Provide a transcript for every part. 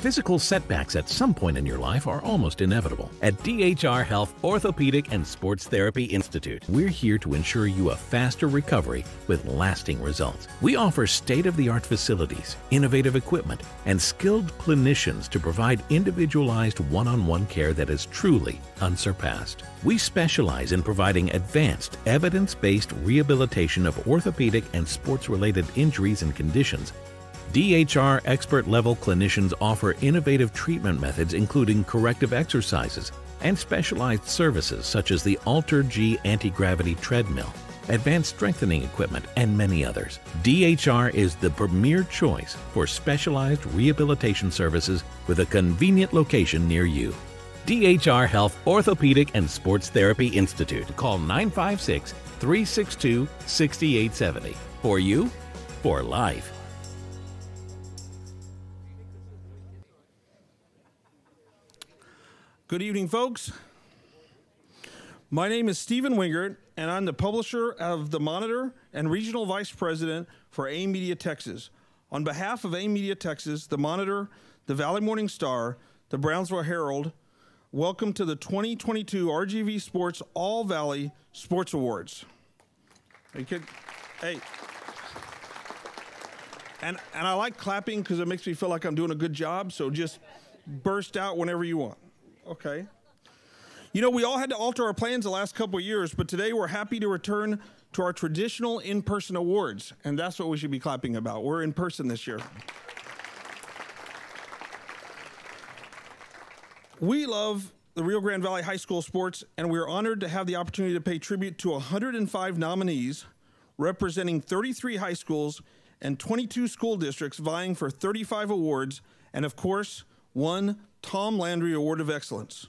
Physical setbacks at some point in your life are almost inevitable. At DHR Health Orthopedic and Sports Therapy Institute, we're here to ensure you a faster recovery with lasting results. We offer state-of-the-art facilities, innovative equipment, and skilled clinicians to provide individualized one-on-one care that is truly unsurpassed. We specialize in providing advanced, evidence-based rehabilitation of orthopedic and sports-related injuries and conditions. DHR expert-level clinicians offer innovative treatment methods including corrective exercises and specialized services such as the Alter-G anti-gravity treadmill, advanced strengthening equipment, and many others. DHR is the premier choice for specialized rehabilitation services with a convenient location near you. DHR Health Orthopedic and Sports Therapy Institute. Call 956-362-6870. For you, for life. Good evening, folks. My name is Stephen Wingert, and I'm the publisher of The Monitor and Regional Vice President for A Media Texas. On behalf of A Media Texas, The Monitor, the Valley Morning Star, the Brownsville Herald, welcome to the 2022 RGV Sports All Valley Sports Awards. Hey. And I like clapping because it makes me feel like I'm doing a good job, so just burst out whenever you want. Okay. You know, we all had to alter our plans the last couple of years, but today we're happy to return to our traditional in-person awards, and that's what we should be clapping about. We're in person this year. We love the Rio Grande Valley High School sports, and we are honored to have the opportunity to pay tribute to 105 nominees representing 33 high schools and 22 school districts vying for 35 awards, and of course, one Tom Landry Award of Excellence.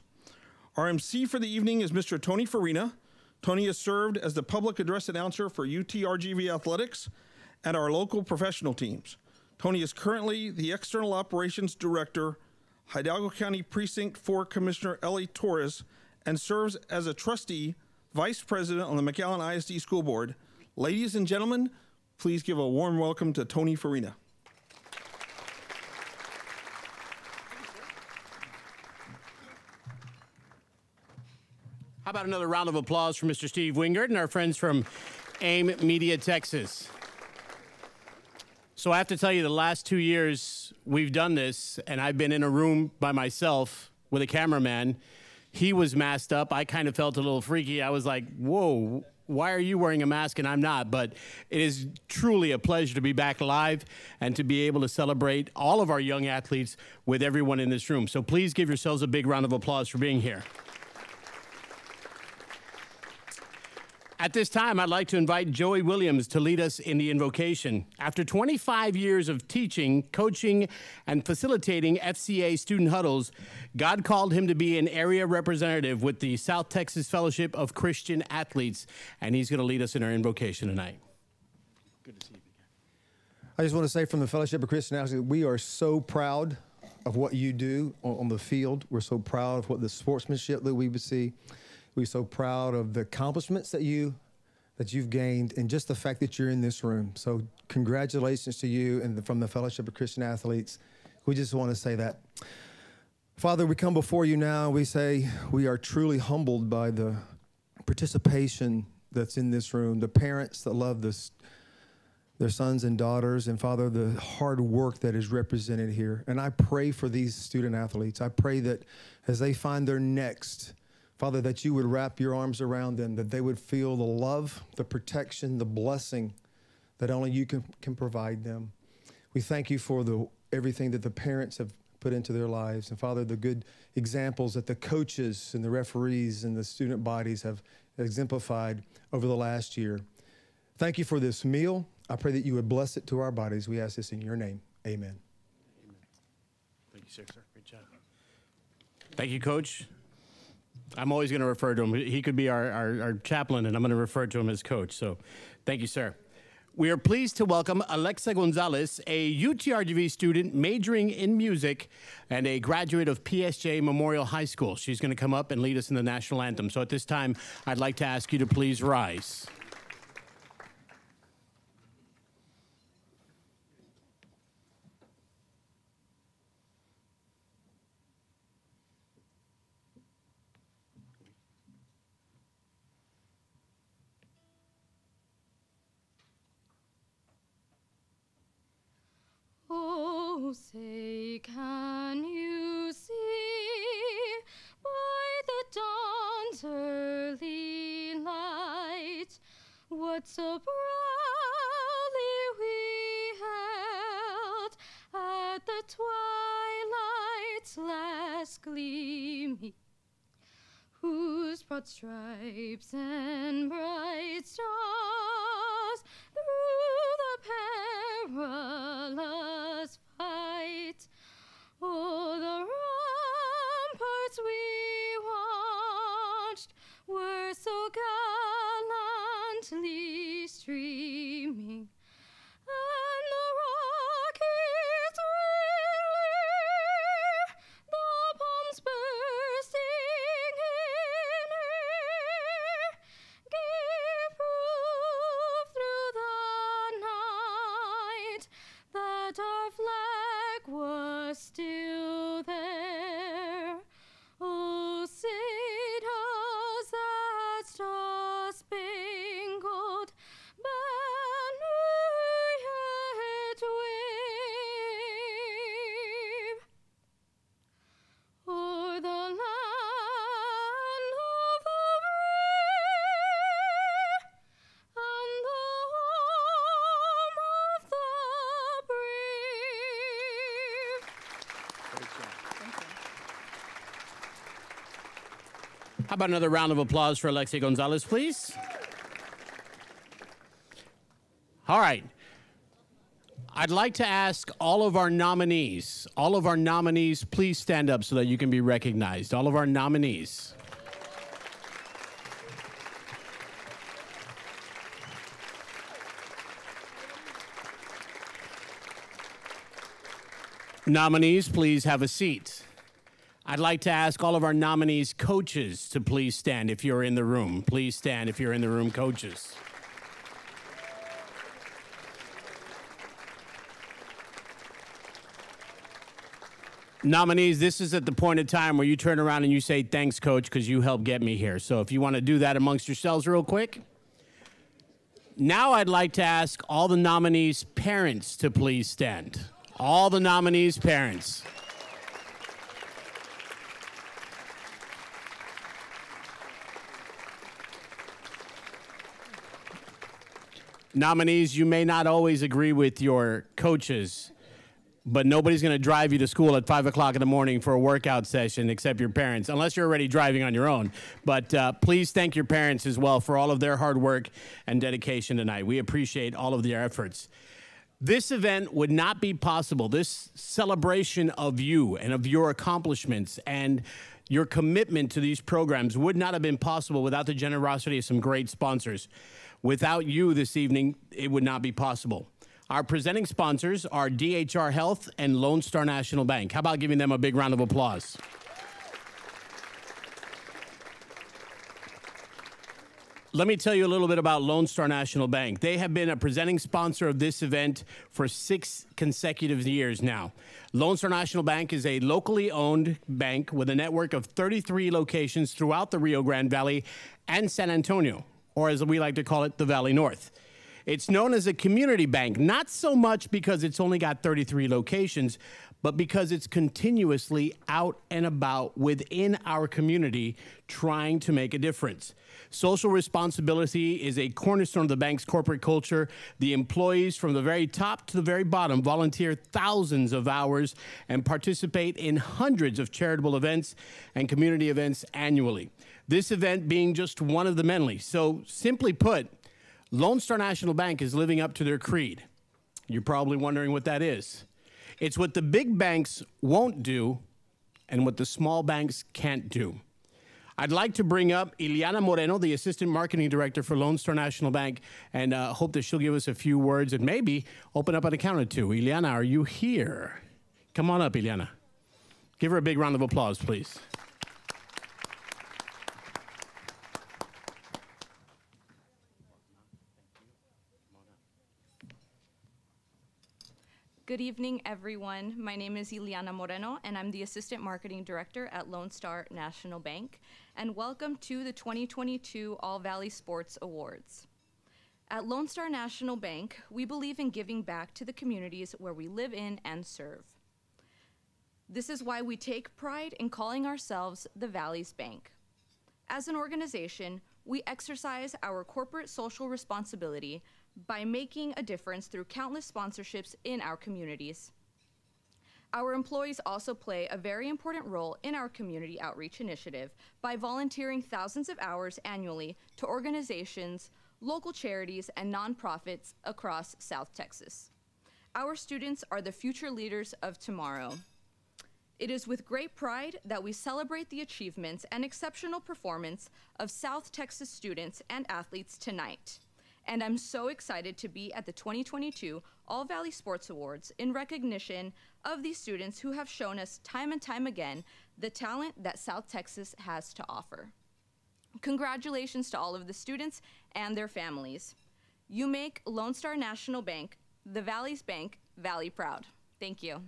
Our MC for the evening is Mr. Tony Farina. Tony has served as the public address announcer for UTRGV Athletics and our local professional teams. Tony is currently the External Operations Director, Hidalgo County Precinct 4 Commissioner Ellie Torres, and serves as a trustee, Vice President on the McAllen ISD School Board. Ladies and gentlemen, please give a warm welcome to Tony Farina. How about another round of applause for Mr. Steve Wingert and our friends from AIM Media Texas. So I have to tell you, the last 2 years we've done this, and I've been in a room by myself with a cameraman. He was masked up. I kind of felt a little freaky. I was like, whoa, why are you wearing a mask and I'm not? But it is truly a pleasure to be back live and to be able to celebrate all of our young athletes with everyone in this room. So please give yourselves a big round of applause for being here. At this time, I'd like to invite Joey Williams to lead us in the invocation. After 25 years of teaching, coaching, and facilitating FCA student huddles, God called him to be an area representative with the South Texas Fellowship of Christian Athletes, and he's going to lead us in our invocation tonight. Good to see you. I just want to say from the Fellowship of Christian Athletes, we are so proud of what you do on the field. We're so proud of what the sportsmanship that we would see. We're so proud of the accomplishments that you've gained and just the fact that you're in this room. So congratulations to you and from the Fellowship of Christian Athletes. We just want to say that. Father, we come before you now. We say we are truly humbled by the participation that's in this room, the parents that love their sons and daughters, and Father, the hard work that is represented here. And I pray for these student athletes. I pray that as they find their next, Father, that you would wrap your arms around them, that they would feel the love, the protection, the blessing that only you can provide them. We thank you for everything that the parents have put into their lives. And Father, the good examples that the coaches and the referees and the student bodies have exemplified over the last year. Thank you for this meal. I pray that you would bless it to our bodies. We ask this in your name. Amen. Amen. Thank you, sir. Great job. Thank you, Coach. I'm always going to refer to him. He could be our chaplain, and I'm going to refer to him as Coach. So thank you, sir. We are pleased to welcome Alexa Gonzalez, a UTRGV student majoring in music and a graduate of PSJ Memorial High School. She's going to come up and lead us in the national anthem. So at this time, I'd like to ask you to please rise. Oh, say, can you see by the dawn's early light what so proudly we held at the twilight's last gleaming, whose broad stripes and bright stars through the perilous fight o'er the ramparts we watched were so gallantly streaming, and the rockets reeling, the bombs bursting in air, gave proof through the night that our flag was still there. Oh, say does that star-spangled banner yet wave o'er the land of the free and the home of the brave. How about another round of applause for Alexia Gonzalez, please? All right. I'd like to ask all of our nominees, please stand up so that you can be recognized. All of our nominees. Nominees, please have a seat. I'd like to ask all of our nominees' coaches to please stand if you're in the room. Please stand if you're in the room, coaches. Nominees, this is at the point in time where you turn around and you say, thanks, coach, because you helped get me here. So if you want to do that amongst yourselves real quick. Now I'd like to ask all the nominees' parents to please stand. All the nominees' parents. Nominees, you may not always agree with your coaches, but nobody's going to drive you to school at 5 o'clock in the morning for a workout session except your parents, unless you're already driving on your own. But please thank your parents as well for all of their hard work and dedication tonight. We appreciate all of their efforts. This event would not be possible. This celebration of you and of your accomplishments and your commitment to these programs would not have been possible without the generosity of some great sponsors. Without you this evening, it would not be possible. Our presenting sponsors are DHR Health and Lone Star National Bank. How about giving them a big round of applause? Let me tell you a little bit about Lone Star National Bank. They have been a presenting sponsor of this event for 6 consecutive years now. Lone Star National Bank is a locally owned bank with a network of 33 locations throughout the Rio Grande Valley and San Antonio, or as we like to call it, the Valley North. It's known as a community bank, not so much because it's only got 33 locations, but because it's continuously out and about within our community trying to make a difference. Social responsibility is a cornerstone of the bank's corporate culture. The employees from the very top to the very bottom volunteer thousands of hours and participate in hundreds of charitable events and community events annually. This event being just one of the many. So simply put, Lone Star National Bank is living up to their creed. You're probably wondering what that is. It's what the big banks won't do and what the small banks can't do. I'd like to bring up Ileana Moreno, the Assistant Marketing Director for Lone Star National Bank, and hope that she'll give us a few words and maybe open up on a count or two. Ileana, are you here? Come on up, Ileana. Give her a big round of applause, please. Good evening, everyone. My name is Ileana Moreno, and I'm the Assistant Marketing Director at Lone Star National Bank. And welcome to the 2022 All Valley Sports Awards. At Lone Star National Bank, we believe in giving back to the communities where we live in and serve. This is why we take pride in calling ourselves the Valley's Bank. As an organization, we exercise our corporate social responsibility by making a difference through countless sponsorships in our communities. Our employees also play a very important role in our community outreach initiative by volunteering thousands of hours annually to organizations, local charities, and nonprofits across South Texas. Our students are the future leaders of tomorrow. It is with great pride that we celebrate the achievements and exceptional performance of South Texas students and athletes tonight. And I'm so excited to be at the 2022 All Valley Sports Awards in recognition of these students who have shown us time and time again the talent that South Texas has to offer. Congratulations to all of the students and their families. You make Lone Star National Bank, the Valley's Bank, Valley proud. Thank you.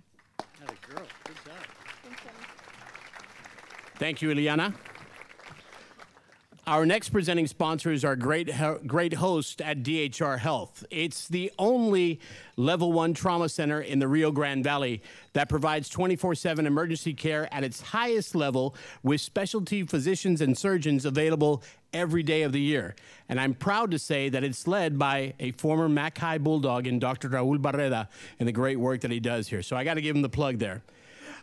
Atta girl. Good job. Thank you, Ileana. Our next presenting sponsor is our great host at DHR Health. It's the only level 1 trauma center in the Rio Grande Valley that provides 24/7 emergency care at its highest level with specialty physicians and surgeons available every day of the year. And I'm proud to say that it's led by a former Mac High Bulldog in Dr. Raul Barreda and the great work that he does here. So I got to give him the plug there.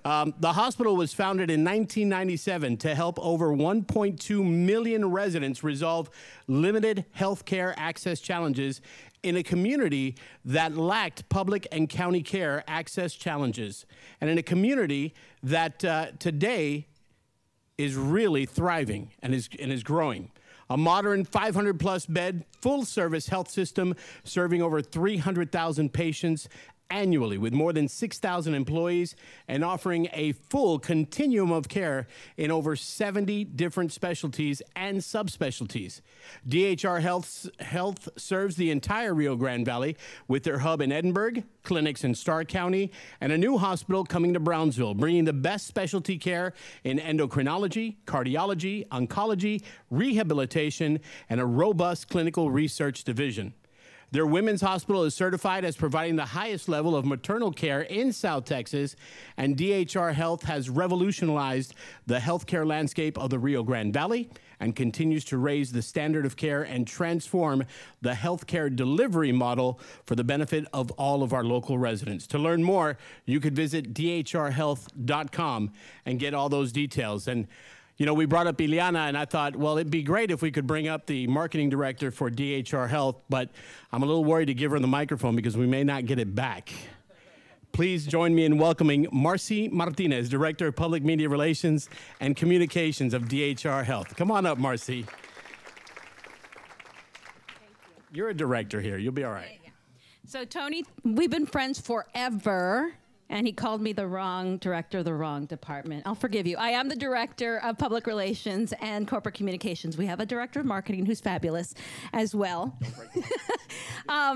The hospital was founded in 1997 to help over 1.2 million residents resolve limited healthcare access challenges in a community that lacked public and county care access challenges, and in a community that today is really thriving and is growing. A modern 500-plus bed, full-service health system serving over 300,000 patients annually with more than 6,000 employees and offering a full continuum of care in over 70 different specialties and subspecialties. DHR Health serves the entire Rio Grande Valley with their hub in Edinburgh, clinics in Starr County, and a new hospital coming to Brownsville, bringing the best specialty care in endocrinology, cardiology, oncology, rehabilitation, and a robust clinical research division. Their women's hospital is certified as providing the highest level of maternal care in South Texas, and DHR Health has revolutionized the healthcare landscape of the Rio Grande Valley and continues to raise the standard of care and transform the healthcare delivery model for the benefit of all of our local residents. To learn more, you could visit dhrhealth.com and get all those details. And you know, we brought up Ileana, and I thought, well, it'd be great if we could bring up the marketing director for DHR Health, but I'm a little worried to give her the microphone because we may not get it back. Please join me in welcoming Marcy Martinez, Director of Public Media Relations and Communications of DHR Health. Come on up, Marcy. Thank you. You're a director here. You'll be all right. Yeah. So, Tony, we've been friends forever. And he called me the wrong director of the wrong department. I'll forgive you. I am the director of public relations and corporate communications. We have a director of marketing who's fabulous as well.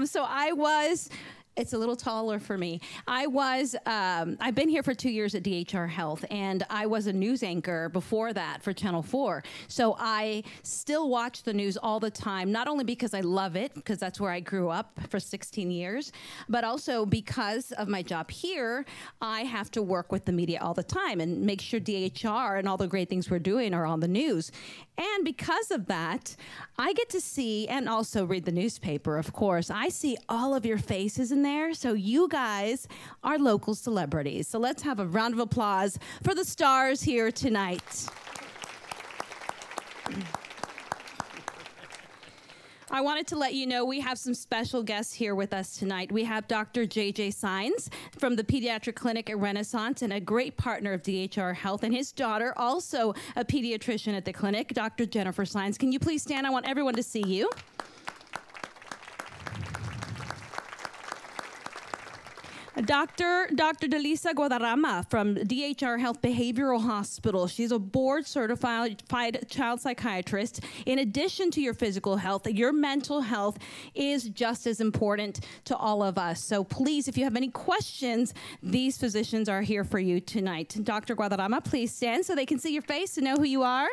So I was... It's a little taller for me. I've been here for 2 years at DHR Health, and I was a news anchor before that for Channel 4. So I still watch the news all the time, not only because I love it, because that's where I grew up for 16 years, but also because of my job here, I have to work with the media all the time and make sure DHR and all the great things we're doing are on the news. And because of that, I get to see, and also read the newspaper, of course, I see all of your faces in there. So you guys are local celebrities. So let's have a round of applause for the stars here tonight. I wanted to let you know we have some special guests here with us tonight. We have Dr. J.J. Sines from the Pediatric Clinic at Renaissance and a great partner of DHR Health, and his daughter, also a pediatrician at the clinic, Dr. Jennifer Sines. Can you please stand? I want everyone to see you. Dr. Delisa Guadarrama from DHR Health Behavioral Hospital. She's a board-certified child psychiatrist. In addition to your physical health, your mental health is just as important to all of us. So please, if you have any questions, these physicians are here for you tonight. Dr. Guadarrama, please stand so they can see your face and know who you are.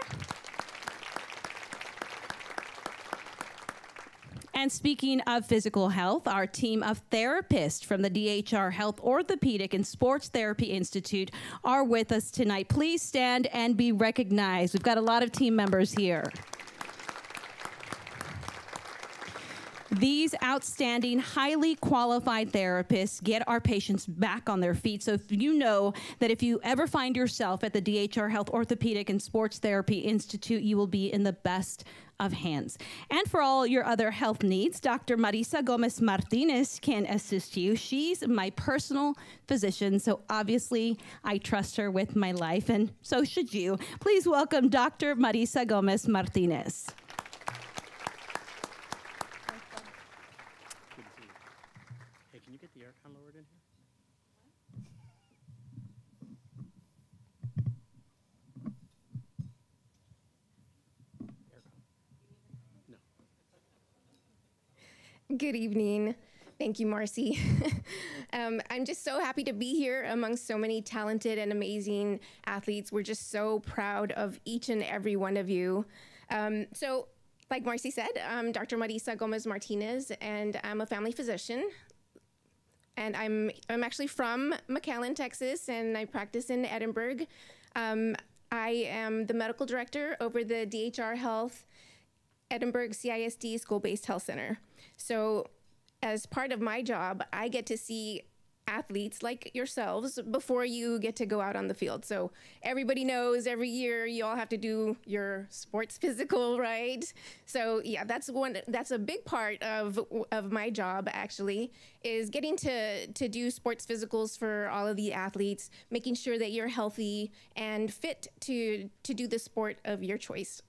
And speaking of physical health, our team of therapists from the DHR Health Orthopedic and Sports Therapy Institute are with us tonight. Please stand and be recognized. We've got a lot of team members here. These outstanding, highly qualified therapists get our patients back on their feet. So if you know that if you ever find yourself at the DHR Health Orthopedic and Sports Therapy Institute, you will be in the best of hands. And for all your other health needs, Dr. Marisa Gomez Martinez can assist you. She's my personal physician, so obviously I trust her with my life, and so should you. Please welcome Dr. Marisa Gomez Martinez. Can you get the aircon lowered in here? Good evening. Thank you, Marcy. I'm just so happy to be here among so many talented and amazing athletes. We're just so proud of each and every one of you. So, like Marcy said, I'm Dr. Marisa Gomez Martinez, and I'm a family physician. And I'm actually from McAllen, Texas, and I practice in Edinburgh. I am the medical director over the DHR Health Edinburgh CISD School-Based Health Center. So as part of my job, I get to see athletes like yourselves before you get to go out on the field. So everybody knows every year you all have to do your sports physical, right? So yeah, that's a big part of my job actually, is getting to do sports physicals for all of the athletes, making sure that you're healthy and fit to do the sport of your choice.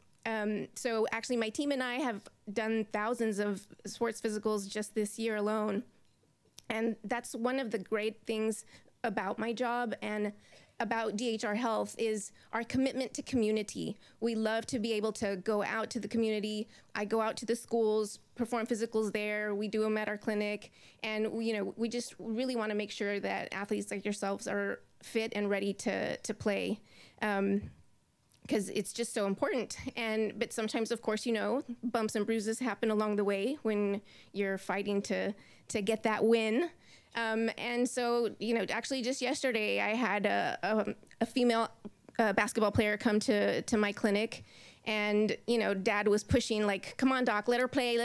So actually my team and I have done thousands of sports physicals just this year alone. And that's one of the great things about my job and about DHR Health is our commitment to community. We love to be able to go out to the community. I go out to the schools, perform physicals there. We do them at our clinic. And we just really want to make sure that athletes like yourselves are fit and ready to play. Because it's just so important. But sometimes, of course, bumps and bruises happen along the way when you're fighting to get that win. And so, actually just yesterday, I had a female basketball player come to my clinic, and dad was pushing like, come on, doc, let her play.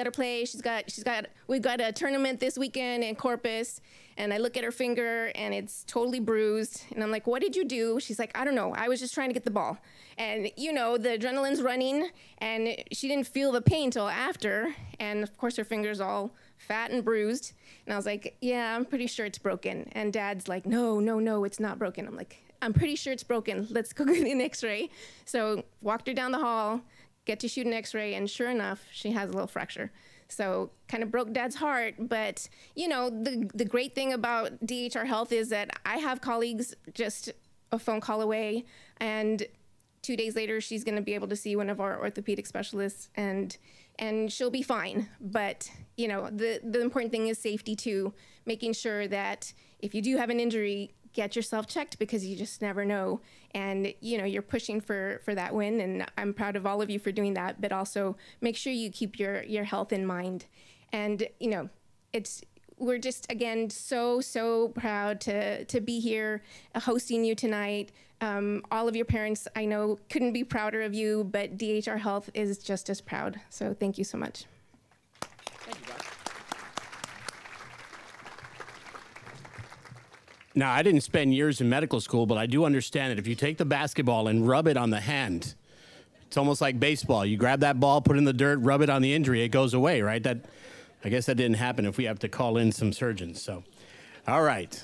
We've got a tournament this weekend in Corpus. And I look at her finger and it's totally bruised. And I'm like, what did you do? She's like, I don't know. I was just trying to get the ball. And the adrenaline's running, and she didn't feel the pain till after. And of course her finger's all fat and bruised. And I was like, yeah, I'm pretty sure it's broken. And dad's like, no, it's not broken. I'm like, I'm pretty sure it's broken. Let's go get an x-ray. So walked her down the hall, get to shoot an x-ray, and sure enough, she has a little fracture. So kind of broke dad's heart. But, the great thing about DHR Health is that I have colleagues just a phone call away, and 2 days later, she's going to be able to see one of our orthopedic specialists, and she'll be fine. But, the important thing is safety too, making sure that if you do have an injury, get yourself checked, because you just never know. And, you're pushing for that win, and I'm proud of all of you for doing that, but also make sure you keep your health in mind. And, we're just, again, so proud to be here hosting you tonight. All of your parents, I know, couldn't be prouder of you, but DHR Health is just as proud. So thank you so much. Thank you, guys. Now, I didn't spend years in medical school, but I do understand that if you take the basketball and rub it on the hand, it's almost like baseball. You grab that ball, put it in the dirt, rub it on the injury, it goes away, right? I guess that didn't happen if we have to call in some surgeons. So, all right.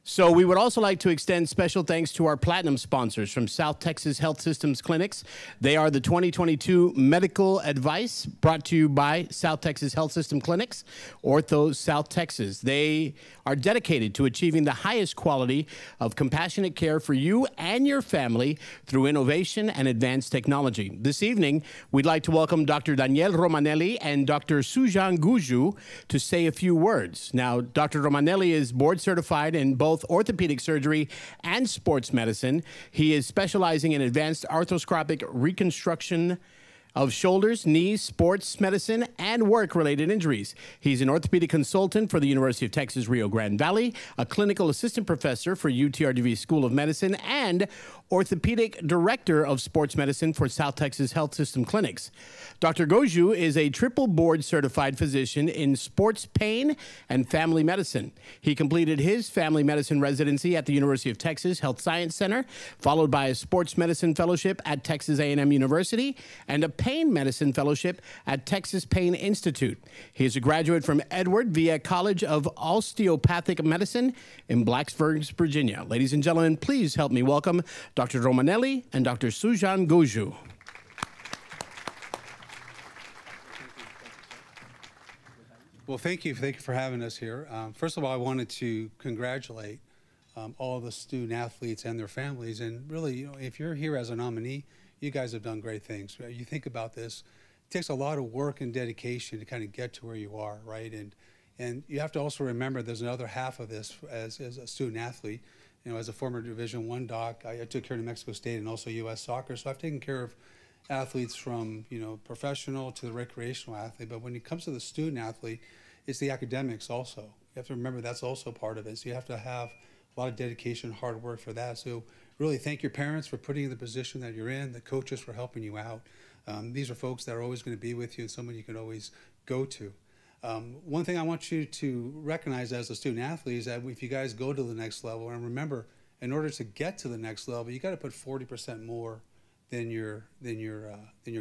So we would also like to extend special thanks to our platinum sponsors from South Texas Health Systems Clinics. They are the 2022 medical advice brought to you by South Texas Health System Clinics, Ortho South Texas. They are dedicated to achieving the highest quality of compassionate care for you and your family through innovation and advanced technology. This evening, we'd like to welcome Dr. Danielle Romanelli and Dr. Sujan Guju to say a few words. Now, Dr. Romanelli is board certified in both orthopedic surgery and sports medicine. He is specializing in advanced arthroscopic reconstruction of shoulders, knees, sports medicine, and work-related injuries. He's an orthopedic consultant for the University of Texas Rio Grande Valley, a clinical assistant professor for UTRGV School of Medicine, and orthopedic director of sports medicine for South Texas Health System Clinics. Dr. Goju is a triple board certified physician in sports pain and family medicine. He completed his family medicine residency at the University of Texas Health Science Center, followed by a sports medicine fellowship at Texas A&M University and a pain medicine fellowship at Texas Pain Institute. He is a graduate from Edward Via College of Osteopathic Medicine in Blacksburg, Virginia. Ladies and gentlemen, please help me welcome Dr. Romanelli and Dr. Sujan Goju. Well, thank you for having us here. First of all, I wanted to congratulate all the student athletes and their families. And really, you know, if you're here as a nominee, you guys have done great things. You think about this, it takes a lot of work and dedication to kind of get to where you are, right? And you have to also remember there's another half of this as a student athlete. You know, as a former Division I doc, I took care of New Mexico State and also U.S. soccer. So I've taken care of athletes from, you know, professional to the recreational athlete. But when it comes to the student athlete, it's the academics also. You have to remember that's also part of it. So you have to have a lot of dedication, hard work for that. So really thank your parents for putting you in the position that you're in, the coaches for helping you out. These are folks that are always going to be with you and someone you can always go to. One thing I want you to recognize as a student athlete is that if you guys go to the next level, and remember, in order to get to the next level, you got to put 40% more than your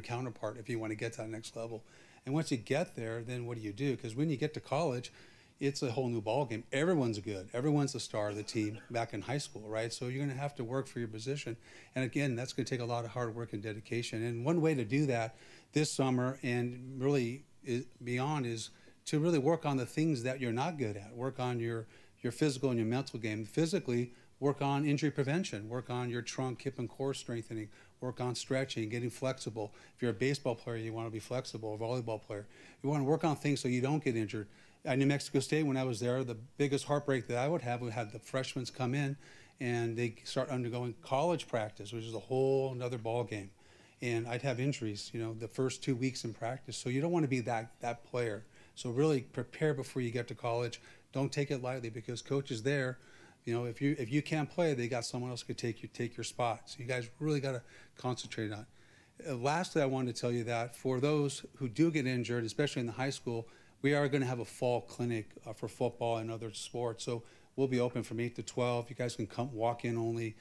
counterpart if you want to get to that next level. And once you get there, then what do you do? Because when you get to college, it's a whole new ballgame. Everyone's good. Everyone's the star of the team back in high school, right? So you're going to have to work for your position. And again, that's going to take a lot of hard work and dedication. And one way to do that this summer and really beyond is to really work on the things that you're not good at. Work on your physical and your mental game. Physically, work on injury prevention. Work on your trunk, hip, and core strengthening. Work on stretching, getting flexible. If you're a baseball player, you want to be flexible, a volleyball player. You want to work on things so you don't get injured. At New Mexico State, when I was there, the biggest heartbreak that I would have the freshmen come in and they start undergoing college practice, which is a whole another ball game. And I'd have injuries, you know, the first 2 weeks in practice. So you don't want to be that player. So really prepare before you get to college. Don't take it lightly because coach is there. You know, if you can't play, they got someone else who could take your spot. So you guys really got to concentrate on it. Lastly, I wanted to tell you that for those who do get injured, especially in the high school, we are going to have a fall clinic for football and other sports. So we'll be open from 8 to 12. You guys can come walk in only.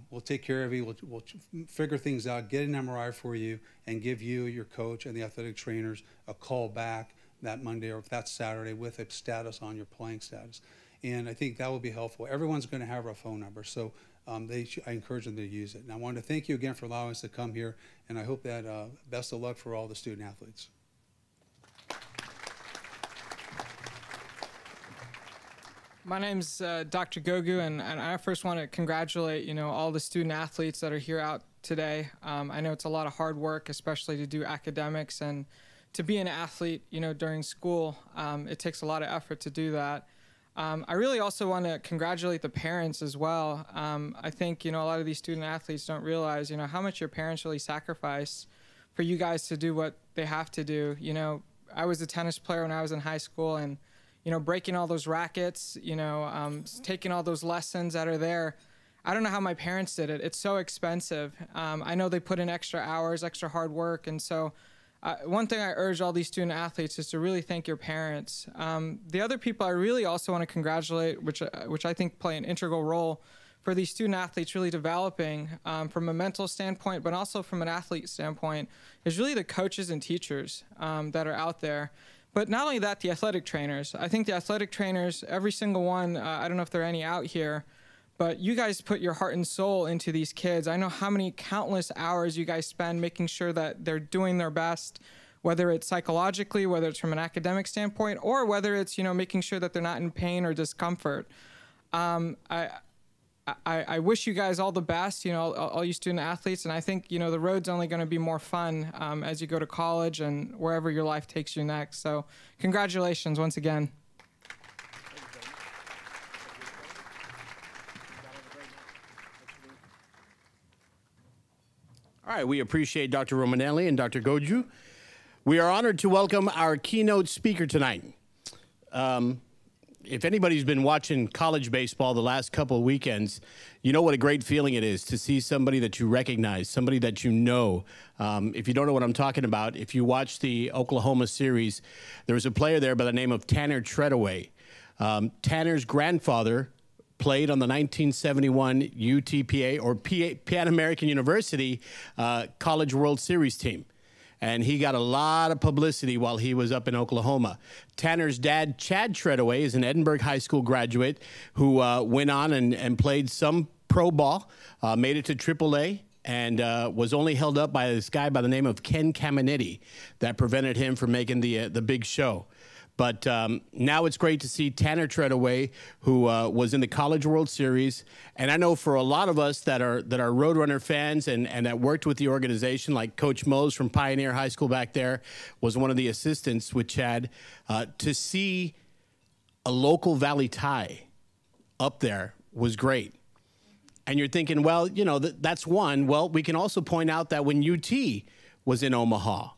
We'll take care of you. We'll figure things out, get an MRI for you, and give you, your coach, and the athletic trainers a call back that Monday or that Saturday with a status on your playing status. And I think that will be helpful. Everyone's going to have our phone number, so I encourage them to use it. And I want to thank you again for allowing us to come here, and I hope that best of luck for all the student athletes. My name's Dr. Gogu, and I first want to congratulate, you know, all the student athletes that are here out today. I know it's a lot of hard work, especially to do academics and to be an athlete, you know, during school. It takes a lot of effort to do that. I really also want to congratulate the parents as well. I think, you know, a lot of these student athletes don't realize, you know, how much your parents really sacrifice for you guys to do what they have to do. You know, I was a tennis player when I was in high school, and, you know, breaking all those rackets, you know, taking all those lessons that are there. I don't know how my parents did it. It's so expensive. I know they put in extra hours, extra hard work, and so one thing I urge all these student athletes is to really thank your parents. The other people I really also want to congratulate, which I think play an integral role for these student athletes really developing from a mental standpoint, but also from an athlete standpoint, is really the coaches and teachers that are out there. But not only that, the athletic trainers. I think the athletic trainers, every single one, I don't know if there are any out here, but you guys put your heart and soul into these kids. I know how many countless hours you guys spend making sure that they're doing their best, whether it's psychologically, whether it's from an academic standpoint, or whether it's, you know, making sure that they're not in pain or discomfort. I wish you guys all the best, you know, all you student athletes, and I think, you know, the road's only going to be more fun as you go to college and wherever your life takes you next. So congratulations once again. All right, we appreciate Dr. Romanelli and Dr. Goju. We are honored to welcome our keynote speaker tonight. If anybody's been watching college baseball the last couple of weekends, you know what a great feeling it is to see somebody that you recognize, somebody that you know. If you don't know what I'm talking about, if you watch the Oklahoma series, there was a player there by the name of Tanner Treadaway. Tanner's grandfather played on the 1971 UTPA, or Pan American University, College World Series team. And he got a lot of publicity while he was up in Oklahoma. Tanner's dad, Chad Treadaway, is an Edinburgh High School graduate who went on and played some pro ball, made it to AAA, and was only held up by this guy by the name of Ken Caminetti that prevented him from making the big show. But now it's great to see Tanner Treadaway, who was in the College World Series. And I know for a lot of us that are Roadrunner fans and that worked with the organization, like Coach Mose from Pioneer High School back there was one of the assistants with Chad, to see a local Valley tie up there was great. And you're thinking, well, you know, that's one. Well, we can also point out that when UT was in Omaha,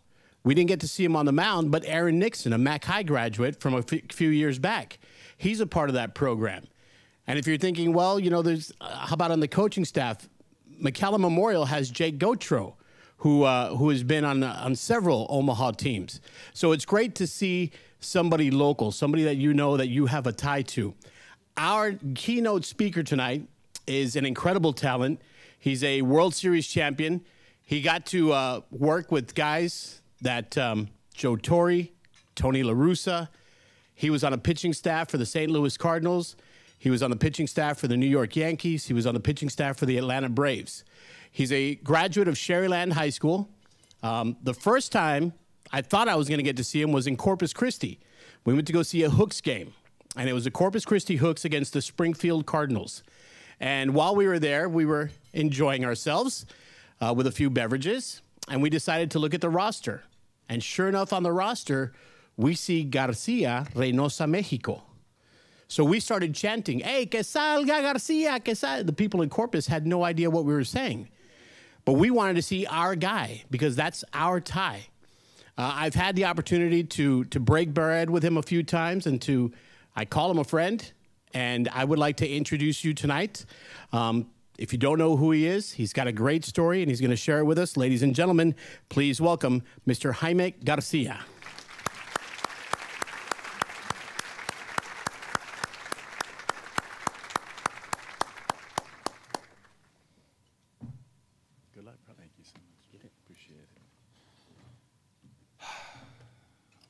we didn't get to see him on the mound, but Aaron Nixon, a Mac High graduate from a few years back, he's a part of that program. And if you're thinking, well, you know, how about on the coaching staff? McCallum Memorial has Jake Gotro, who has been on several Omaha teams. So it's great to see somebody local, somebody that you have a tie to. Our keynote speaker tonight is an incredible talent. He's a World Series champion. He got to work with guys that Joe Torre, Tony La Russa. He was on a pitching staff for the St. Louis Cardinals. He was on the pitching staff for the New York Yankees. He was on the pitching staff for the Atlanta Braves. He's a graduate of Sherryland High School. The first time I thought I was going to get to see him was in Corpus Christi. We went to go see a Hooks game, and it was the Corpus Christi Hooks against the Springfield Cardinals. And while we were there, we were enjoying ourselves with a few beverages. And we decided to look at the roster. And sure enough, on the roster, we see Garcia, Reynosa, Mexico. So we started chanting, hey, que salga Garcia, que salga. The people in Corpus had no idea what we were saying. But we wanted to see our guy because that's our tie. I've had the opportunity to break bread with him a few times and I call him a friend. And I would like to introduce you tonight. If you don't know who he is, he's got a great story, and he's going to share it with us. Ladies and gentlemen, please welcome Mr. Jaime Garcia. Good luck, brother. Thank you so much. Appreciate it. Oh,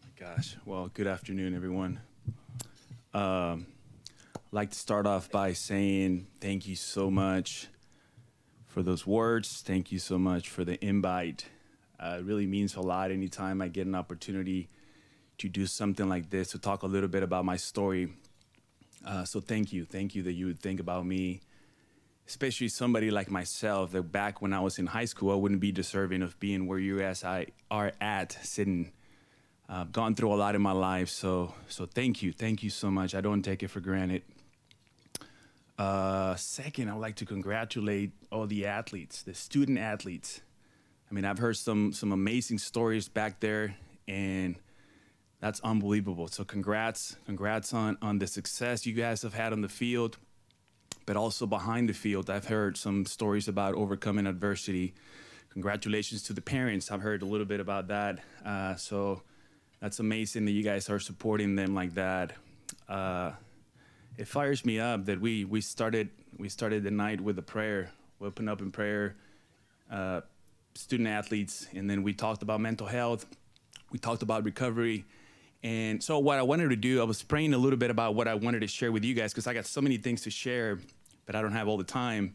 my gosh. Well, good afternoon, everyone. I'd like to start off by saying thank you so much for those words. Thank you so much for the invite. It really means a lot anytime I get an opportunity to do something like this, to talk a little bit about my story. So thank you. Thank you that you would think about me, especially somebody like myself that back when I was in high school, I wouldn't be deserving of being where you guys are at, sitting. I've gone through a lot in my life, so thank you. Thank you so much. I don't take it for granted. Second, I would like to congratulate all the athletes, the student athletes. I mean, I've heard some amazing stories back there, and that's unbelievable. So congrats on the success you guys have had on the field, but also behind the field. I've heard some stories about overcoming adversity. Congratulations to the parents. I've heard a little bit about that. So that's amazing that you guys are supporting them like that. It fires me up that we started the night with a prayer. We opened up in prayer, student athletes, and then we talked about mental health. We talked about recovery. And so what I wanted to do, I was praying a little bit about what I wanted to share with you guys because I got so many things to share, but I don't have all the time.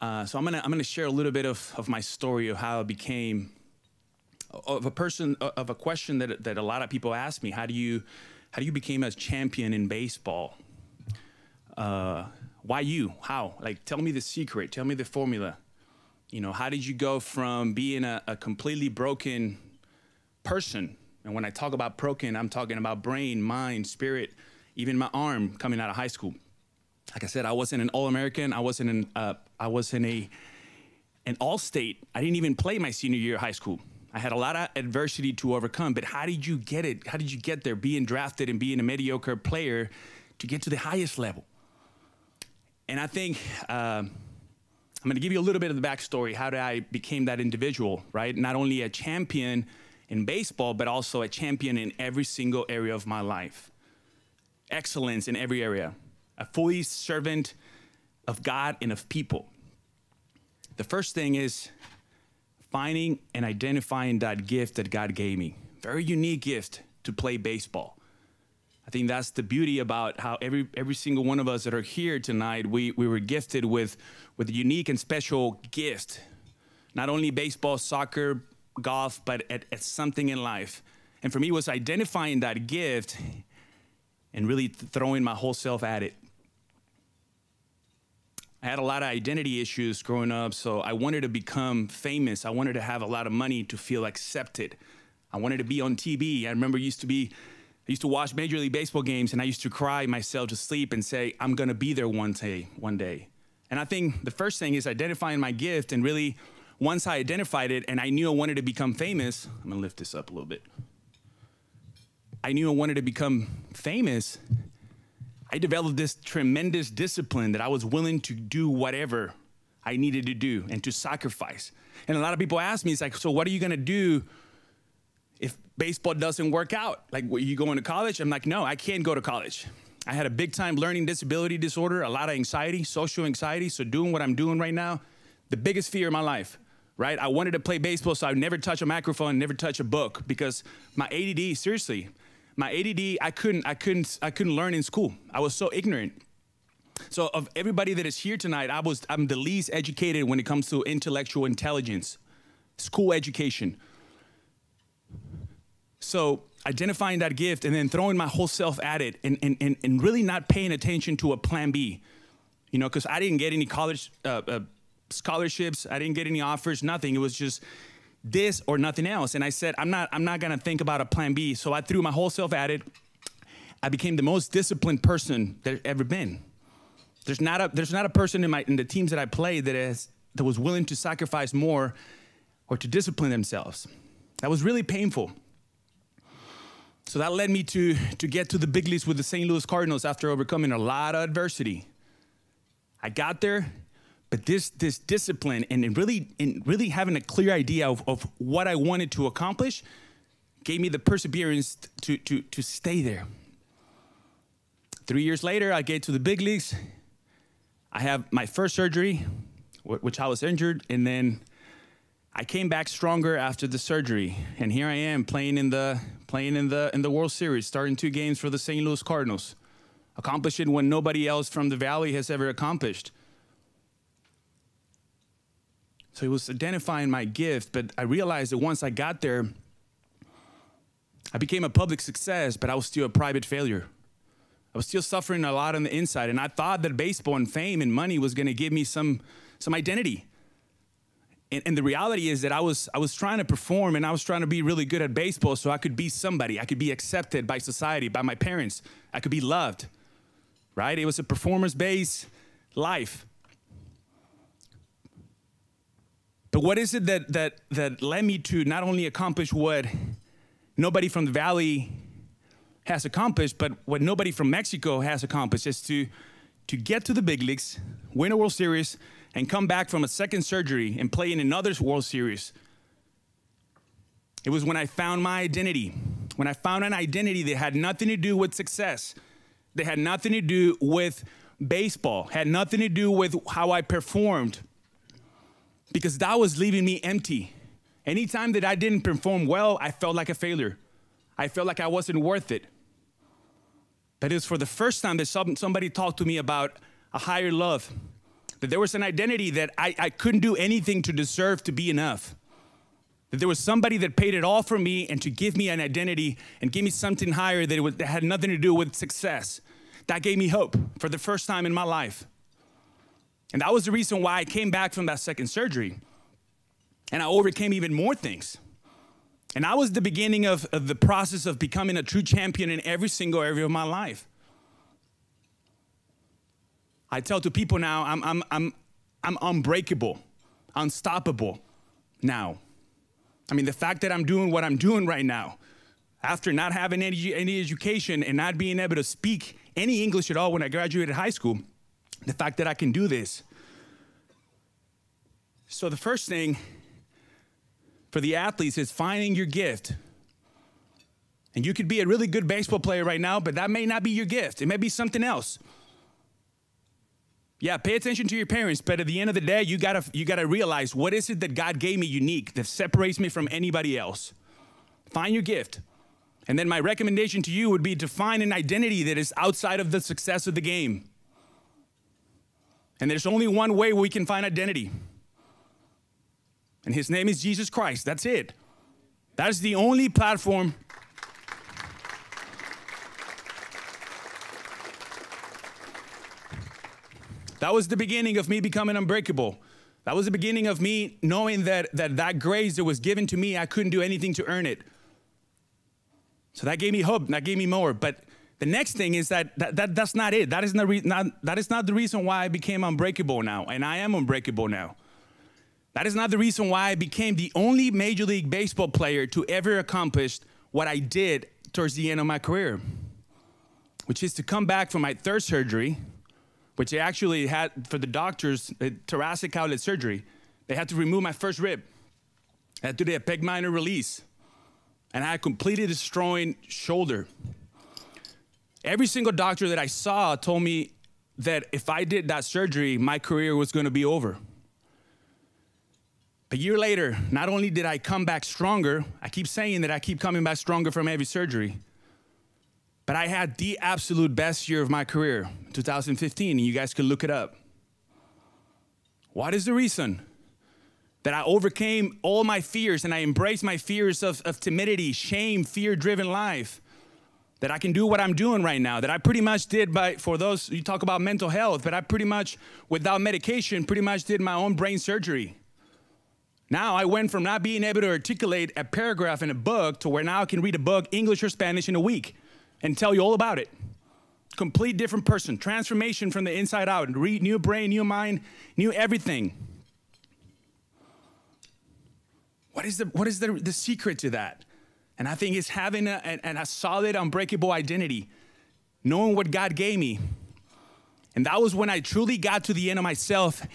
So I'm gonna share a little bit of my story of how I became of a question that a lot of people ask me. How do you become a champion in baseball? Why you? How? Like, tell me the secret. Tell me the formula. You know, how did you go from being a completely broken person? And when I talk about broken, I'm talking about brain, mind, spirit, even my arm coming out of high school. Like I said, I wasn't an All-American. I wasn't And All-State, I didn't even play my senior year of high school. I had a lot of adversity to overcome, but how did you get it? How did you get there, being drafted and being a mediocre player to get to the highest level? And I think I'm going to give you a little bit of the backstory, how I became that individual, right? Not only a champion in baseball, but also a champion in every single area of my life. Excellence in every area. A fully servant of God and of people. The first thing is finding and identifying that gift that God gave me. Very unique gift to play baseball. I think that's the beauty about how every single one of us that are here tonight, we were gifted with a unique and special gift. Not only baseball, soccer, golf, but at something in life. And for me, it was identifying that gift and really throwing my whole self at it. I had a lot of identity issues growing up, so I wanted to become famous. I wanted to have a lot of money to feel accepted. I wanted to be on TV. I remember I used to watch Major League Baseball games, and I used to cry myself to sleep and say, I'm going to be there one day. And I think the first thing is identifying my gift, and really, once I identified it and I knew I wanted to become famous, I'm going to lift this up a little bit. I knew I wanted to become famous. I developed this tremendous discipline that I was willing to do whatever I needed to do and to sacrifice. And a lot of people ask me, it's like, so what are you going to do if baseball doesn't work out? Like, are you going to college? I'm like, no, I can't go to college. I had a big time learning disability disorder, a lot of anxiety, social anxiety. So doing what I'm doing right now, the biggest fear in my life, right? I wanted to play baseball, so I'd never touch a microphone, never touch a book, because my ADD, seriously, my ADD, I couldn't learn in school. I was so ignorant. So of everybody that is here tonight, I'm the least educated when it comes to intellectual intelligence, school education. So identifying that gift and then throwing my whole self at it and really not paying attention to a plan B, you know, because I didn't get any college scholarships. I didn't get any offers, nothing. It was just this or nothing else. And I said, I'm not going to think about a plan B. So I threw my whole self at it. I became the most disciplined person there's ever been. There's not a person in the teams that I played that was willing to sacrifice more or to discipline themselves. That was really painful. So that led me to get to the big leagues with the St. Louis Cardinals after overcoming a lot of adversity. I got there, but this discipline and really having a clear idea of what I wanted to accomplish gave me the perseverance to stay there. 3 years later, I get to the big leagues. I have my first surgery, which I was injured, and then I came back stronger after the surgery, and here I am playing in the World Series, starting 2 games for the St. Louis Cardinals, accomplishing what nobody else from the Valley has ever accomplished. So it was identifying my gift, but I realized that once I got there, I became a public success, but I was still a private failure. I was still suffering a lot on the inside, and I thought that baseball and fame and money was going to give me some identity. And the reality is that I was trying to perform, and I was trying to be really good at baseball so I could be somebody. I could be accepted by society, by my parents. I could be loved, right? It was a performance-based life. But what is it that led me to not only accomplish what nobody from the Valley has accomplished, but what nobody from Mexico has accomplished, is to get to the big leagues, win a World Series, and come back from a second surgery and play in another World Series. It was when I found my identity, when I found an identity that had nothing to do with success, that had nothing to do with baseball, had nothing to do with how I performed, because that was leaving me empty. Anytime that I didn't perform well, I felt like a failure. I felt like I wasn't worth it. But it was for the first time that somebody talked to me about a higher love, that there was an identity that I couldn't do anything to deserve to be enough, that there was somebody that paid it all for me and to give me an identity and give me something higher that had nothing to do with success. That gave me hope for the first time in my life. And that was the reason why I came back from that second surgery. And I overcame even more things. And that was the beginning of the process of becoming a true champion in every single area of my life. I tell to people now, I'm unbreakable. unstoppable now. I mean, the fact that I'm doing what I'm doing right now, after not having any education and not being able to speak any English at all when I graduated high school, the fact that I can do this. So the first thing for the athletes is finding your gift. And you could be a really good baseball player right now, but that may not be your gift. It may be something else. Yeah, pay attention to your parents, but at the end of the day, you gotta realize, what is it that God gave me unique that separates me from anybody else? Find your gift. And then my recommendation to you would be to find an identity that is outside of the success of the game. And there's only one way we can find identity. And his name is Jesus Christ. That's it. That is the only platform. That was the beginning of me becoming unbreakable. That was the beginning of me knowing that grace that was given to me, I couldn't do anything to earn it. So that gave me hope, that gave me more. But the next thing is that's not it. That is not the reason why I became unbreakable now, and I am unbreakable now. That is not the reason why I became the only Major League Baseball player to ever accomplish what I did towards the end of my career, which is to come back from my third surgery, which I actually had for the doctors, thoracic outlet surgery. They had to remove my first rib. I had to do a pec minor release. And I had completely destroyed shoulder. Every single doctor that I saw told me that if I did that surgery, my career was going to be over. A year later, not only did I come back stronger, I keep saying that I keep coming back stronger from every surgery, but I had the absolute best year of my career, 2015, and you guys can look it up. What is the reason? That I overcame all my fears and I embraced my fears of timidity, shame, fear-driven life. That I can do what I'm doing right now. That I pretty much did for those, you talk about mental health, but I pretty much, without medication, pretty much did my own brain surgery. Now I went from not being able to articulate a paragraph in a book to where now I can read a book, English or Spanish, in a week and tell you all about it. Complete different person, transformation from the inside out, new brain, new mind, new everything. What is the secret to that? And I think it's having a solid, unbreakable identity, knowing what God gave me. And that was when I truly got to the end of myself.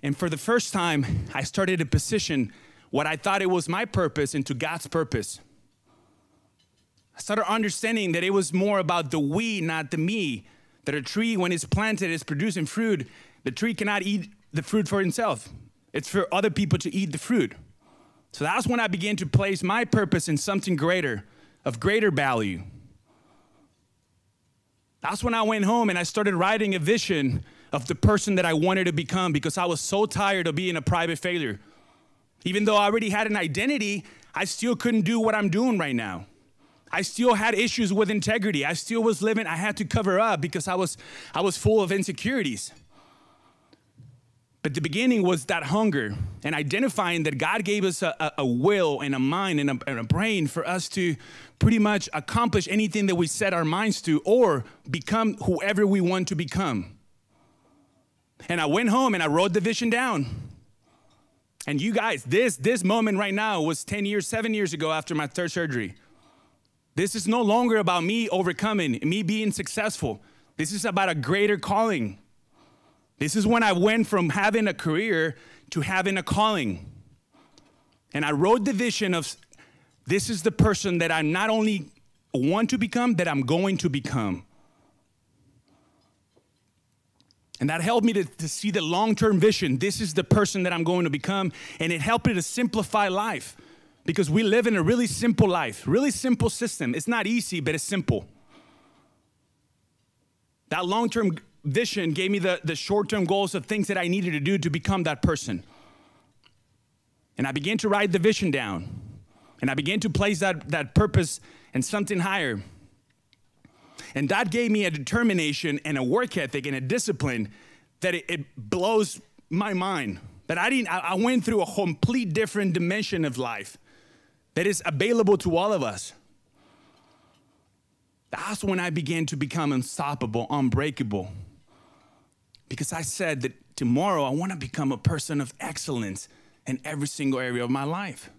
And for the first time, I started to position what I thought it was my purpose into God's purpose. I started understanding that it was more about the we, not the me. That a tree, when it's planted, is producing fruit. The tree cannot eat the fruit for itself. It's for other people to eat the fruit. So that's when I began to place my purpose in something greater, of greater value. That's when I went home and I started writing a vision of the person that I wanted to become, because I was so tired of being a private failure. Even though I already had an identity, I still couldn't do what I'm doing right now. I still had issues with integrity. I still was living, I had to cover up because I was full of insecurities. But the beginning was that hunger and identifying that God gave us a will and a mind and a brain for us to pretty much accomplish anything that we set our minds to, or become whoever we want to become. And I went home and I wrote the vision down. And you guys, this moment right now was 7 years ago after my third surgery. This is no longer about me overcoming, me being successful. This is about a greater calling. This is when I went from having a career to having a calling. And I wrote the vision of, this is the person that I not only want to become, that I'm going to become. And that helped me to see the long-term vision. This is the person that I'm going to become. And it helped me to simplify life, because we live in a really simple life, really simple system. It's not easy, but it's simple. That long-term vision gave me the short-term goals of things that I needed to do to become that person. And I began to write the vision down. And I began to place that purpose in something higher. And that gave me a determination and a work ethic and a discipline that it blows my mind. That I went through a complete different dimension of life that is available to all of us. That's when I began to become unstoppable, unbreakable. Because I said that tomorrow I want to become a person of excellence in every single area of my life.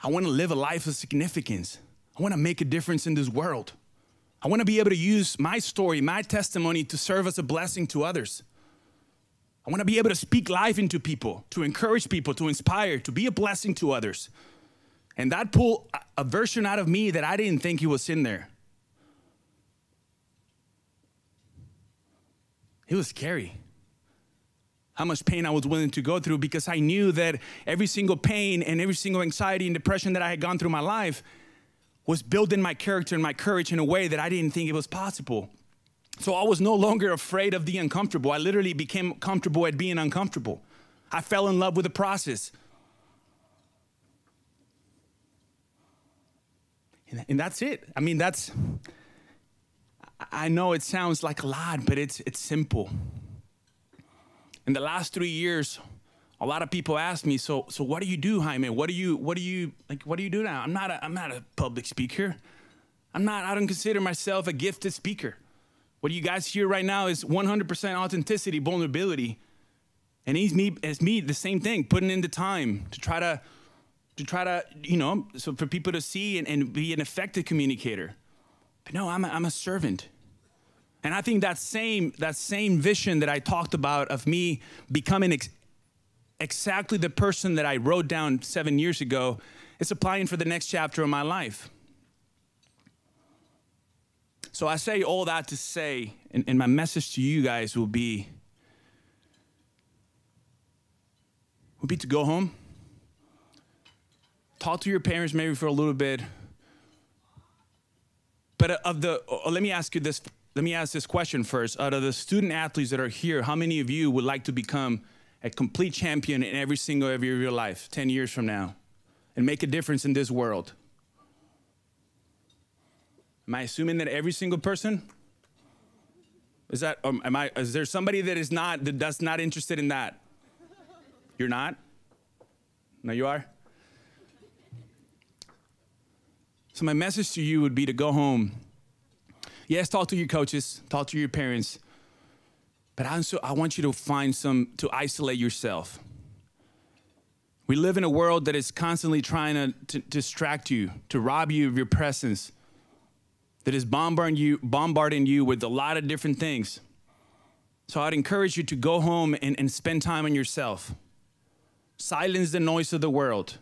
I want to live a life of significance. I want to make a difference in this world. I want to be able to use my story, my testimony to serve as a blessing to others. I want to be able to speak life into people, to encourage people, to inspire, to be a blessing to others. And that pulled a version out of me that I didn't think he was in there. It was scary how much pain I was willing to go through, because I knew that every single pain and every single anxiety and depression that I had gone through my life was building my character and my courage in a way that I didn't think it was possible. So I was no longer afraid of the uncomfortable. I literally became comfortable at being uncomfortable. I fell in love with the process. And that's it. I mean, I know it sounds like a lot, but it's simple. In the last 3 years, a lot of people ask me, so what do you do, Jaime? What do you do now? I'm not a public speaker. I don't consider myself a gifted speaker. What you guys hear right now is 100% authenticity, vulnerability. And it's me, the same thing, putting in the time to try to, so for people to see and be an effective communicator. But no, I'm a servant. And I think that same vision that I talked about of me becoming exactly the person that I wrote down 7 years ago is applying for the next chapter of my life. So I say all that to say, and my message to you guys will be to go home, talk to your parents maybe for a little bit. But let me ask this question first. Out of the student athletes that are here, how many of you would like to become a complete champion in every single area of your life 10 years from now and make a difference in this world? Am I assuming that every single person? Is there somebody that's not interested in that? You're not? No, you are? So my message to you would be to go home. Yes, talk to your coaches, talk to your parents, but I want you to isolate yourself. We live in a world that is constantly trying to distract you, to rob you of your presence, that is bombarding you with a lot of different things. So I'd encourage you to go home and spend time on yourself. Silence the noise of the world.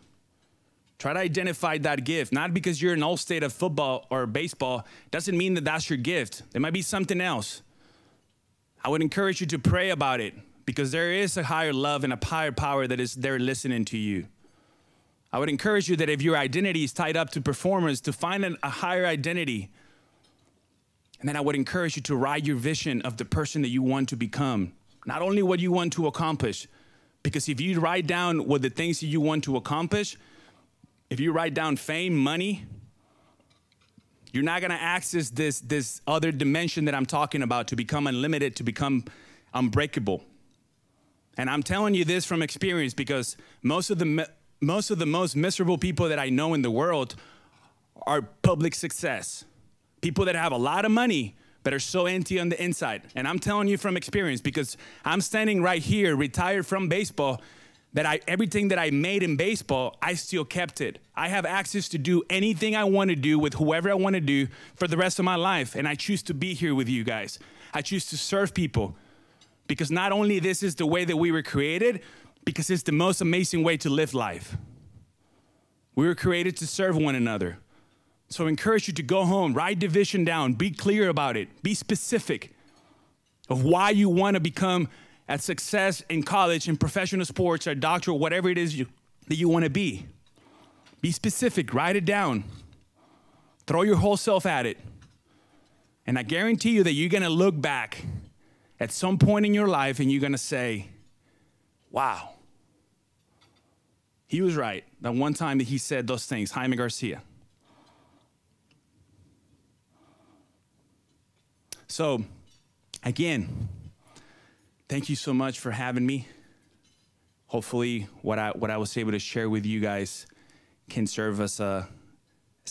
Try to identify that gift. Not because you're an all-state of football or baseball doesn't mean that that's your gift. There might be something else. I would encourage you to pray about it, because there is a higher love and a higher power that is there listening to you. I would encourage you that if your identity is tied up to performance, to find a higher identity. And then I would encourage you to write your vision of the person that you want to become. Not only what you want to accomplish, because if you write down what the things that you want to accomplish, if you write down fame, money, you're not going to access this other dimension that I'm talking about to become unlimited, to become unbreakable. And I'm telling you this from experience, because most of the most miserable people that I know in the world are public success. People that have a lot of money but are so empty on the inside. And I'm telling you from experience, because I'm standing right here, retired from baseball, that everything that I made in baseball, I still kept it. I have access to do anything I want to do with whoever I want to do for the rest of my life. And I choose to be here with you guys. I choose to serve people, because not only this is the way that we were created, because it's the most amazing way to live life. We were created to serve one another. So I encourage you to go home, write the vision down, be clear about it, be specific of why you want to become a success in college, in professional sports, or doctoral, whatever it is that you want to be. Be specific, write it down, throw your whole self at it. And I guarantee you that you're going to look back at some point in your life and you're going to say, wow, he was right that one time that he said those things, Jaime Garcia. So, again, thank you so much for having me. Hopefully, what I was able to share with you guys can serve as an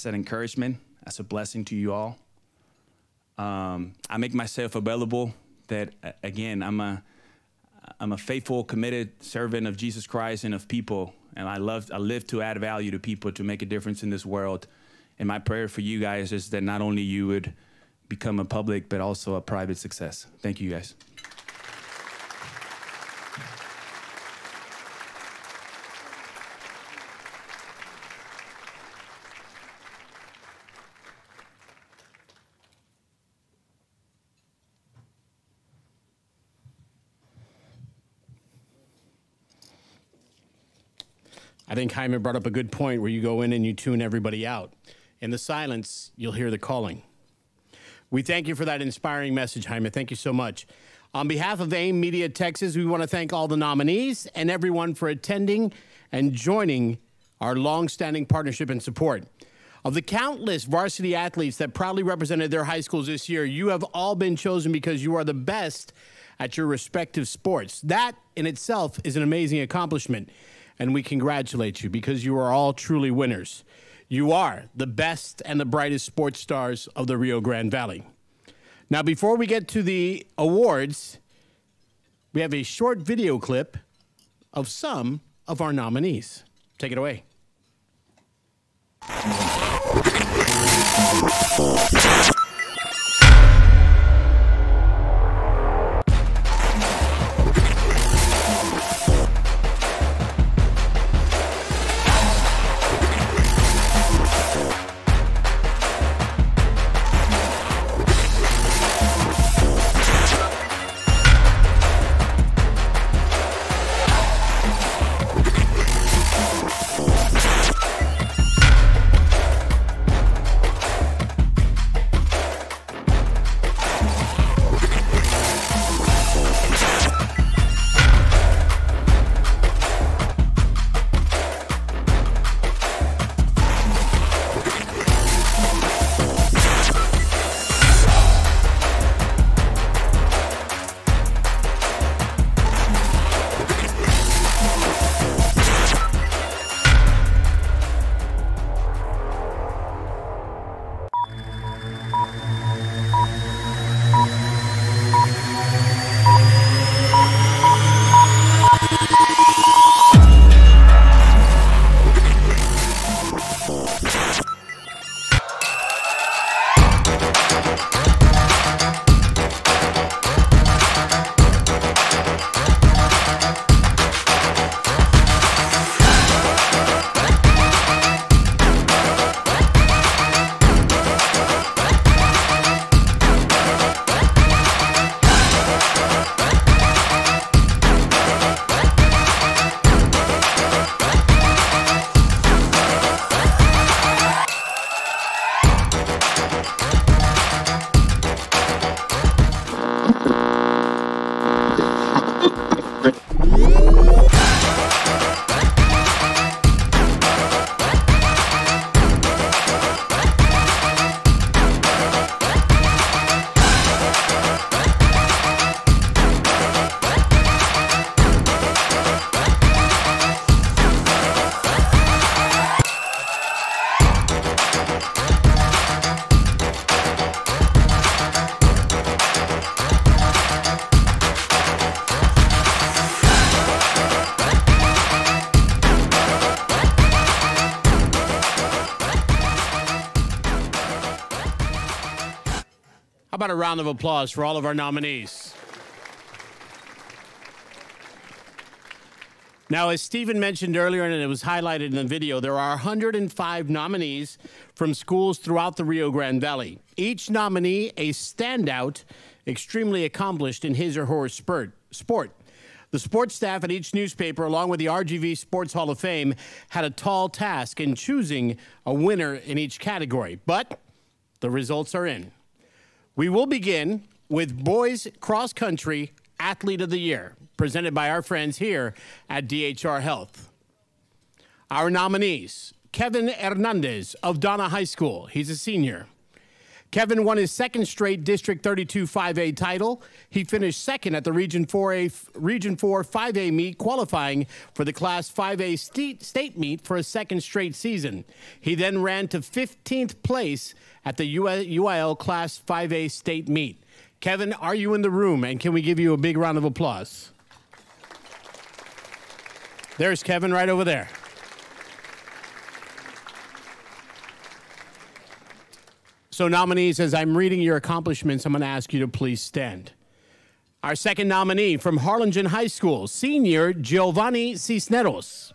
encouragement, as a blessing to you all. I make myself available. That again, I'm I'm a faithful, committed servant of Jesus Christ and of people. And I live to add value to people, to make a difference in this world. And my prayer for you guys is that not only you would become a public, but also a private success. Thank you, guys. I think Jaime brought up a good point where you go in and you tune everybody out. In the silence, you'll hear the calling. We thank you for that inspiring message, Jaime. Thank you so much. On behalf of AIM Media Texas, we want to thank all the nominees and everyone for attending and joining our long-standing partnership and support. Of the countless varsity athletes that proudly represented their high schools this year, you have all been chosen because you are the best at your respective sports. That in itself is an amazing accomplishment, and we congratulate you because you are all truly winners. You are the best and the brightest sports stars of the Rio Grande Valley. Now, before we get to the awards, we have a short video clip of some of our nominees. Take it away. How about a round of applause for all of our nominees? Now, as Stephen mentioned earlier, and it was highlighted in the video, there are 105 nominees from schools throughout the Rio Grande Valley. Each nominee a standout, extremely accomplished in his or her sport. The sports staff at each newspaper, along with the RGV Sports Hall of Fame, had a tall task in choosing a winner in each category. But the results are in. We will begin with Boys Cross Country Athlete of the Year, presented by our friends here at DHR Health. Our nominees, Kevin Hernandez of Donna High School. He's a senior. Kevin won his second straight District 32 5A title. He finished second at the Region 4 5A meet, qualifying for the Class 5A state meet for a second straight season. He then ran to 15th place at the UIL Class 5A state meet. Kevin, are you in the room, and can we give you a big round of applause? There's Kevin right over there. So nominees, as I'm reading your accomplishments, I'm going to ask you to please stand. Our second nominee from Harlingen High School, senior Giovanni Cisneros.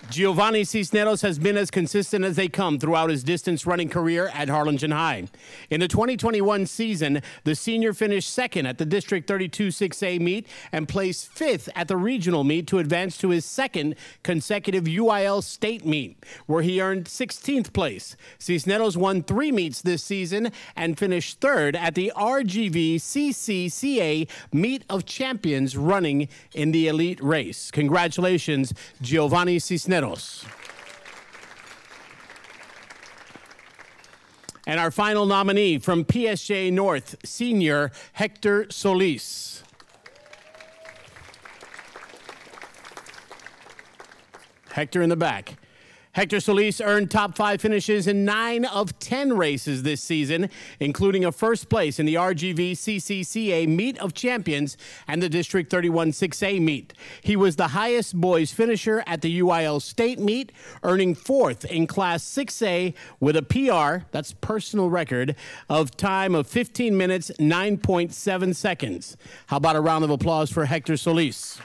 Giovanni Cisneros has been as consistent as they come throughout his distance running career at Harlingen High. In the 2021 season, the senior finished second at the District 32 6A meet and placed fifth at the regional meet to advance to his second consecutive UIL state meet, where he earned 16th place. Cisneros won 3 meets this season and finished third at the RGV CCCA Meet of Champions running in the elite race. Congratulations, Giovanni Cisneros. And our final nominee from PSJ North, senior Hector Solis. Hector in the back. Hector Solis earned top 5 finishes in 9 of 10 races this season, including a first place in the RGV CCCA Meet of Champions and the District 31 6A meet. He was the highest boys finisher at the UIL State meet, earning 4th in Class 6A with a PR, that's personal record, of time of 15 minutes, 9.7 seconds. How about a round of applause for Hector Solis?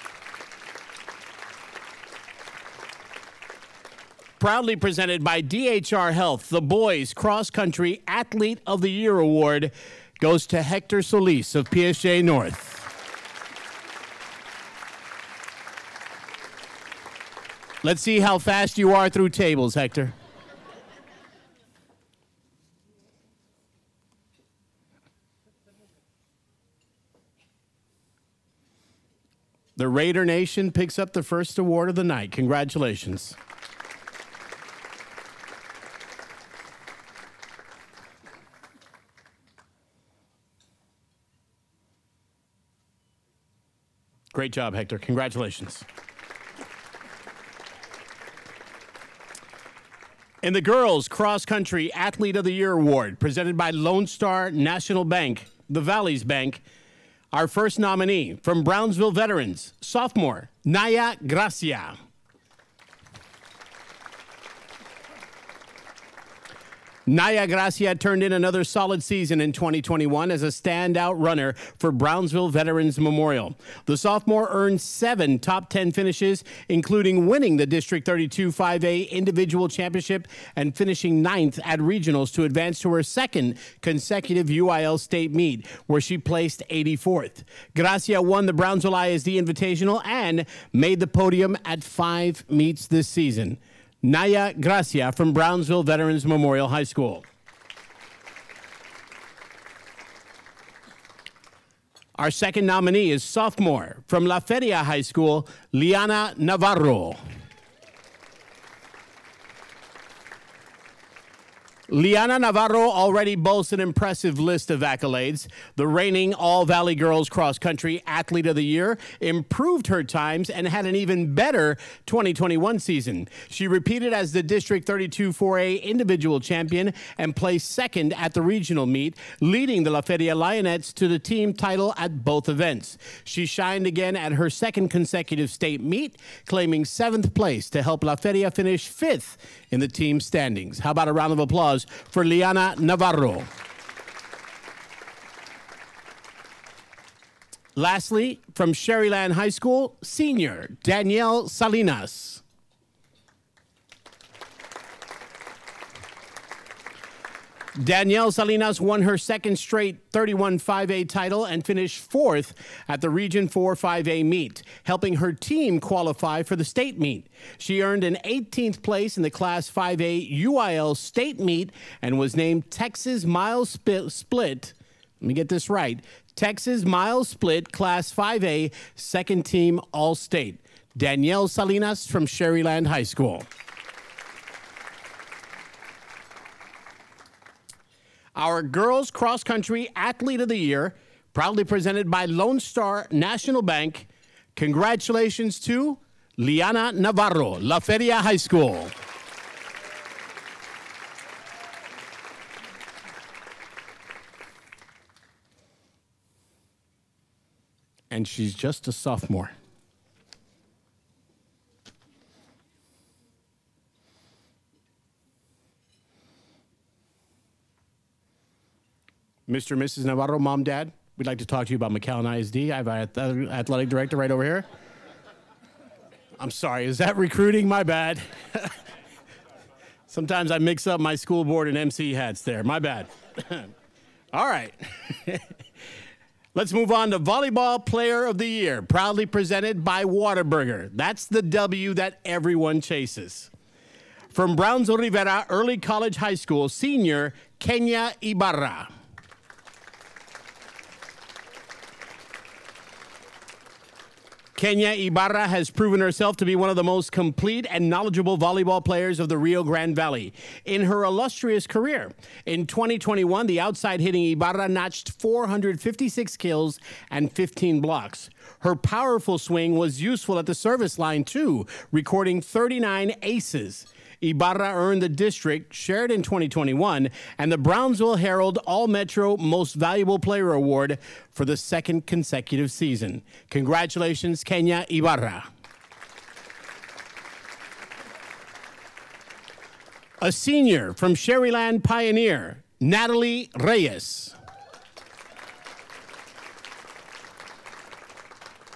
Proudly presented by DHR Health, the Boys Cross Country Athlete of the Year Award goes to Hector Solis of PSJ North. Let's see how fast you are through tables, Hector. The Raider Nation picks up the first award of the night. Congratulations. Great job, Hector. Congratulations. In the Girls Cross Country Athlete of the Year Award, presented by Lone Star National Bank, the Valley's Bank, our first nominee from Brownsville Veterans, sophomore, Naya Gracia. Naya Gracia turned in another solid season in 2021 as a standout runner for Brownsville Veterans Memorial. The sophomore earned 7 top 10 finishes, including winning the District 32 5A Individual Championship and finishing 9th at regionals to advance to her second consecutive UIL state meet, where she placed 84th. Gracia won the Brownsville ISD Invitational and made the podium at 5 meets this season. Naya Gracia from Brownsville Veterans Memorial High School. Our second nominee is sophomore from La Feria High School, Liana Navarro. Liana Navarro already boasts an impressive list of accolades. The reigning All-Valley Girls Cross Country Athlete of the Year, improved her times, and had an even better 2021 season. She repeated as the District 32 4A Individual Champion and placed second at the regional meet, leading the La Feria Lionettes to the team title at both events. She shined again at her second consecutive state meet, claiming 7th place to help La Feria finish 5th in the team standings. How about a round of applause for Liana Navarro? Lastly, from Sherryland High School, senior Danielle Salinas. Danielle Salinas won her second straight 31 5A title and finished 4th at the Region 4 5A meet, helping her team qualify for the state meet. She earned an 18th place in the Class 5A UIL state meet and was named Texas Mile Split. Let me get this right. Texas Mile Split Class 5A second team All-State. Danielle Salinas from Sherryland High School. Our Girls Cross Country Athlete of the Year, proudly presented by Lone Star National Bank. Congratulations to Liana Navarro, La Feria High School. and she's just a sophomore. Mr. and Mrs. Navarro, Mom, Dad, we'd like to talk to you about McAllen ISD. I have our athletic director right over here. I'm sorry, is that recruiting? My bad. Sometimes I mix up my school board and MC hats there. My bad. All right. Let's move on to Volleyball Player of the Year, proudly presented by Whataburger. That's the W that everyone chases. From Brownsville Rivera Early College High School, senior Kenya Ibarra. Kenya Ibarra has proven herself to be one of the most complete and knowledgeable volleyball players of the Rio Grande Valley in her illustrious career. In 2021, the outside hitting Ibarra notched 456 kills and 15 blocks. Her powerful swing was useful at the service line, too, recording 39 aces. Ibarra earned the district Sheridan 2021 and the Brownsville Herald All-Metro Most Valuable Player Award for the second consecutive season. Congratulations, Kenya Ibarra. A senior from Sherryland Pioneer, Natalie Reyes.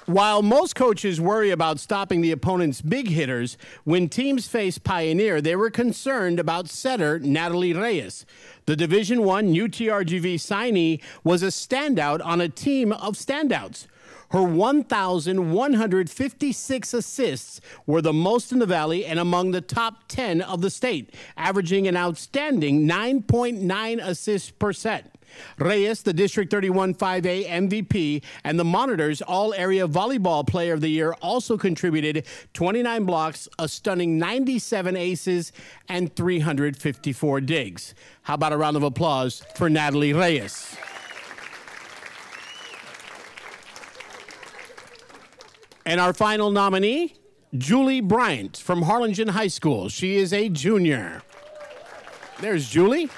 While most coaches worry about stopping the opponent's big hitters, when teams face Pioneer, they were concerned about setter Natalie Reyes. The Division I UTRGV signee was a standout on a team of standouts. Her 1,156 assists were the most in the Valley and among the top 10 of the state, averaging an outstanding 9.9 assists per set. Reyes, the District 31 5A MVP, and the Monitor's All-Area Volleyball Player of the Year also contributed 29 blocks, a stunning 97 aces, and 354 digs. How about a round of applause for Natalie Reyes? And our final nominee, Julie Bryant from Harlingen High School. She is a junior. There's Julie.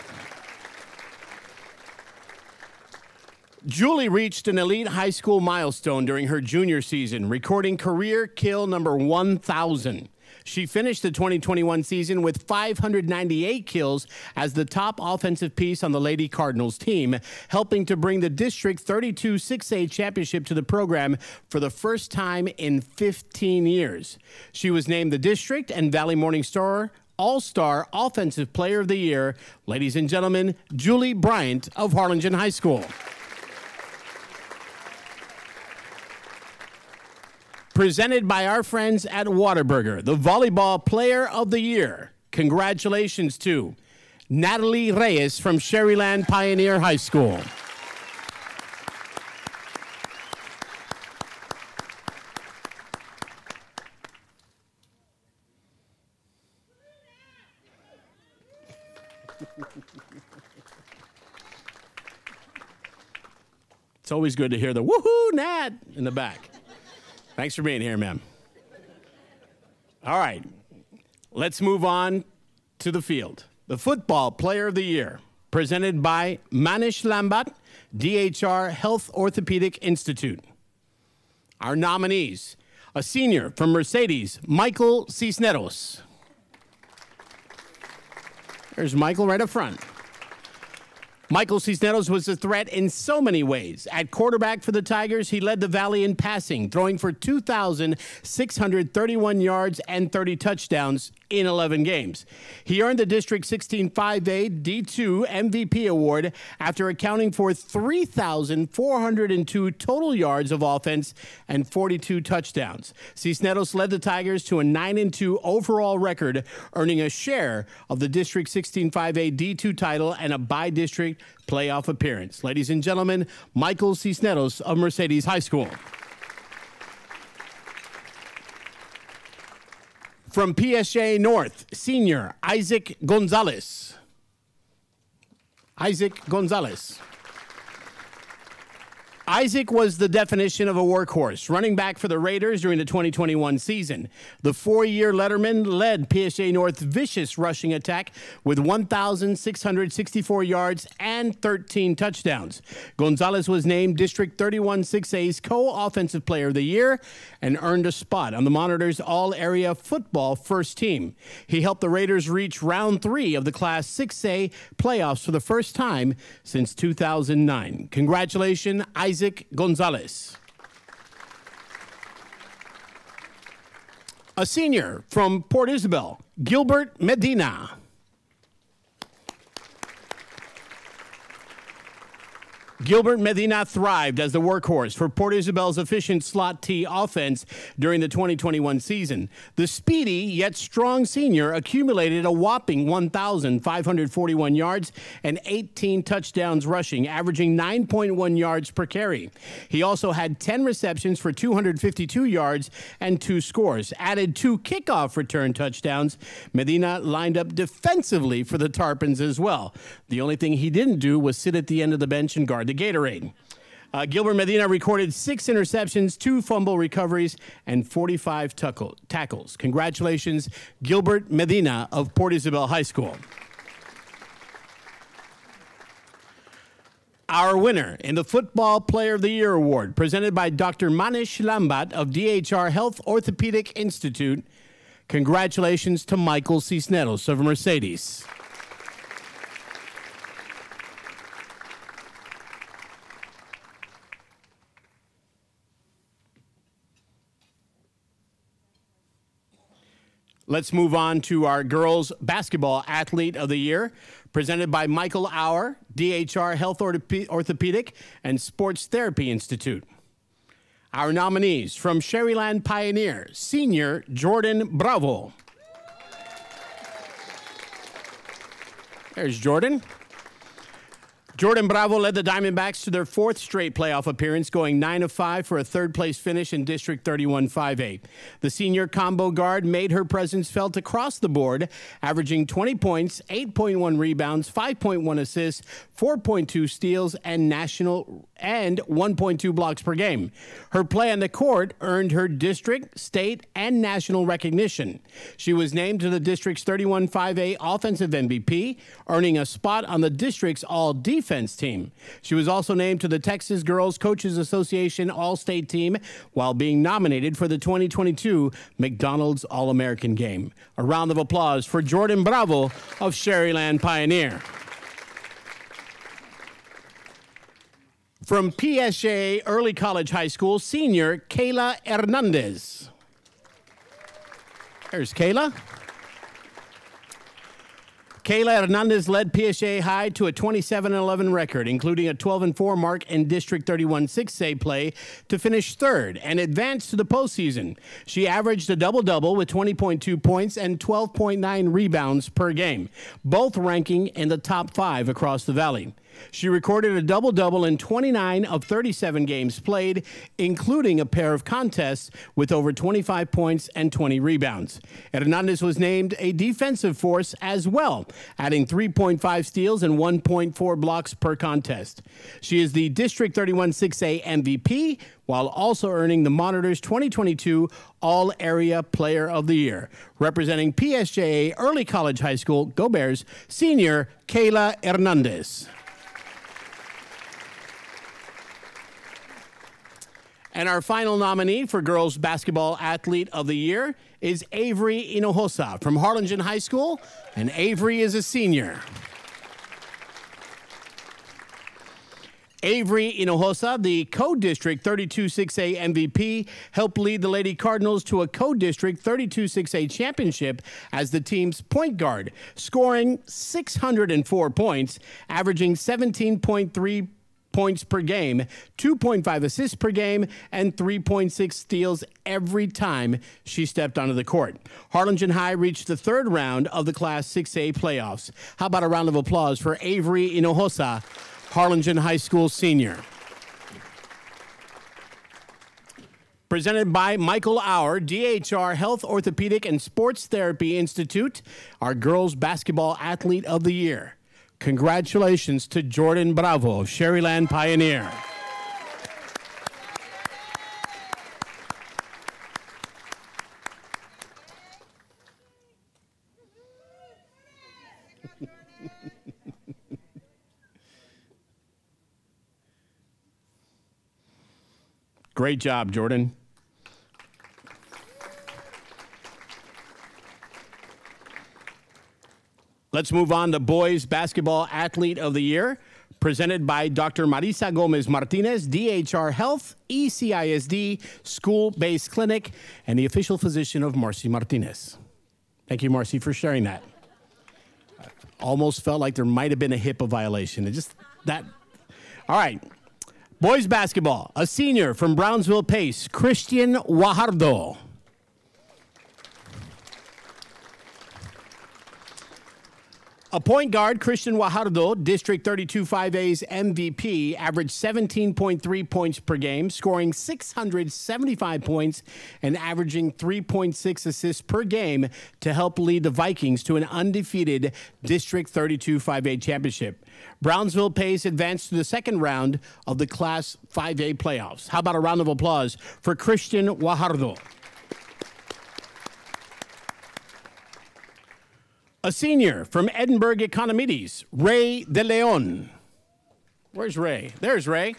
Julie reached an elite high school milestone during her junior season, recording career kill number 1,000. She finished the 2021 season with 598 kills as the top offensive piece on the Lady Cardinals team, helping to bring the District 32 6A championship to the program for the first time in 15 years. She was named the District and Valley Morning Star All-Star Offensive Player of the Year. Ladies and gentlemen, Julie Bryant of Harlingen High School. Presented by our friends at Whataburger, the Volleyball Player of the Year. Congratulations to Natalie Reyes from Sherryland Pioneer High School. It's always good to hear the woohoo, Nat, in the back. Thanks for being here, ma'am. All right, let's move on to the field. The Football Player of the Year, presented by Manish Lambat, DHR Health Orthopedic Institute. Our nominees, a senior from Mercedes, Michael Cisneros. There's Michael right up front. Michael Cisneros was a threat in so many ways. At quarterback for the Tigers, he led the Valley in passing, throwing for 2,631 yards and 30 touchdowns in 11 games. He earned the District 16 5A D2 MVP award after accounting for 3,402 total yards of offense and 42 touchdowns. Cisneros led the Tigers to a 9-2 overall record, earning a share of the District 16 5A D2 title and a by-district playoff appearance. Ladies and gentlemen, Michael Cisneros of Mercedes High School. From PSJ North, senior Isaac Gonzalez. Isaac Gonzalez. Isaac was the definition of a workhorse, running back for the Raiders during the 2021 season. The 4-year letterman led PSG North's vicious rushing attack with 1,664 yards and 13 touchdowns. Gonzalez was named District 31 6A's co-offensive player of the year and earned a spot on the Monitor's all-area football first team. He helped the Raiders reach round 3 of the Class 6A playoffs for the first time since 2009. Congratulations, Isaac Gonzalez. A senior from Port Isabel, Gilbert Medina. Gilbert Medina thrived as the workhorse for Port Isabel's efficient slot T offense during the 2021 season. The speedy yet strong senior accumulated a whopping 1,541 yards and 18 touchdowns rushing, averaging 9.1 yards per carry. He also had 10 receptions for 252 yards and 2 scores. Added 2 kickoff return touchdowns. Medina lined up defensively for the Tarpons as well. The only thing he didn't do was sit at the end of the bench and guard the Gatorade. Gilbert Medina recorded 6 interceptions, 2 fumble recoveries, and 45 tackles. Congratulations, Gilbert Medina of Port Isabel High School. Our winner in the Football Player of the Year Award, presented by Dr. Manish Lambat of DHR Health Orthopedic Institute. Congratulations to Michael Cisneros of Mercedes. Let's move on to our Girls Basketball Athlete of the Year, presented by Michael Auer, DHR Health Orthopedic and Sports Therapy Institute. Our nominees from Sherryland Pioneer, Senior Jordan Bravo. There's Jordan. Jordan Bravo led the Diamondbacks to their 4th straight playoff appearance, going 9 of 5 for a 3rd-place finish in District 31 5A. The senior combo guard made her presence felt across the board, averaging 20 points, 8.1 rebounds, 5.1 assists, 4.2 steals, and 1.2 blocks per game. Her play on the court earned her district, state, and national recognition. She was named to the district's 31 5A offensive MVP, earning a spot on the district's all-defense team. She was also named to the Texas Girls Coaches Association All-State team while being nominated for the 2022 McDonald's All-American Game. A round of applause for Jordan Bravo of Sherryland Pioneer. From PSA Early College High School, senior Kayla Hernandez. There's Kayla. Kayla Hernandez led PSA High to a 27-11 record, including a 12-4 mark in District 31 6A play to finish 3rd and advance to the postseason. She averaged a double-double with 20.2 points and 12.9 rebounds per game, both ranking in the top 5 across the valley. She recorded a double-double in 29 of 37 games played, including a pair of contests with over 25 points and 20 rebounds. Hernandez was named a defensive force as well, adding 3.5 steals and 1.4 blocks per contest. She is the District 31 6A MVP, while also earning the Monitor's 2022 All-Area Player of the Year. Representing PSJA Early College High School, Go Bears, senior Kayla Hernandez. And our final nominee for Girls Basketball Athlete of the Year is Avery Hinojosa from Harlingen High School, and Avery is a senior. Avery Hinojosa, the Co-District 32-6A MVP, helped lead the Lady Cardinals to a Co-District 32-6A championship as the team's point guard, scoring 604 points, averaging 17.3 points per game, 2.5 assists per game, and 3.6 steals every time she stepped onto the court. Harlingen High reached the 3rd round of the Class 6A playoffs. How about a round of applause for Avery Hinojosa, Harlingen High School senior. Presented by Michael Auer, DHR Health Orthopedic and Sports Therapy Institute, our Girls Basketball Athlete of the Year. Congratulations to Jordan Bravo of Sherryland Pioneer. Great job, Jordan. Let's move on to Boys Basketball Athlete of the Year, presented by Dr. Marisa Gomez Martinez, DHR Health, ECISD, School-Based Clinic, and the official physician of Marcy Martinez. Thank you, Marcy, for sharing that. Almost felt like there might have been a HIPAA violation. It just that. All right. Boys basketball, a senior from Brownsville Pace, Christian Guajardo. A point guard, Christian Guajardo, District 32 5A's MVP, averaged 17.3 points per game, scoring 675 points and averaging 3.6 assists per game to help lead the Vikings to an undefeated District 32 5A championship. Brownsville Pace advanced to the second round of the Class 5A playoffs. How about a round of applause for Christian Guajardo? A senior from Edinburgh Economides, Ray De Leon. Where's Ray? There's Ray.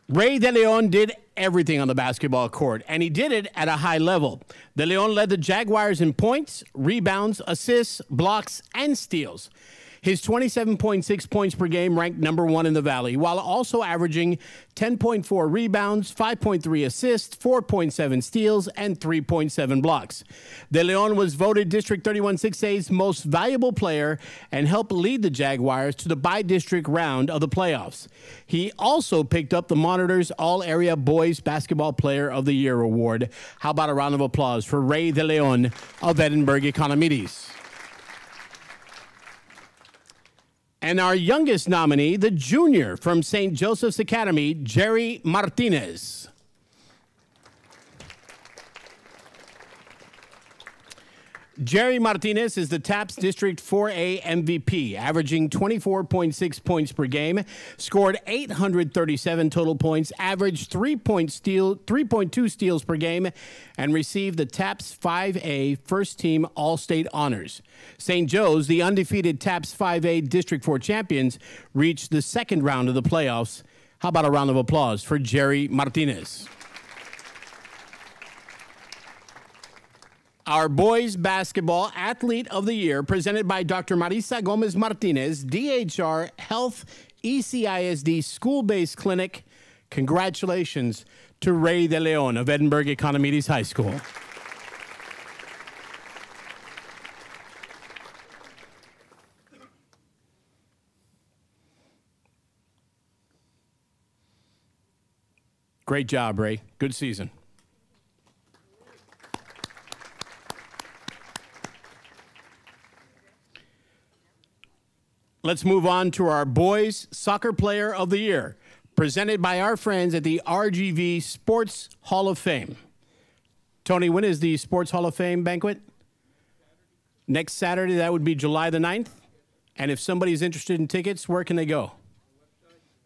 Ray De Leon did everything on the basketball court, and he did it at a high level. De Leon led the Jaguars in points, rebounds, assists, blocks, and steals. His 27.6 points per game ranked number 1 in the Valley, while also averaging 10.4 rebounds, 5.3 assists, 4.7 steals, and 3.7 blocks. De Leon was voted District 31 6A's most valuable player and helped lead the Jaguars to the bi-district round of the playoffs. He also picked up the Monitor's All-Area Boys Basketball Player of the Year award. How about a round of applause for Ray De Leon of Edinburgh Economides? And our youngest nominee, the junior from St. Joseph's Academy, Jerry Martinez. Jerry Martinez is the TAPS District 4A MVP, averaging 24.6 points per game, scored 837 total points, averaged 3.2 steals per game, and received the TAPS 5A First Team All-State honors. St. Joe's, the undefeated TAPS 5A District 4 champions, reached the second round of the playoffs. How about a round of applause for Jerry Martinez? Our Boys Basketball Athlete of the Year, presented by Dr. Marisa Gomez Martinez, DHR Health, ECISD School-Based Clinic. Congratulations to Ray De Leon of Edinburgh Economides High School. Great job, Ray. Good season. Let's move on to our Boys Soccer Player of the Year, presented by our friends at the RGV Sports Hall of Fame. Tony, when is the Sports Hall of Fame banquet? Next Saturday, that would be July the 9th. And if somebody's interested in tickets, where can they go?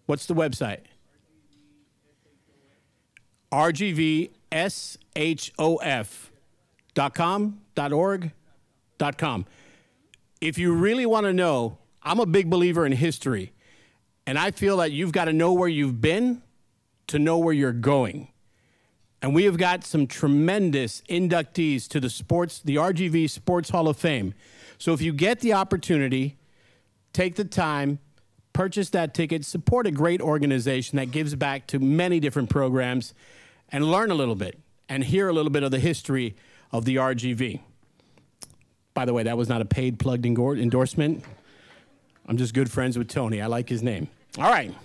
What's the website? rgvshof.com.org.com. If you really want to know, I'm a big believer in history, and I feel that you've got to know where you've been to know where you're going. And we have got some tremendous inductees to the RGV Sports Hall of Fame. So if you get the opportunity, take the time, purchase that ticket, support a great organization that gives back to many different programs, and learn a little bit and hear a little bit of the history of the RGV. By the way, that was not a paid plugged endorsement. I'm just good friends with Tony. I like his name. All right.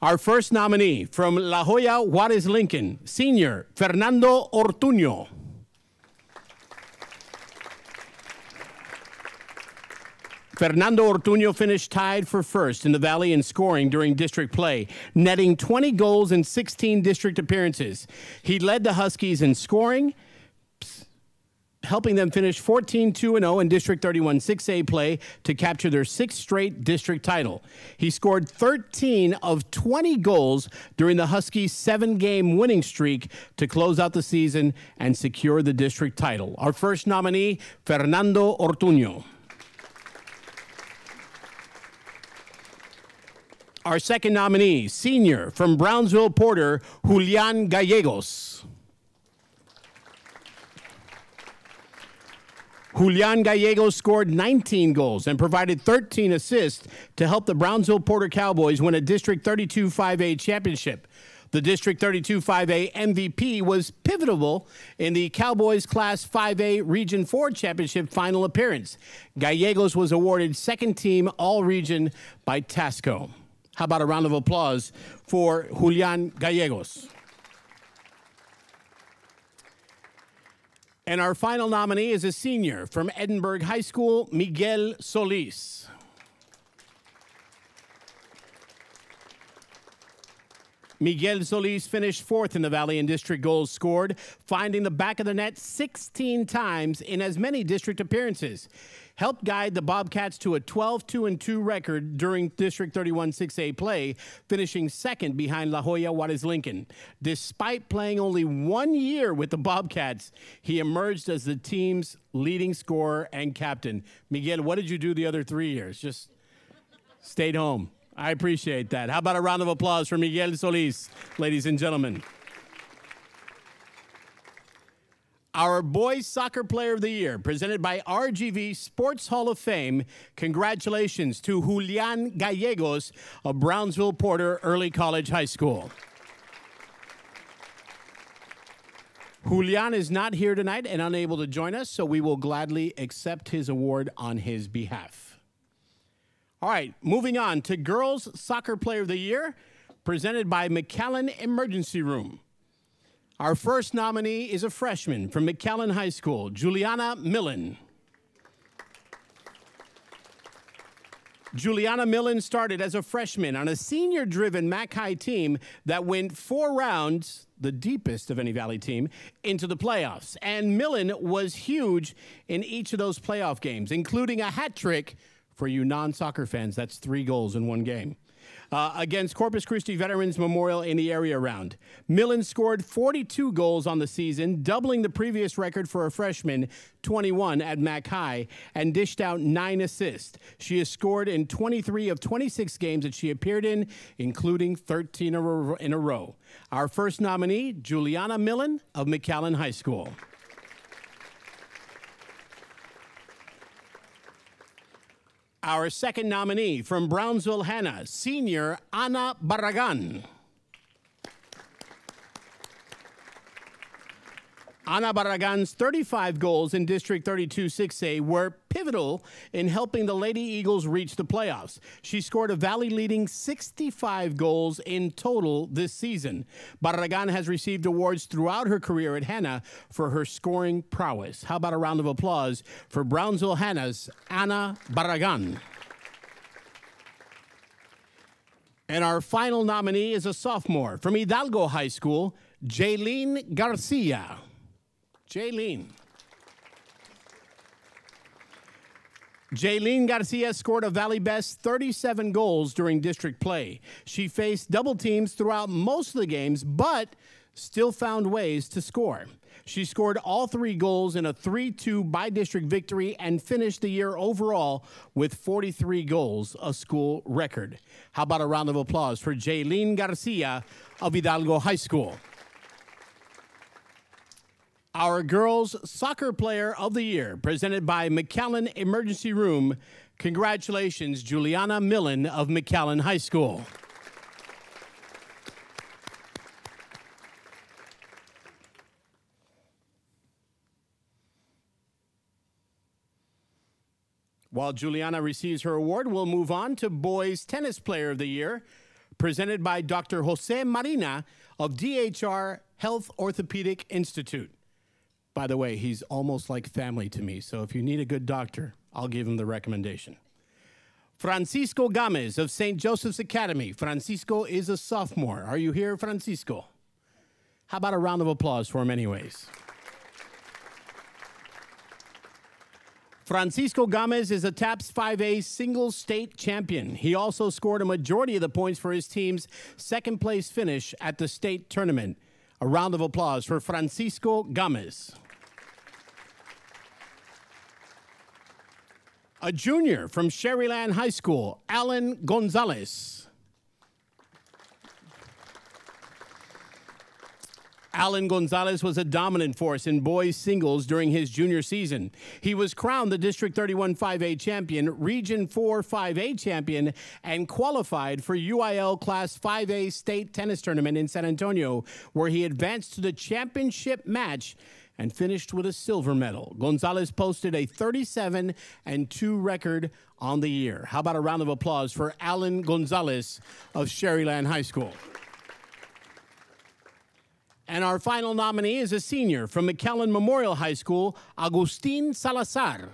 Our first nominee from La Jolla, Juarez, Lincoln, senior Fernando Ortuño. Fernando Ortuño finished tied for first in the Valley in scoring during district play, netting 20 goals in 16 district appearances. He led the Huskies in scoring, helping them finish 14-2-0 in District 31 6A play to capture their 6th straight district title. He scored 13 of 20 goals during the Huskies' 7-game winning streak to close out the season and secure the district title. Our first nominee, Fernando Ortuño. Our second nominee, senior from Brownsville Porter, Julian Gallegos. Julian Gallegos scored 19 goals and provided 13 assists to help the Brownsville Porter Cowboys win a District 32 5A championship. The District 32 5A MVP was pivotal in the Cowboys Class 5A Region 4 Championship final appearance. Gallegos was awarded second team All-Region by Tasco. How about a round of applause for Julian Gallegos? And our final nominee is a senior from Edinburgh High School, Miguel Solis. Miguel Solis finished fourth in the Valley in district goals scored, finding the back of the net 16 times in as many district appearances. Helped guide the Bobcats to a 12-2-2 record during District 31 6A play, finishing second behind La Joya Juarez Lincoln. Despite playing only 1 year with the Bobcats, he emerged as the team's leading scorer and captain. Miguel, what did you do the other 3 years? Just stayed home. I appreciate that. How about a round of applause for Miguel Solis, ladies and gentlemen? Our Boys Soccer Player of the Year, presented by RGV Sports Hall of Fame. Congratulations to Julian Gallegos of Brownsville Porter Early College High School. Julian is not here tonight and unable to join us, so we will gladly accept his award on his behalf. All right, moving on to Girls Soccer Player of the Year, presented by McAllen Emergency Room. Our first nominee is a freshman from McAllen High School, Juliana Millen. Juliana Millen started as a freshman on a senior-driven Mac High team that went 4 rounds, the deepest of any Valley team, into the playoffs. And Millen was huge in each of those playoff games, including a hat trick for you non-soccer fans. That's 3 goals in 1 game. Against Corpus Christi Veterans Memorial in the area round. Millen scored 42 goals on the season, doubling the previous record for a freshman, 21 at Mac High, and dished out 9 assists. She has scored in 23 of 26 games that she appeared in, including 13 in a row. Our first nominee, Juliana Millen of McAllen High School. Our second nominee from Brownsville, Hannah, senior Ana Barragan. Ana Barragan's 35 goals in District 32 6A were pivotal in helping the Lady Eagles reach the playoffs. She scored a Valley-leading 65 goals in total this season. Barragan has received awards throughout her career at Hannah for her scoring prowess. How about a round of applause for Brownsville Hannah's Ana Barragan? And our final nominee is a sophomore from Hidalgo High School, Jaylene Garcia. Jaylene Garcia scored a Valley best 37 goals during district play. She faced double teams throughout most of the games, but still found ways to score. She scored all 3 goals in a 3-2 by-district victory and finished the year overall with 43 goals, a school record. How about a round of applause for Jaylene Garcia of Hidalgo High School? Our Girls Soccer Player of the Year, presented by McAllen Emergency Room. Congratulations, Juliana Millen of McAllen High School. While Juliana receives her award, we'll move on to Boys Tennis Player of the Year, presented by Dr. Jose Marina of DHR Health Orthopedic Institute. By the way, he's almost like family to me, so if you need a good doctor, I'll give him the recommendation. Francisco Gomez of St. Joseph's Academy. Francisco is a sophomore. Are you here, Francisco? How about a round of applause for him anyways? Francisco Gomez is a TAPS 5A single state champion. He also scored a majority of the points for his team's second place finish at the state tournament. A round of applause for Francisco Gomez. A junior from Sherryland High School, Alan Gonzalez. Alan Gonzalez was a dominant force in boys singles during his junior season. He was crowned the District 31 5A champion, Region 4 5A champion, and qualified for UIL Class 5A state tennis tournament in San Antonio, where he advanced to the championship match and finished with a silver medal. Gonzalez posted a 37-2 record on the year. How about a round of applause for Alan Gonzalez of Sherryland High School? And our final nominee is a senior from McAllen Memorial High School, Agustin Salazar.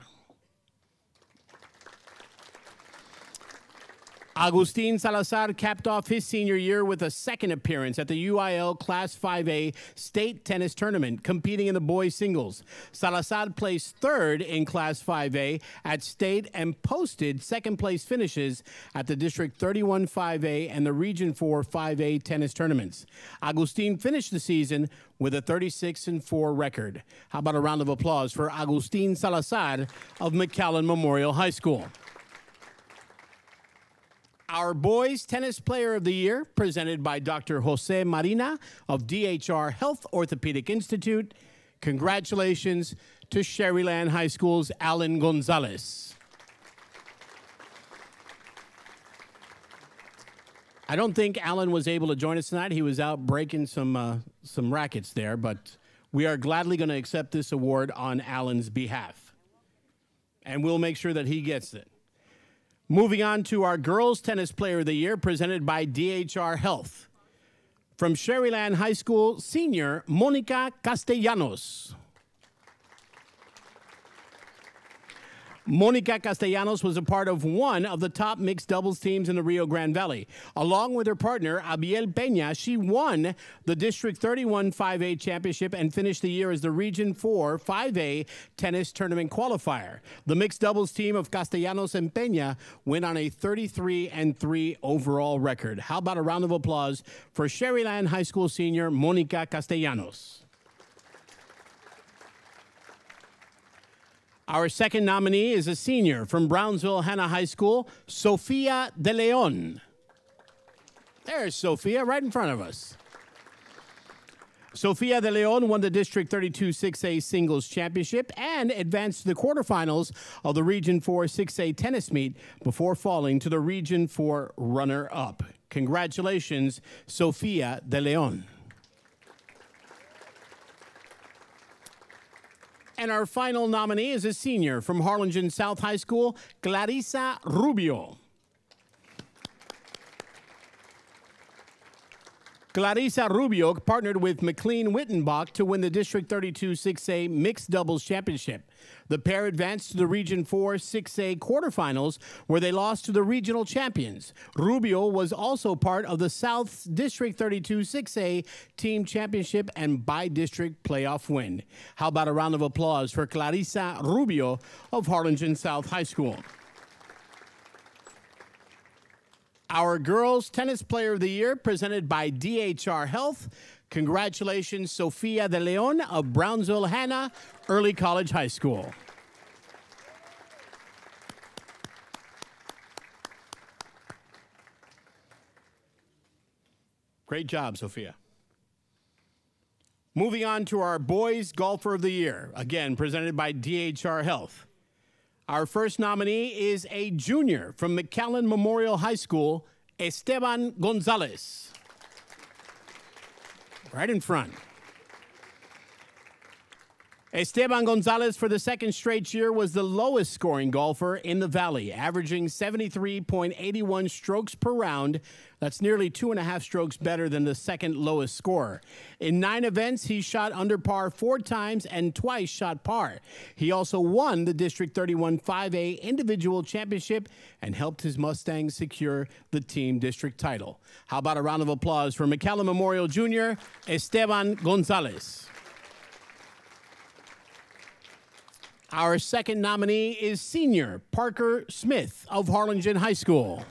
Agustin Salazar capped off his senior year with a second appearance at the UIL Class 5A State Tennis Tournament, competing in the boys singles. Salazar placed third in Class 5A at state and posted second-place finishes at the District 31 5A and the Region 4 5A tennis tournaments. Agustin finished the season with a 36-4 record. How about a round of applause for Agustin Salazar of McAllen Memorial High School? Our Boys Tennis Player of the Year, presented by Dr. Jose Marina of DHR Health Orthopedic Institute. Congratulations to Sherryland High School's Alan Gonzalez. I don't think Alan was able to join us tonight. He was out breaking some rackets there, but we are gladly going to accept this award on Alan's behalf. And we'll make sure that he gets it. Moving on to our Girls Tennis Player of the Year, presented by DHR Health. From Sherryland High School, senior Monica Castellanos. Monica Castellanos was a part of one of the top mixed doubles teams in the Rio Grande Valley. Along with her partner, Abiel Peña, she won the District 31 5A championship and finished the year as the Region 4 5A tennis tournament qualifier. The mixed doubles team of Castellanos and Peña went on a 33-3 overall record. How about a round of applause for Sherryland High School senior Monica Castellanos? Our second nominee is a senior from Brownsville Hanna High School, Sofia De Leon. There's Sofia right in front of us. Sofia De Leon won the District 32 6A Singles Championship and advanced to the quarterfinals of the Region 4 6A tennis meet before falling to the Region 4 runner-up. Congratulations, Sofia De Leon. And our final nominee is a senior from Harlingen South High School, Clarissa Rubio. Clarissa Rubio partnered with McLean Wittenbach to win the District 32 6A Mixed Doubles Championship. The pair advanced to the Region 4 6A quarterfinals, where they lost to the regional champions. Rubio was also part of the South's District 32 6A Team Championship and by-district playoff win. How about a round of applause for Clarissa Rubio of Harlingen South High School? Our Girls Tennis Player of the Year, presented by DHR Health. Congratulations, Sofia De Leon of Brownsville Hanna Early College High School. Great job, Sofia. Moving on to our Boys Golfer of the Year, again presented by DHR Health. Our first nominee is a junior from McAllen Memorial High School, Esteban Gonzalez. Right in front. Esteban Gonzalez, for the second straight year, was the lowest scoring golfer in the Valley, averaging 73.81 strokes per round. That's nearly 2.5 strokes better than the second lowest scorer. In 9 events, he shot under par 4 times and twice shot par. He also won the District 31 5A individual championship and helped his Mustangs secure the team district title. How about a round of applause for McAllen Memorial Jr., Esteban Gonzalez? Our second nominee is senior Parker Smith of Harlingen High School.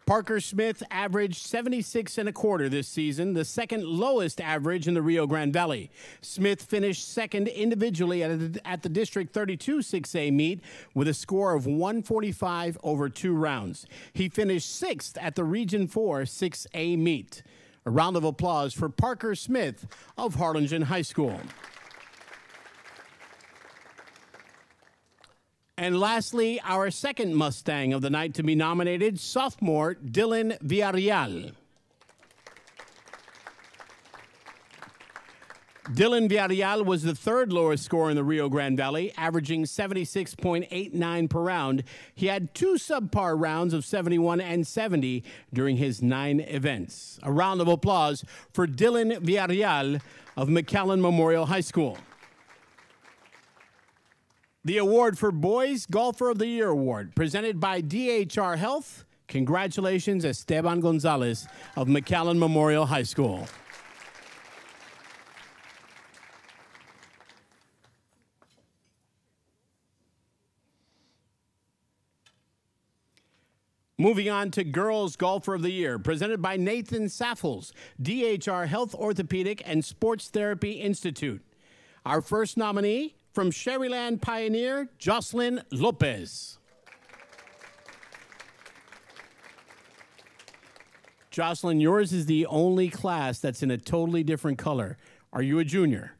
Parker Smith averaged 76 and a quarter this season, the second lowest average in the Rio Grande Valley. Smith finished second individually at the District 32 6A meet with a score of 145 over 2 rounds. He finished sixth at the Region 4 6A meet. A round of applause for Parker Smith of Harlingen High School. And lastly, our second Mustang of the night to be nominated, sophomore Dylan Villarreal. Dylan Villarreal was the third lowest scorer in the Rio Grande Valley, averaging 76.89 per round. He had 2 subpar rounds of 71 and 70 during his 9 events. A round of applause for Dylan Villarreal of McAllen Memorial High School. The award for Boys Golfer of the Year Award, presented by DHR Health. Congratulations, Esteban Gonzalez of McAllen Memorial High School. Moving on to Girls Golfer of the Year, presented by Nathan Saffels, DHR Health Orthopedic and Sports Therapy Institute. Our first nominee, from Sherryland Pioneer, Jocelyn Lopez. Jocelyn, yours is the only class that's in a totally different color. Are you a junior?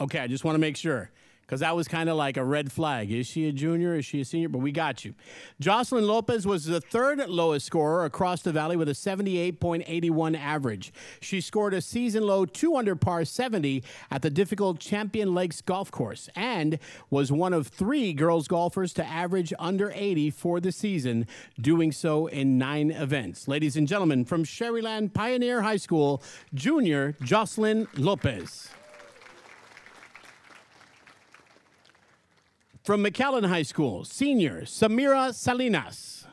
Okay, I just want to make sure, because that was kind of like a red flag. Is she a junior? Is she a senior? But we got you. Jocelyn Lopez was the third lowest scorer across the valley with a 78.81 average. She scored a season-low 2 under par 70 at the difficult Champion Lakes Golf Course and was one of 3 girls golfers to average under 80 for the season, doing so in 9 events. Ladies and gentlemen, from Sherryland Pioneer High School, junior Jocelyn Lopez. From McAllen High School, senior Samira Salinas.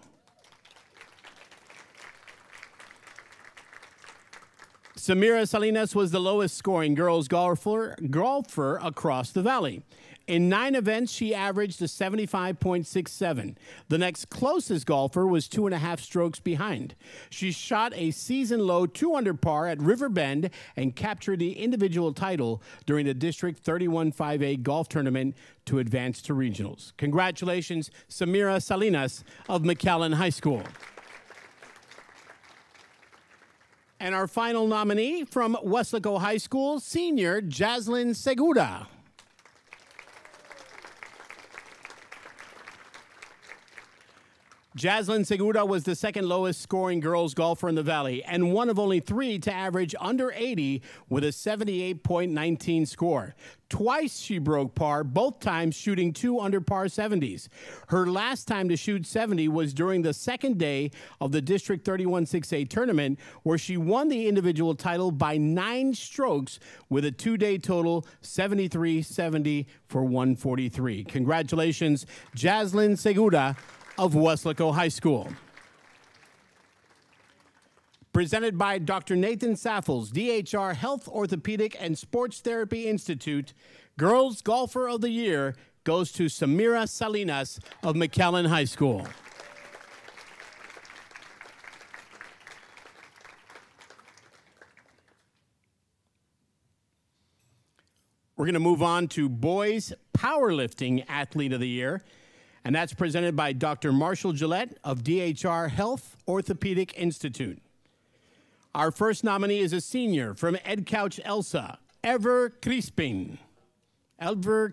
Samira Salinas was the lowest scoring girls golfer across the valley. In 9 events, she averaged a 75.67. The next closest golfer was 2.5 strokes behind. She shot a season-low 2 under par at River Bend and captured the individual title during the District 31 5A golf tournament to advance to regionals. Congratulations, Samira Salinas of McAllen High School. And our final nominee from Weslaco High School, senior Jaslyn Segura. Jaslyn Segura was the second lowest scoring girls golfer in the valley and one of only 3 to average under 80 with a 78.19 score. Twice she broke par, both times shooting 2 under par 70s. Her last time to shoot 70 was during the second day of the District 31 6A tournament, where she won the individual title by 9 strokes with a 2-day total 73-70 for 143. Congratulations, Jaslyn Segura of Weslaco High School. Presented by Dr. Nathan Saffels, DHR Health Orthopedic and Sports Therapy Institute, Girls Golfer of the Year goes to Samira Salinas of McAllen High School. We're going to move on to Boys Powerlifting Athlete of the Year, and that's presented by Dr. Marshall Gillette of DHR Health Orthopedic Institute. Our first nominee is a senior from Ed Couch Elsa, Ever Crispin. Ever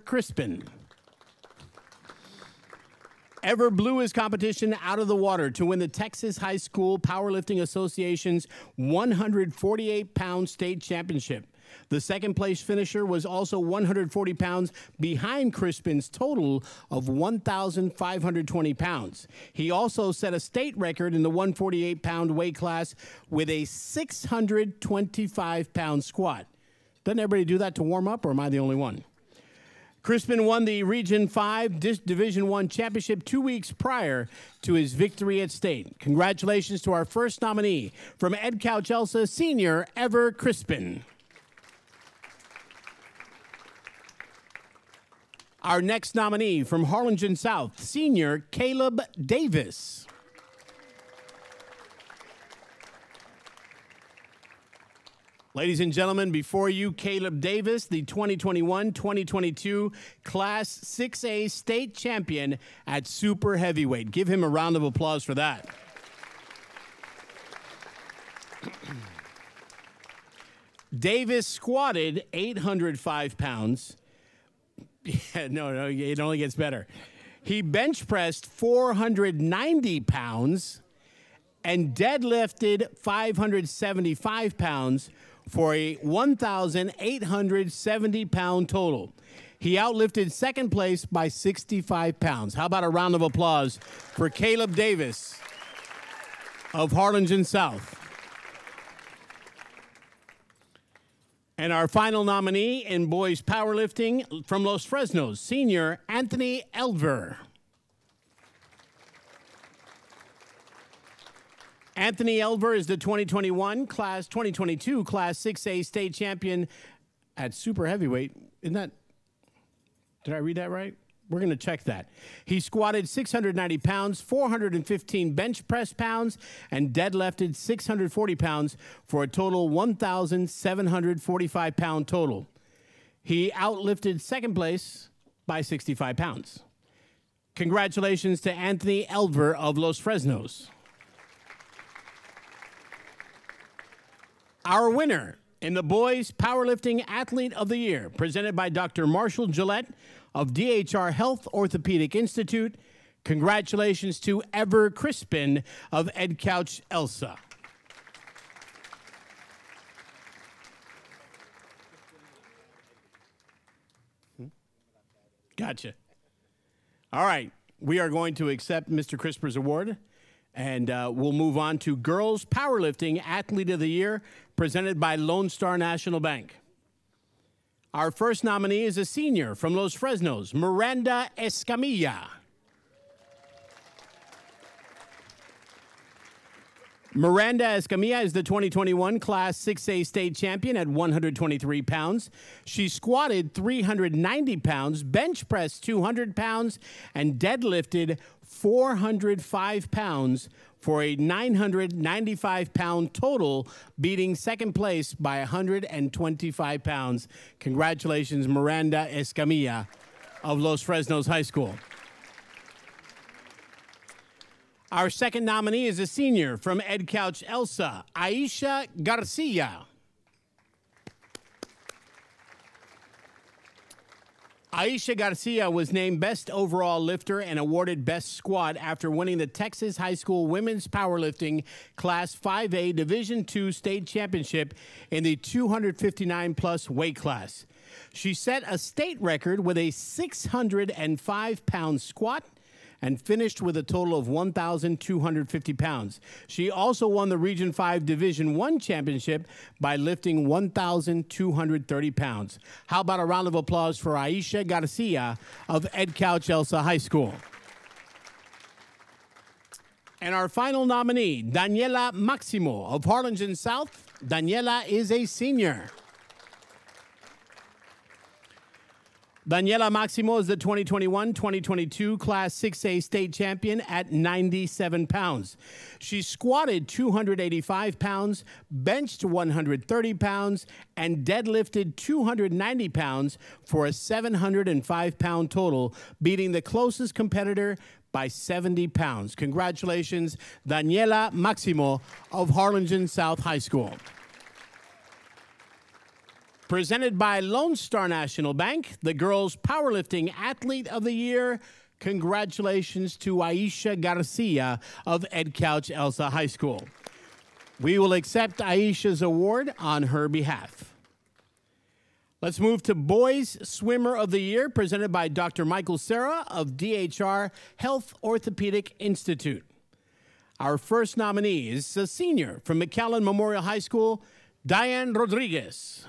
blew his competition out of the water to win the Texas High School Powerlifting Association's 148-pound state championship. The second-place finisher was also 140 pounds behind Crispin's total of 1,520 pounds. He also set a state record in the 148-pound weight class with a 625-pound squat. Doesn't everybody do that to warm up, or am I the only one? Crispin won the Region 5 Division I championship 2 weeks prior to his victory at state. Congratulations to our first nominee from Ed Couch Elsa, senior Ever Crispin. Our next nominee from Harlingen South, senior Caleb Davis. Ladies and gentlemen, before you, Caleb Davis, the 2021-2022 Class 6A state champion at super heavyweight. Give him a round of applause for that. Davis squatted 805 pounds. Yeah, no, it only gets better. He bench pressed 490 pounds and deadlifted 575 pounds for a 1,870 pound total. He outlifted second place by 65 pounds. How about a round of applause for Caleb Davis of Harlingen South? And our final nominee in boys powerlifting from Los Fresnos, senior Anthony Elver. Anthony Elver is the 2022 Class 6A state champion at super heavyweight. Isn't that, did I read that right? We're going to check that. He squatted 690 pounds, 415 bench press pounds, and deadlifted 640 pounds for a total 1,745 pound total. He outlifted second place by 65 pounds. Congratulations to Anthony Elver of Los Fresnos. Our winner in the Boys Powerlifting Athlete of the Year, presented by Dr. Marshall Gillette of DHR Health Orthopedic Institute. Congratulations to Ever Crispin of Ed Couch Elsa. Gotcha. All right. We are going to accept Mr. Crisper's award, and we'll move on to Girls Powerlifting Athlete of the Year, presented by Lone Star National Bank. Our first nominee is a senior from Los Fresnos, Miranda Escamilla. Miranda Escamilla is the 2021 Class 6A state champion at 123 pounds. She squatted 390 pounds, bench pressed 200 pounds, and deadlifted 405 pounds for a 995 pound total, beating second place by 125 pounds. Congratulations, Miranda Escamilla of Los Fresnos High School. Our second nominee is a senior from Ed Couch Elsa, Aisha Garcia. Aisha Garcia was named Best Overall Lifter and awarded Best Squat after winning the Texas High School Women's Powerlifting Class 5A Division II State Championship in the 259-plus weight class. She set a state record with a 605-pound squat and finished with a total of 1,250 pounds. She also won the Region 5 Division I championship by lifting 1,230 pounds. How about a round of applause for Aisha Garcia of Ed Couch Elsa High School? And our final nominee, Daniela Maximo of Harlingen South. Daniela is a senior. Daniela Maximo is the 2021-2022 Class 6A state champion at 97 pounds. She squatted 285 pounds, benched 130 pounds, and deadlifted 290 pounds for a 705-pound total, beating the closest competitor by 70 pounds. Congratulations, Daniela Maximo of Harlingen South High School. Presented by Lone Star National Bank, the Girls Powerlifting Athlete of the Year. Congratulations to Aisha Garcia of Ed Couch Elsa High School. We will accept Aisha's award on her behalf. Let's move to Boys Swimmer of the Year, presented by Dr. Michael Serra of DHR Health Orthopedic Institute. Our first nominee is a senior from McAllen Memorial High School, Diane Rodriguez.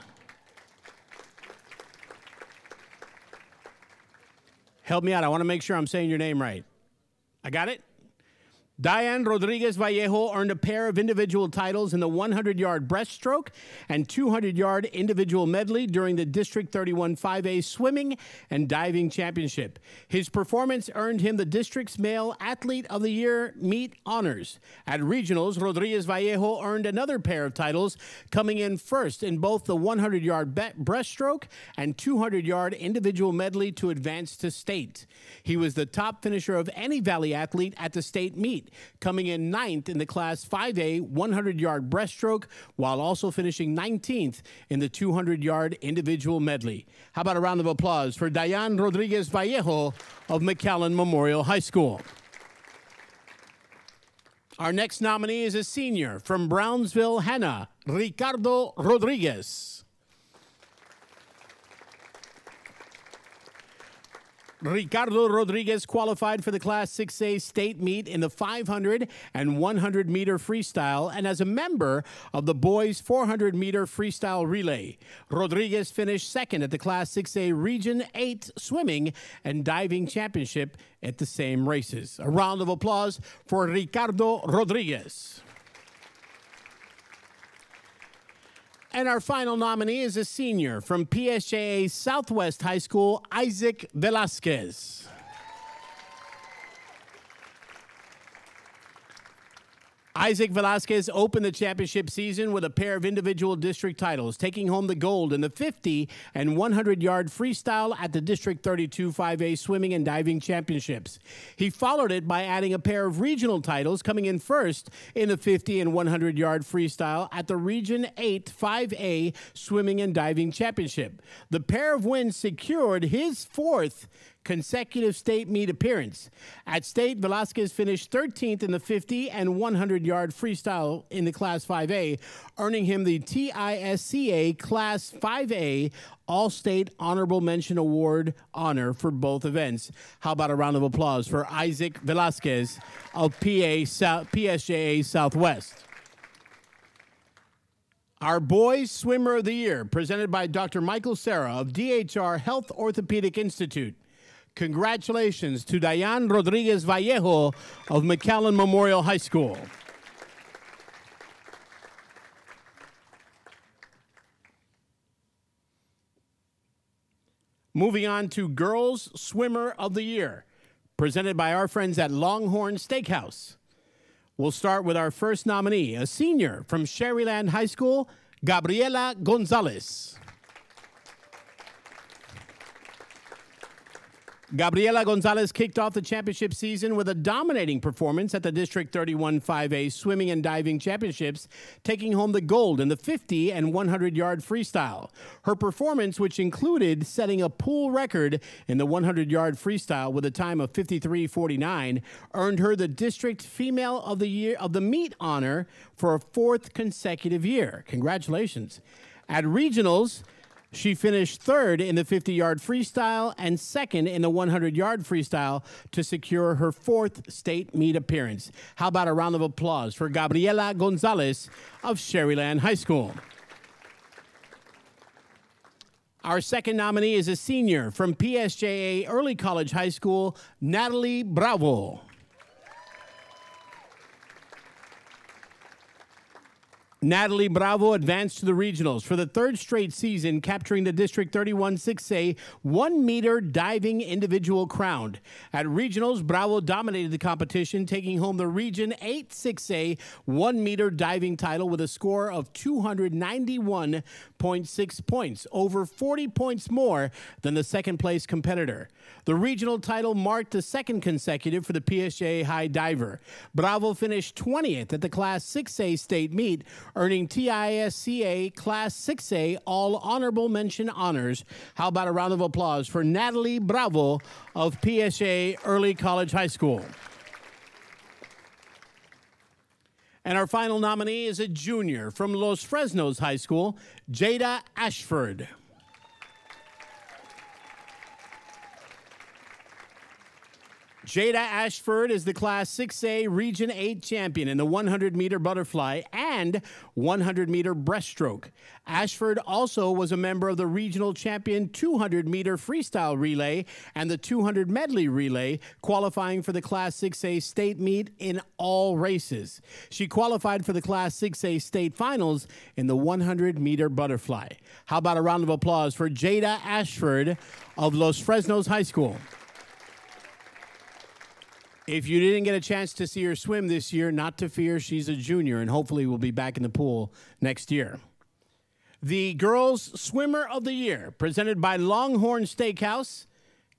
Help me out. I want to make sure I'm saying your name right. I got it? Diane Rodriguez Vallejo earned a pair of individual titles in the 100-yard breaststroke and 200-yard individual medley during the District 31 5A Swimming and Diving Championship. His performance earned him the district's Male Athlete of the Year meet honors. At regionals, Rodriguez Vallejo earned another pair of titles, coming in first in both the 100-yard breaststroke and 200-yard individual medley to advance to state. He was the top finisher of any Valley athlete at the state meet, coming in ninth in the Class 5A 100-yard breaststroke, while also finishing 19th in the 200-yard individual medley. How about a round of applause for Diane Rodriguez Vallejo of McAllen Memorial High School? Our next nominee is a senior from Brownsville, Hannah, Ricardo Rodriguez. Ricardo Rodriguez qualified for the Class 6A state meet in the 500 and 100 meter freestyle and as a member of the boys 400 meter freestyle relay. Rodriguez finished second at the Class 6A Region 8 swimming and diving championship at the same races. A round of applause for Ricardo Rodriguez. And our final nominee is a senior from PSJA Southwest High School, Isaac Velasquez. Isaac Velasquez opened the championship season with a pair of individual district titles, taking home the gold in the 50 and 100-yard freestyle at the District 32 5A Swimming and Diving Championships. He followed it by adding a pair of regional titles, coming in first in the 50 and 100-yard freestyle at the Region 8 5A Swimming and Diving Championship. The pair of wins secured his fourth consecutive state meet appearance. At state, Velasquez finished 13th in the 50 and 100-yard freestyle in the Class 5A, earning him the TISCA Class 5A All-State Honorable Mention Award honor for both events. How about a round of applause for Isaac Velasquez of PSJA Southwest? Our Boys Swimmer of the Year, presented by Dr. Michael Serra of DHR Health Orthopedic Institute. Congratulations to Diane Rodriguez Vallejo of McAllen Memorial High School. Moving on to Girls Swimmer of the Year, presented by our friends at Longhorn Steakhouse. We'll start with our first nominee, a senior from Sherryland High School, Gabriela Gonzalez. Gabriela Gonzalez kicked off the championship season with a dominating performance at the District 31 5A Swimming and Diving Championships, taking home the gold in the 50 and 100-yard freestyle. Her performance, which included setting a pool record in the 100-yard freestyle with a time of 53:49, earned her the District Female of the Year of the Meet honor for a fourth consecutive year. Congratulations. At regionals, she finished third in the 50-yard freestyle and second in the 100-yard freestyle to secure her fourth state meet appearance. How about a round of applause for Gabriela Gonzalez of Sherryland High School? Our second nominee is a senior from PSJA Early College High School, Natalie Bravo. Natalie Bravo advanced to the regionals for the third straight season, capturing the District 31 6A 1-meter diving individual crown. At regionals, Bravo dominated the competition, taking home the Region 8 6A 1-meter diving title with a score of 291.6 points, over 40 points more than the second-place competitor. The regional title marked the second consecutive for the PSJA high diver. Bravo finished 20th at the Class 6A state meet, earning TISCA Class 6A All Honorable Mention honors. How about a round of applause for Natalie Bravo of PSJA Early College High School? And our final nominee is a junior from Los Fresnos High School, Jada Ashford. Jada Ashford is the Class 6A Region 8 champion in the 100-meter butterfly and and 100-meter breaststroke. Ashford also was a member of the regional champion 200-meter freestyle relay and the 200 medley relay, qualifying for the Class 6A state meet in all races. She qualified for the Class 6A state finals in the 100-meter butterfly. How about a round of applause for Jada Ashford of Los Fresnos High School? If you didn't get a chance to see her swim this year, not to fear, she's a junior and hopefully will be back in the pool next year. The Girls Swimmer of the Year, presented by Longhorn Steakhouse.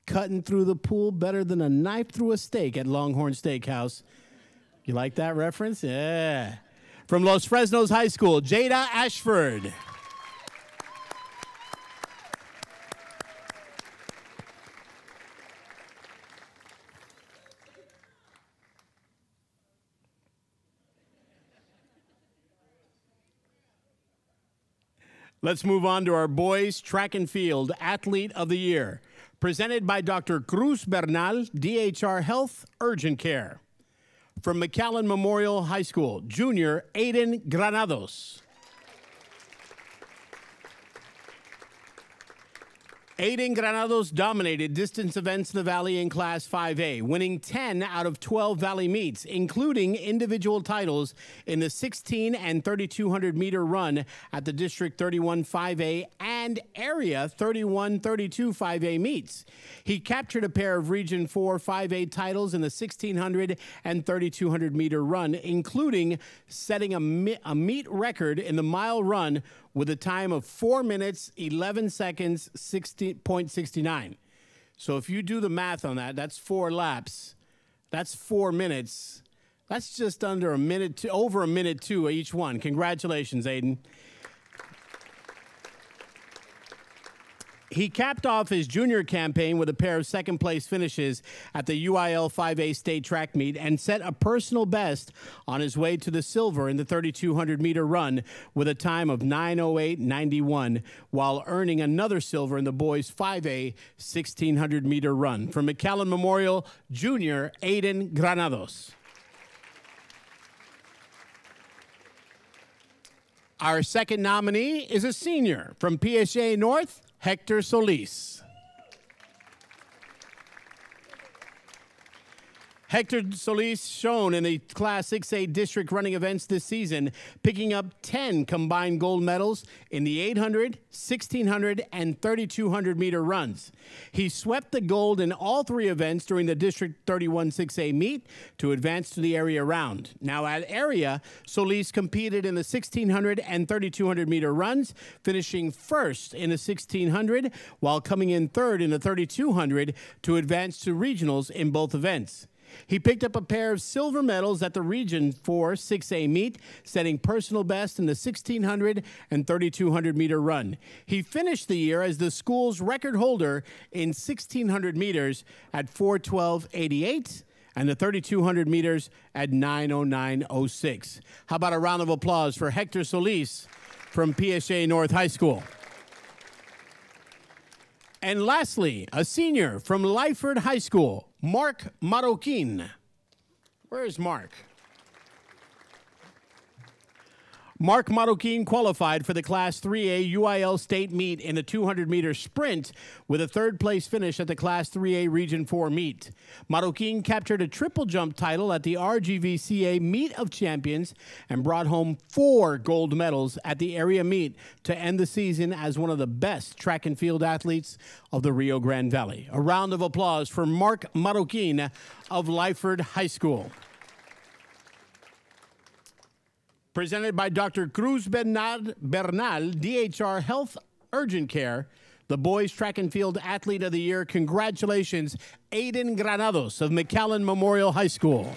Cutting through the pool better than a knife through a steak at Longhorn Steakhouse. You like that reference? Yeah. From Los Fresnos High School, Jada Ashford. Let's move on to our boys track and field athlete of the year, presented by Dr. Cruz Bernal, DHR Health Urgent Care. From McAllen Memorial High School, junior Aiden Granados. Aiden Granados dominated distance events in the Valley in Class 5A, winning 10 out of 12 Valley meets, including individual titles in the 16 and 3,200-meter run at the District 31 5A and Area 31-32 5A meets. He captured a pair of Region 4 5A titles in the 1,600 and 3,200-meter run, including setting a meet record in the mile run with a time of 4 minutes, 11 seconds, 60.69. So if you do the math on that, that's 4 laps. That's 4 minutes. That's just under a minute, over a minute two each one. Congratulations, Aiden. He capped off his junior campaign with a pair of second-place finishes at the UIL 5A state track meet and set a personal best on his way to the silver in the 3,200-meter run with a time of 9:08.91, while earning another silver in the boys 5A 1,600-meter run. From McAllen Memorial, junior Aiden Granados. Our second nominee is a senior from PSA North, Hector Solis. Hector Solis shown in the Class 6A district running events this season, picking up 10 combined gold medals in the 800, 1,600, and 3,200-meter runs. He swept the gold in all 3 events during the District 31 6A meet to advance to the area round. Now at area, Solis competed in the 1,600 and 3,200-meter runs, finishing first in the 1,600 while coming in third in the 3,200 to advance to regionals in both events. He picked up a pair of silver medals at the Region 4 6A meet, setting personal best in the 1,600 and 3,200-meter run. He finished the year as the school's record holder in 1,600 meters at 4:12.88 and the 3,200 meters at 9:09.06. How about a round of applause for Hector Solis from PSA North High School? And lastly, a senior from Lyford High School, Mark Marroquin. Where is Mark? Mark Marroquin qualified for the Class 3A UIL state meet in the 200-meter sprint with a third-place finish at the Class 3A Region 4 meet. Marroquin captured a triple jump title at the RGVCA Meet of Champions and brought home 4 gold medals at the area meet to end the season as one of the best track and field athletes of the Rio Grande Valley. A round of applause for Mark Marroquin of Lyford High School. Presented by Dr. Cruz Bernal, DHR Health Urgent Care, the Boys Track and Field Athlete of the Year. Congratulations, Aiden Granados of McAllen Memorial High School.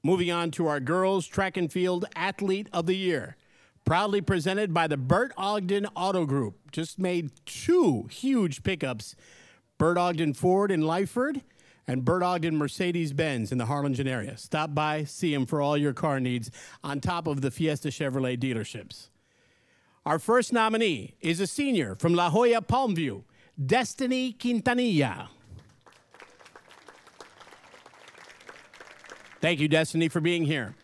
Moving on to our Girls Track and Field Athlete of the Year. Proudly presented by the Bert Ogden Auto Group. Just made 2 huge pickups. Bert Ogden Ford in Lyford and Bert Ogden Mercedes-Benz in the Harlingen area. Stop by, see them for all your car needs on top of the Fiesta Chevrolet dealerships. Our first nominee is a senior from La Jolla Palmview, Destiny Quintanilla. Thank you, Destiny, for being here.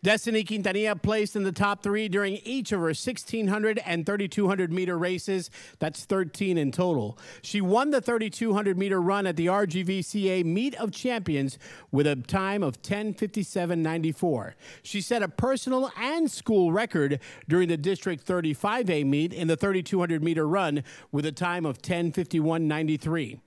Destiny Quintanilla placed in the top 3 during each of her 1,600 and 3,200 meter races. That's 13 in total. She won the 3,200 meter run at the RGVCA Meet of Champions with a time of 10:57.94. She set a personal and school record during the District 35A meet in the 3,200 meter run with a time of 10:51.93.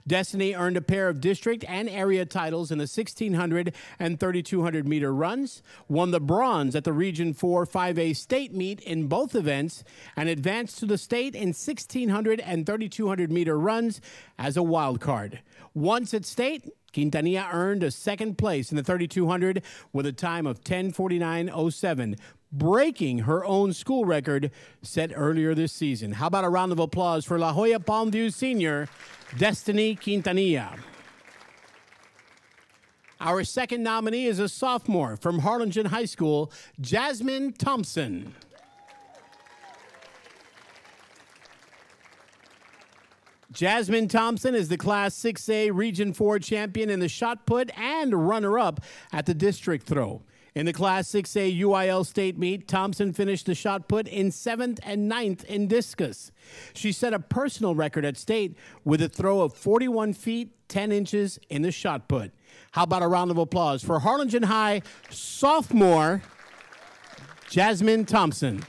Destiny earned a pair of district and area titles in the 1,600 and 3,200 meter runs, won the bronze at the Region 4 5A state meet in both events, and advanced to the state in 1,600 and 3,200 meter runs as a wild card. Once at state, Quintanilla earned a second place in the 3,200 with a time of 10:49.07, breaking her own school record set earlier this season. How about a round of applause for La Jolla Palmview senior Destiny Quintanilla? Our second nominee is a sophomore from Harlingen High School, Jasmine Thompson. Jasmine Thompson is the Class 6A Region 4 champion in the shot put and runner-up at the district throw. In the Class 6A UIL state meet, Thompson finished the shot put in 7th and 9th in discus. She set a personal record at state with a throw of 41 feet, 10 inches in the shot put. How about a round of applause for Harlingen High sophomore Jasmine Thompson?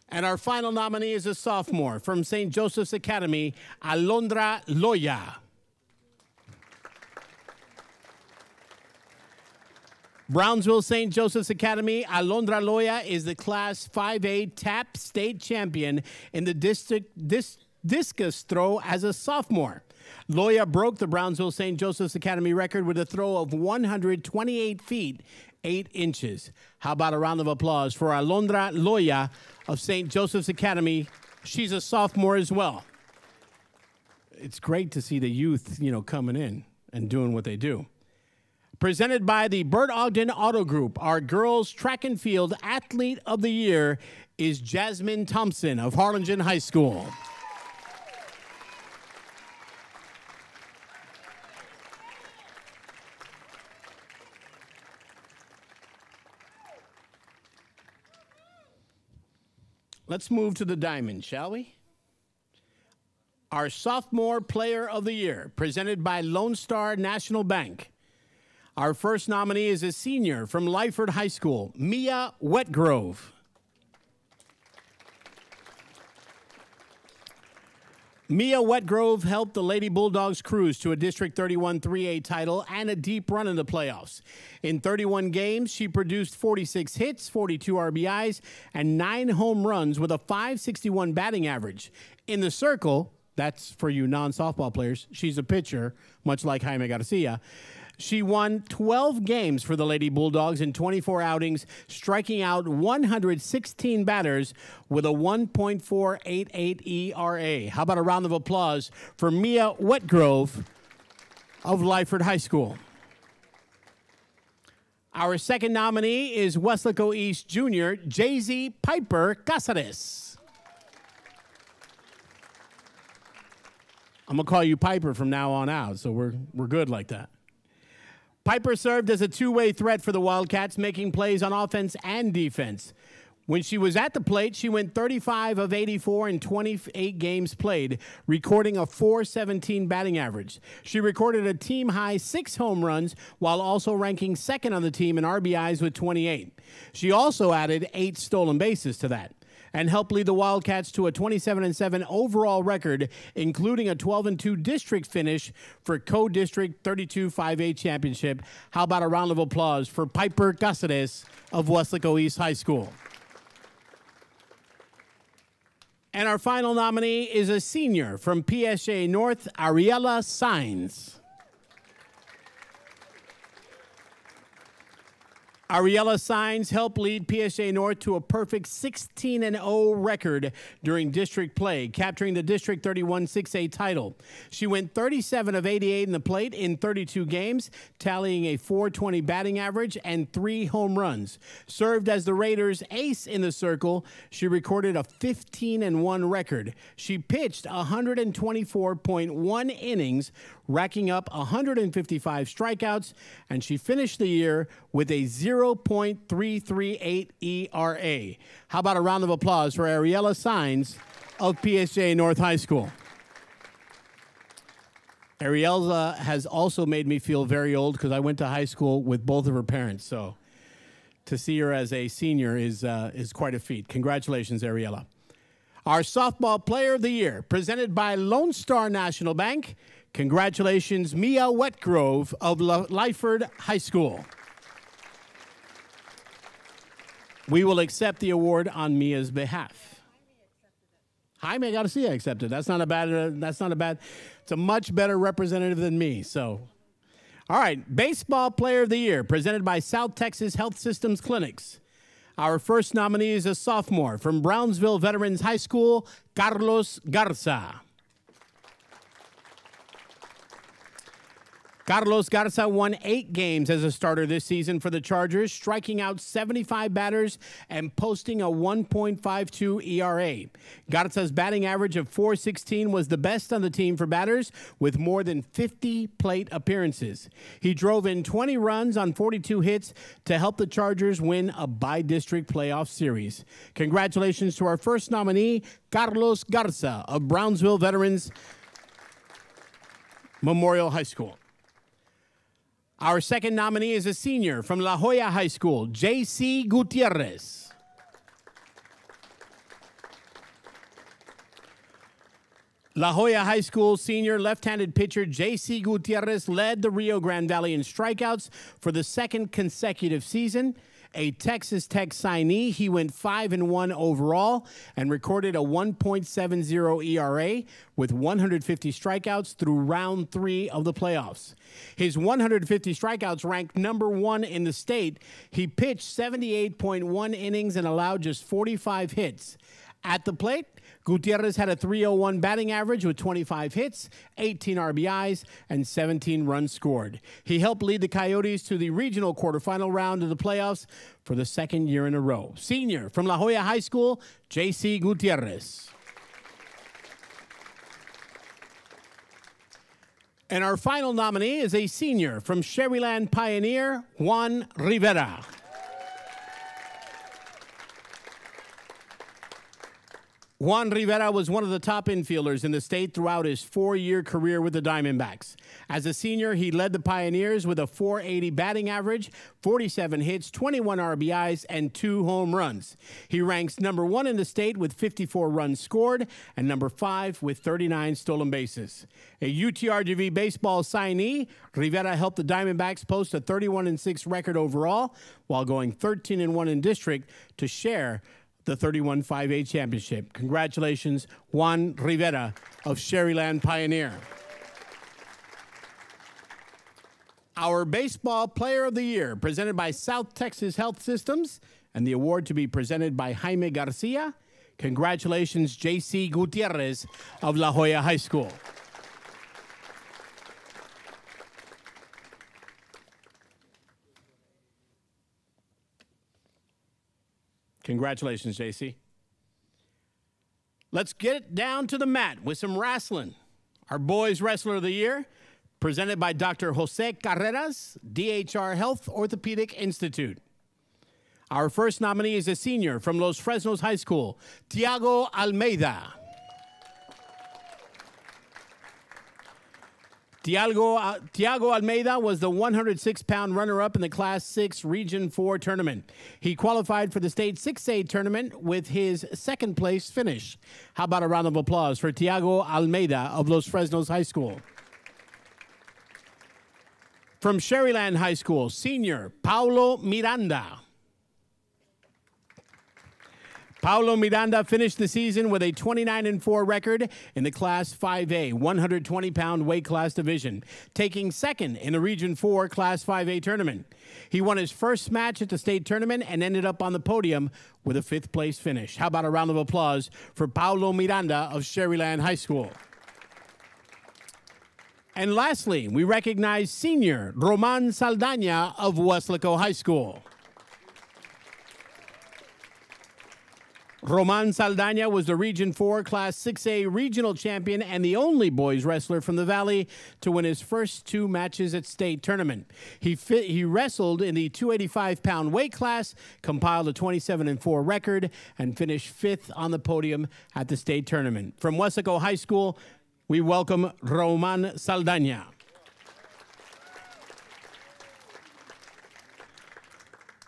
And our final nominee is a sophomore from St. Joseph's Academy, Alondra Loya. Brownsville St. Joseph's Academy, Alondra Loya is the Class 5A TAP state champion in the discus throw as a sophomore. Loya broke the Brownsville St. Joseph's Academy record with a throw of 128 feet, 8 inches. How about a round of applause for Alondra Loya of St. Joseph's Academy? She's a sophomore as well. It's great to see the youth, coming in and doing what they do. Presented by the Bert Ogden Auto Group, our girls track and field athlete of the year is Jasmine Thompson of Harlingen High School. Let's move to the diamond, shall we? Our sophomore player of the year, presented by Lone Star National Bank. Our first nominee is a senior from Lyford High School, Mia Wetgrove. Mia Wetgrove helped the Lady Bulldogs cruise to a District 31 3A title and a deep run in the playoffs. In 31 games, she produced 46 hits, 42 RBIs, and 9 home runs with a .561 batting average. In the circle, that's for you non-softball players, she's a pitcher, much like Jaime Garcia. She won 12 games for the Lady Bulldogs in 24 outings, striking out 116 batters with a 1.488 ERA. How about a round of applause for Mia Wetgrove of Lyford High School? Our second nominee is Weslaco East Junior, Jay-Z Piper Casares. I'm going to call you Piper from now on out, so we're good like that. Piper served as a two-way threat for the Wildcats, making plays on offense and defense. When she was at the plate, she went 35 of 84 in 28 games played, recording a .417 batting average. She recorded a team-high 6 home runs, while also ranking second on the team in RBIs with 28. She also added 8 stolen bases to that, and helped lead the Wildcats to a 27-7 overall record, including a 12-2 district finish for Co-District 32 5A Championship. How about a round of applause for Piper Casares of Weslaco East High School? And our final nominee is a senior from PSA North, Ariella Sainz. Ariella Sines helped lead PSJ North to a perfect 16-0 record during district play, capturing the District 31 6A title. She went 37 of 88 in the plate in 32 games, tallying a .420 batting average and 3 home runs. Served as the Raiders' ace in the circle, she recorded a 15-1 record. She pitched 124.1 innings, racking up 155 strikeouts, and she finished the year with a 0.338 ERA. How about a round of applause for Ariella Sines of PSJ North High School? Ariella has also made me feel very old because I went to high school with both of her parents, so to see her as a senior is quite a feat. Congratulations, Ariella. Our Softball Player of the Year, presented by Lone Star National Bank. Congratulations, Mia Wetgrove of Lyford High School. We will accept the award on Mia's behalf. Jaime, I got to see you accepted. That's not a bad. It's a much better representative than me. So, all right, Baseball Player of the Year, presented by South Texas Health Systems Clinics. Our first nominee is a sophomore from Brownsville Veterans High School, Carlos Garza. Carlos Garza won 8 games as a starter this season for the Chargers, striking out 75 batters and posting a 1.52 ERA. Garza's batting average of .416 was the best on the team for batters, with more than 50 plate appearances. He drove in 20 runs on 42 hits to help the Chargers win a bi-district playoff series. Congratulations to our first nominee, Carlos Garza of Brownsville Veterans Memorial High School. Our second nominee is a senior from La Joya High School, J.C. Gutierrez. La Joya High School senior left-handed pitcher J.C. Gutierrez led the Rio Grande Valley in strikeouts for the second consecutive season. A Texas Tech signee, he went 5-1 overall and recorded a 1.70 ERA with 150 strikeouts through round 3 of the playoffs. His 150 strikeouts ranked number 1 in the state. He pitched 78.1 innings and allowed just 45 hits. At the plate, Gutierrez had a .301 batting average with 25 hits, 18 RBIs, and 17 runs scored. He helped lead the Coyotes to the regional quarterfinal round of the playoffs for the second year in a row. Senior from La Joya High School, J.C. Gutierrez. And our final nominee is a senior from Sherryland Pioneer, Juan Rivera. Juan Rivera was one of the top infielders in the state throughout his 4-year career with the Diamondbacks. As a senior, he led the Pioneers with a .480 batting average, 47 hits, 21 RBIs, and 2 home runs. He ranks number 1 in the state with 54 runs scored and number 5 with 39 stolen bases. A UTRGV baseball signee, Rivera helped the Diamondbacks post a 31-6 record overall while going 13-1 in district to share the 31-5A championship. Congratulations, Juan Rivera of Sherryland Pioneer. Our Baseball Player of the Year, presented by South Texas Health Systems, and the award to be presented by Jaime Garcia. Congratulations, J.C. Gutierrez of La Joya High School. Congratulations, JC. Let's get it down to the mat with some wrestling. Our Boys Wrestler of the Year, presented by Dr. Jose Carreras, DHR Health Orthopedic Institute. Our first nominee is a senior from Los Fresnos High School, Tiago Almeida. Tiago Almeida was the 106-pound runner-up in the Class 6 Region 4 tournament. He qualified for the state 6A tournament with his second-place finish. How about a round of applause for Tiago Almeida of Los Fresnos High School? From Sherryland High School, senior Paulo Miranda. Paulo Miranda finished the season with a 29-4 record in the Class 5A 120-pound weight class division, taking second in the Region 4 Class 5A tournament. He won his first match at the state tournament and ended up on the podium with a 5th-place finish. How about a round of applause for Paulo Miranda of Sherryland High School? And lastly, we recognize senior Roman Saldaña of Weslaco High School. Roman Saldaña was the Region 4 Class 6A regional champion and the only boys wrestler from the Valley to win his first 2 matches at state tournament. He wrestled in the 285-pound weight class, compiled a 27-4 record, and finished 5th on the podium at the state tournament. From Weslaco High School, we welcome Roman Saldaña.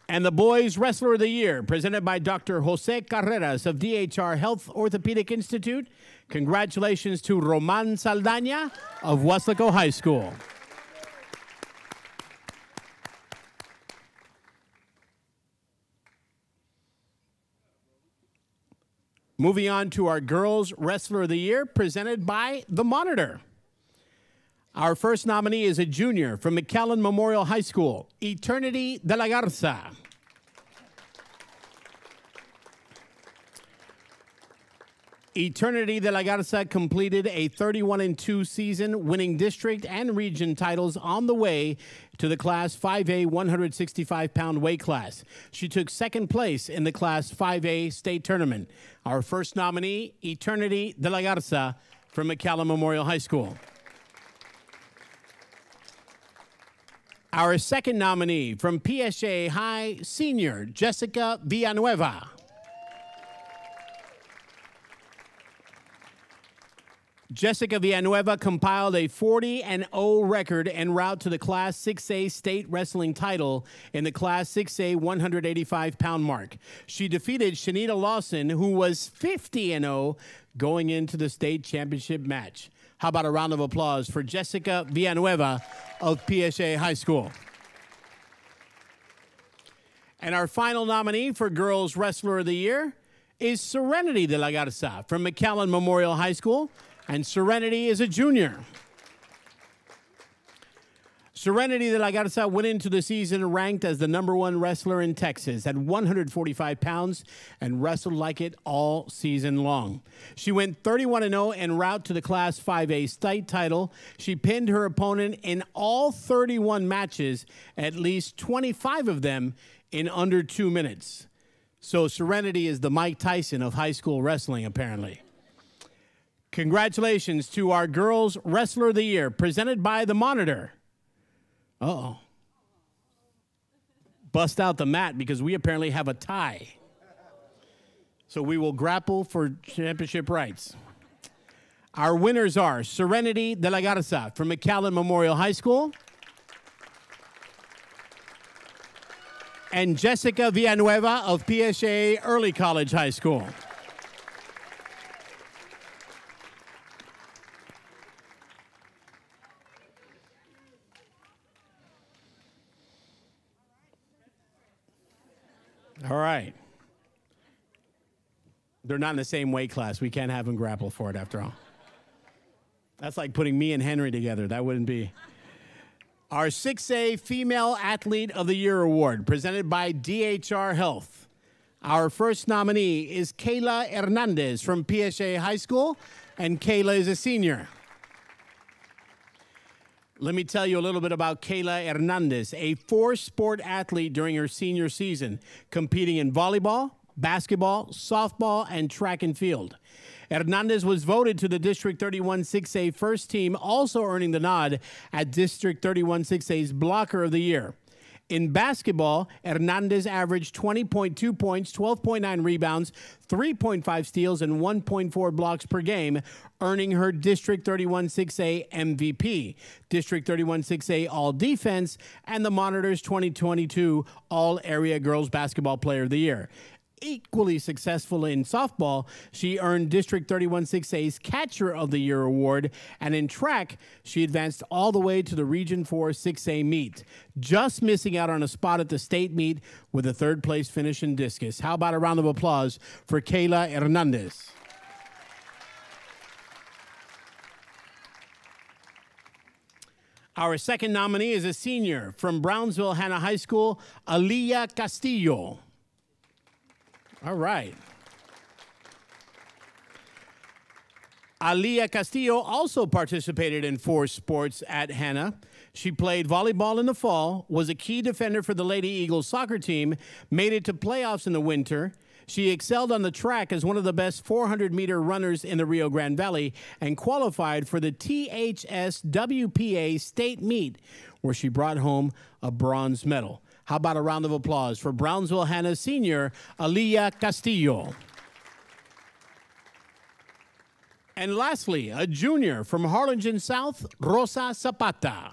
And the Boys Wrestler of the Year, presented by Dr. Jose Carreras of DHR Health Orthopedic Institute. Congratulations to Roman Saldaña of Weslaco High School. Moving on to our Girls Wrestler of the Year, presented by The Monitor. Our first nominee is a junior from McAllen Memorial High School, Eternity de la Garza. Eternity de la Garza completed a 31-2 season, winning district and region titles on the way to the Class 5A 165-pound weight class. She took 2nd place in the Class 5A state tournament. Our first nominee, Eternity de la Garza from McAllen Memorial High School. Our second nominee from PSA High, senior Jessica Villanueva. Jessica Villanueva compiled a 40-0 record en route to the Class 6A state wrestling title in the Class 6A 185-pound mark. She defeated Shanita Lawson, who was 50-0 going into the state championship match. How about a round of applause for Jessica Villanueva of PSA High School? And our final nominee for Girls Wrestler of the Year is Serenity de la Garza from McAllen Memorial High School. And Serenity is a junior. Serenity de la Garza went into the season ranked as the #1 wrestler in Texas at 145 pounds and wrestled like it all season long. She went 31-0 en route to the Class 5A state title. She pinned her opponent in all 31 matches, at least 25 of them in under 2 minutes. So Serenity is the Mike Tyson of high school wrestling, apparently. Congratulations to our Girls Wrestler of the Year, presented by The Monitor. Uh-oh. Bust out the mat because we apparently have a tie. So we will grapple for championship rights. Our winners are Serenity de la Garza from McAllen Memorial High School and Jessica Villanueva of PSA Early College High School. All right. They're not in the same weight class. We can't have them grapple for it after all. That's like putting me and Henry together. That wouldn't be. Our 6A Female Athlete of the Year Award, presented by DHR Health. Our first nominee is Kayla Hernandez from PSA High School, and Kayla is a senior. Let me tell you a little bit about Kayla Hernandez, a 4-sport athlete during her senior season, competing in volleyball, basketball, softball, and track and field. Hernandez was voted to the District 31 6A first team, also earning the nod at District 31 6A's Blocker of the Year. In basketball, Hernandez averaged 20.2 points, 12.9 rebounds, 3.5 steals, and 1.4 blocks per game, earning her District 31 6A MVP, District 31 6A All-Defense, and the Monitor's 2022 All-Area Girls Basketball Player of the Year. equally successful in softball, she earned District 31 6A's Catcher of the Year award, and in track, she advanced all the way to the Region 4 6A meet, just missing out on a spot at the state meet with a third-place finish in discus. How about a round of applause for Kayla Hernandez? Our second nominee is a senior from Brownsville Hanna High School, Aliyah Castillo. All right. Aliyah Castillo also participated in 4 sports at Hanna. She played volleyball in the fall, was a key defender for the Lady Eagles soccer team, made it to playoffs in the winter. She excelled on the track as one of the best 400-meter runners in the Rio Grande Valley and qualified for the THSWPA state meet, where she brought home a bronze medal. How about a round of applause for Brownsville Hanna senior Aliyah Castillo? And lastly, a junior from Harlingen South, Rosa Zapata.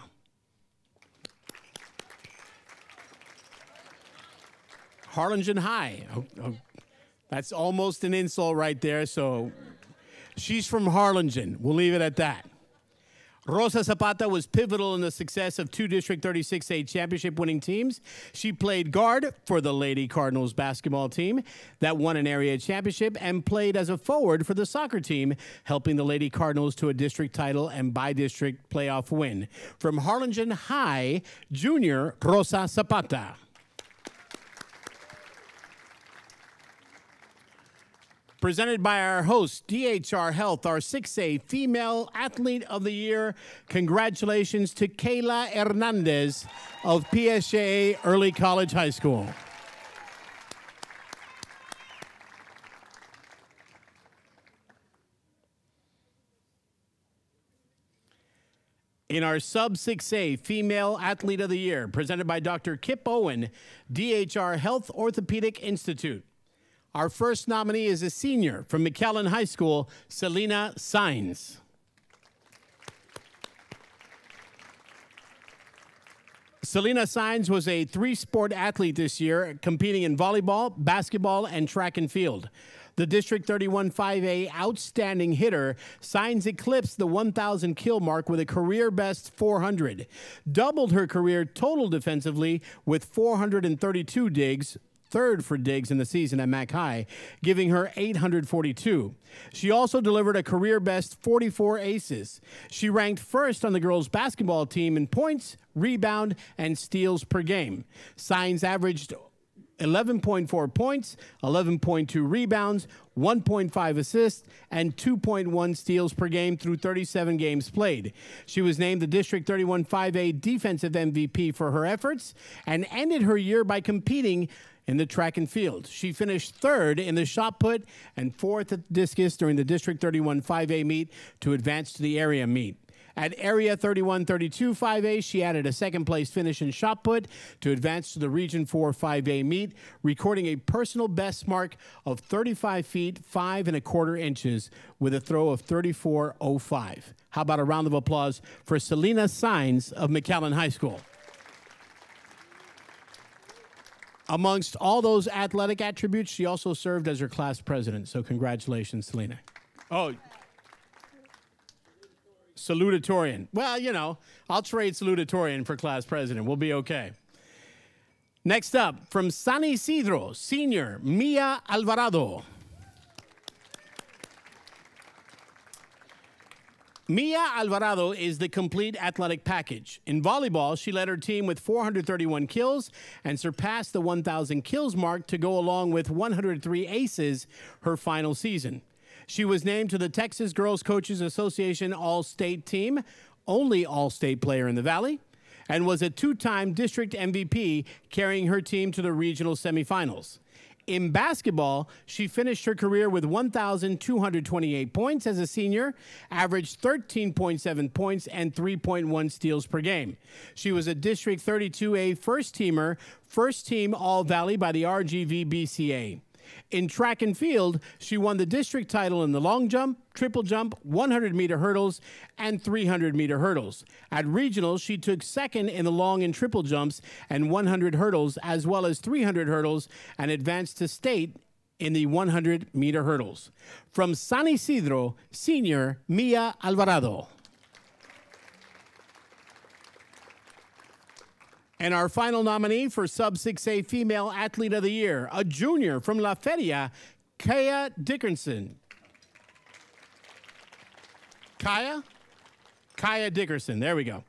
Harlingen High. Oh, that's almost an insult right there, so she's from Harlingen. We'll leave it at that. Rosa Zapata was pivotal in the success of 2 District 36A championship-winning teams. She played guard for the Lady Cardinals basketball team that won an area championship and played as a forward for the soccer team, helping the Lady Cardinals to a district title and by-district playoff win. From Harlingen High, junior Rosa Zapata. Presented by our host, DHR Health, our 6A Female Athlete of the Year. Congratulations to Kayla Hernandez of PSJA Early College High School. In our Sub-6A Female Athlete of the Year, presented by Dr. Kip Owen, DHR Health Orthopedic Institute. Our first nominee is a senior from McAllen High School, Selena Sainz. Selena Sainz was a 3-sport athlete this year, competing in volleyball, basketball, and track and field. The District 31 5A outstanding hitter, Sainz eclipsed the 1,000 kill mark with a career best 400, doubled her career total defensively with 432 digs, third for digs in the season at Mac High, giving her 842. She also delivered a career-best 44 aces. She ranked first on the girls' basketball team in points, rebound, and steals per game. Sainz averaged 11.4 points, 11.2 rebounds, 1.5 assists, and 2.1 steals per game through 37 games played. She was named the District 31 5A Defensive MVP for her efforts and ended her year by competing in the track and field. She finished 3rd in the shot put and 4th at discus during the District 31 5A meet to advance to the area meet. At Area 31-32 5A, she added a 2nd place finish in shot put to advance to the Region 4 5A meet, recording a personal best mark of 35 feet 5 1/4 inches with a throw of 34.05. How about a round of applause for Selena Sainz of McAllen High School? Amongst all those athletic attributes, she also served as her class president. So congratulations, Selena. Oh, salutatorian. Well, you know, I'll trade salutatorian for class president. We'll be okay. Next up, from San Isidro, senior Mia Alvarado. Mia Alvarado is the complete athletic package. In volleyball, she led her team with 431 kills and surpassed the 1,000 kills mark to go along with 103 aces her final season. She was named to the Texas Girls Coaches Association All-State team, only All-State player in the Valley, and was a 2-time district MVP, carrying her team to the regional semifinals. In basketball, she finished her career with 1,228 points as a senior, averaged 13.7 points and 3.1 steals per game. She was a District 32A first-teamer, first-team All-Valley by the RGV-BCA. In track and field, she won the district title in the long jump, triple jump, 100-meter hurdles, and 300-meter hurdles. At regionals, she took 2nd in the long and triple jumps and 100 hurdles, as well as 300 hurdles, and advanced to state in the 100-meter hurdles. From San Isidro, senior Mia Alvarado. And our final nominee for Sub-6A Female Athlete of the Year, a junior from La Feria, Kaya Dickerson. Kaya Dickerson, there we go.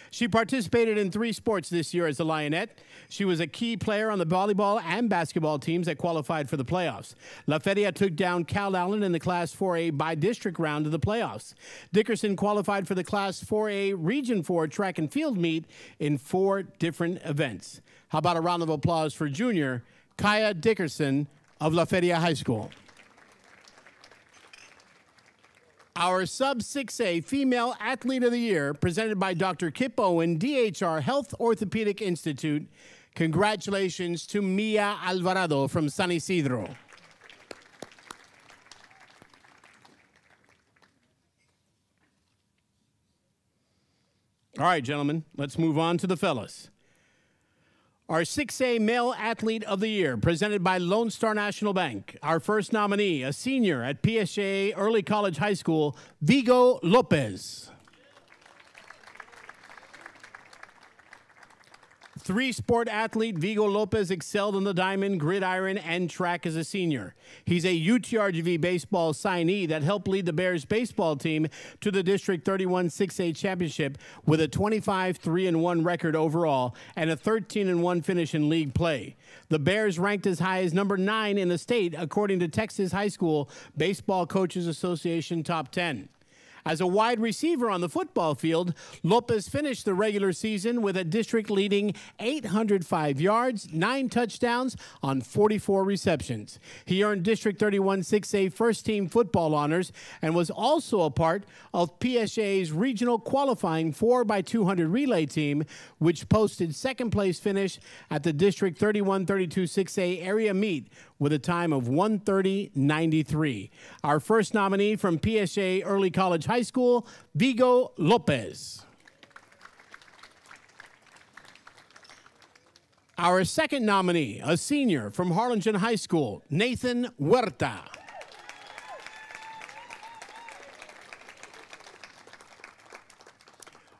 She participated in 3 sports this year as a Lionette. She was a key player on the volleyball and basketball teams that qualified for the playoffs. La Feria took down Cal Allen in the Class 4A by-district round of the playoffs. Dickerson qualified for the Class 4A Region 4 track and field meet in 4 different events. How about a round of applause for junior Kaya Dickerson of La Feria High School. Our Sub-6A Female Athlete of the Year, presented by Dr. Kip Owen, DHR Health Orthopedic Institute. Congratulations to Mia Alvarado from San Isidro. All right, gentlemen, let's move on to the fellas. Our 6A Male Athlete of the Year, presented by Lone Star National Bank. Our first nominee, a senior at PSA Early College High School, Vigo Lopez. 3-sport athlete, Vigo Lopez excelled in the diamond, gridiron, and track as a senior. He's a UTRGV baseball signee that helped lead the Bears baseball team to the District 31 6A championship with a 25-3-1 record overall and a 13-1 finish in league play. The Bears ranked as high as number 9 in the state, according to Texas High School Baseball Coaches Association Top 10. As a wide receiver on the football field, Lopez finished the regular season with a district-leading 805 yards, 9 touchdowns on 44 receptions. He earned District 31 6A first-team football honors and was also a part of PSA's regional qualifying 4x200 relay team, which posted second-place finish at the District 31-32 6A area meet with a time of 1:30.93. Our first nominee from PSA Early College High School, Vigo Lopez. Our second nominee, a senior from Harlingen High School, Nathan Huerta.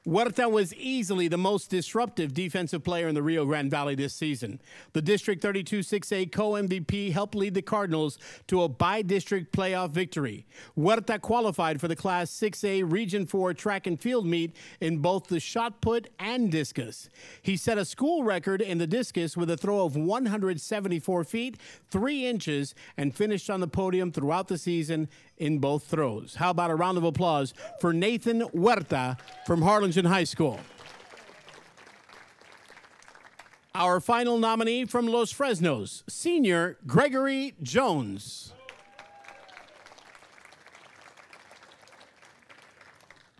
Huerta was easily the most disruptive defensive player in the Rio Grande Valley this season. The District 32 6A co-MVP helped lead the Cardinals to a by-district playoff victory. Huerta qualified for the Class 6A Region 4 track and field meet in both the shot put and discus. He set a school record in the discus with a throw of 174 feet, 3 inches, and finished on the podium throughout the season in both throws. How about a round of applause for Nathan Huerta from Harlingen High School. Our final nominee from Los Fresnos, senior Gregory Jones.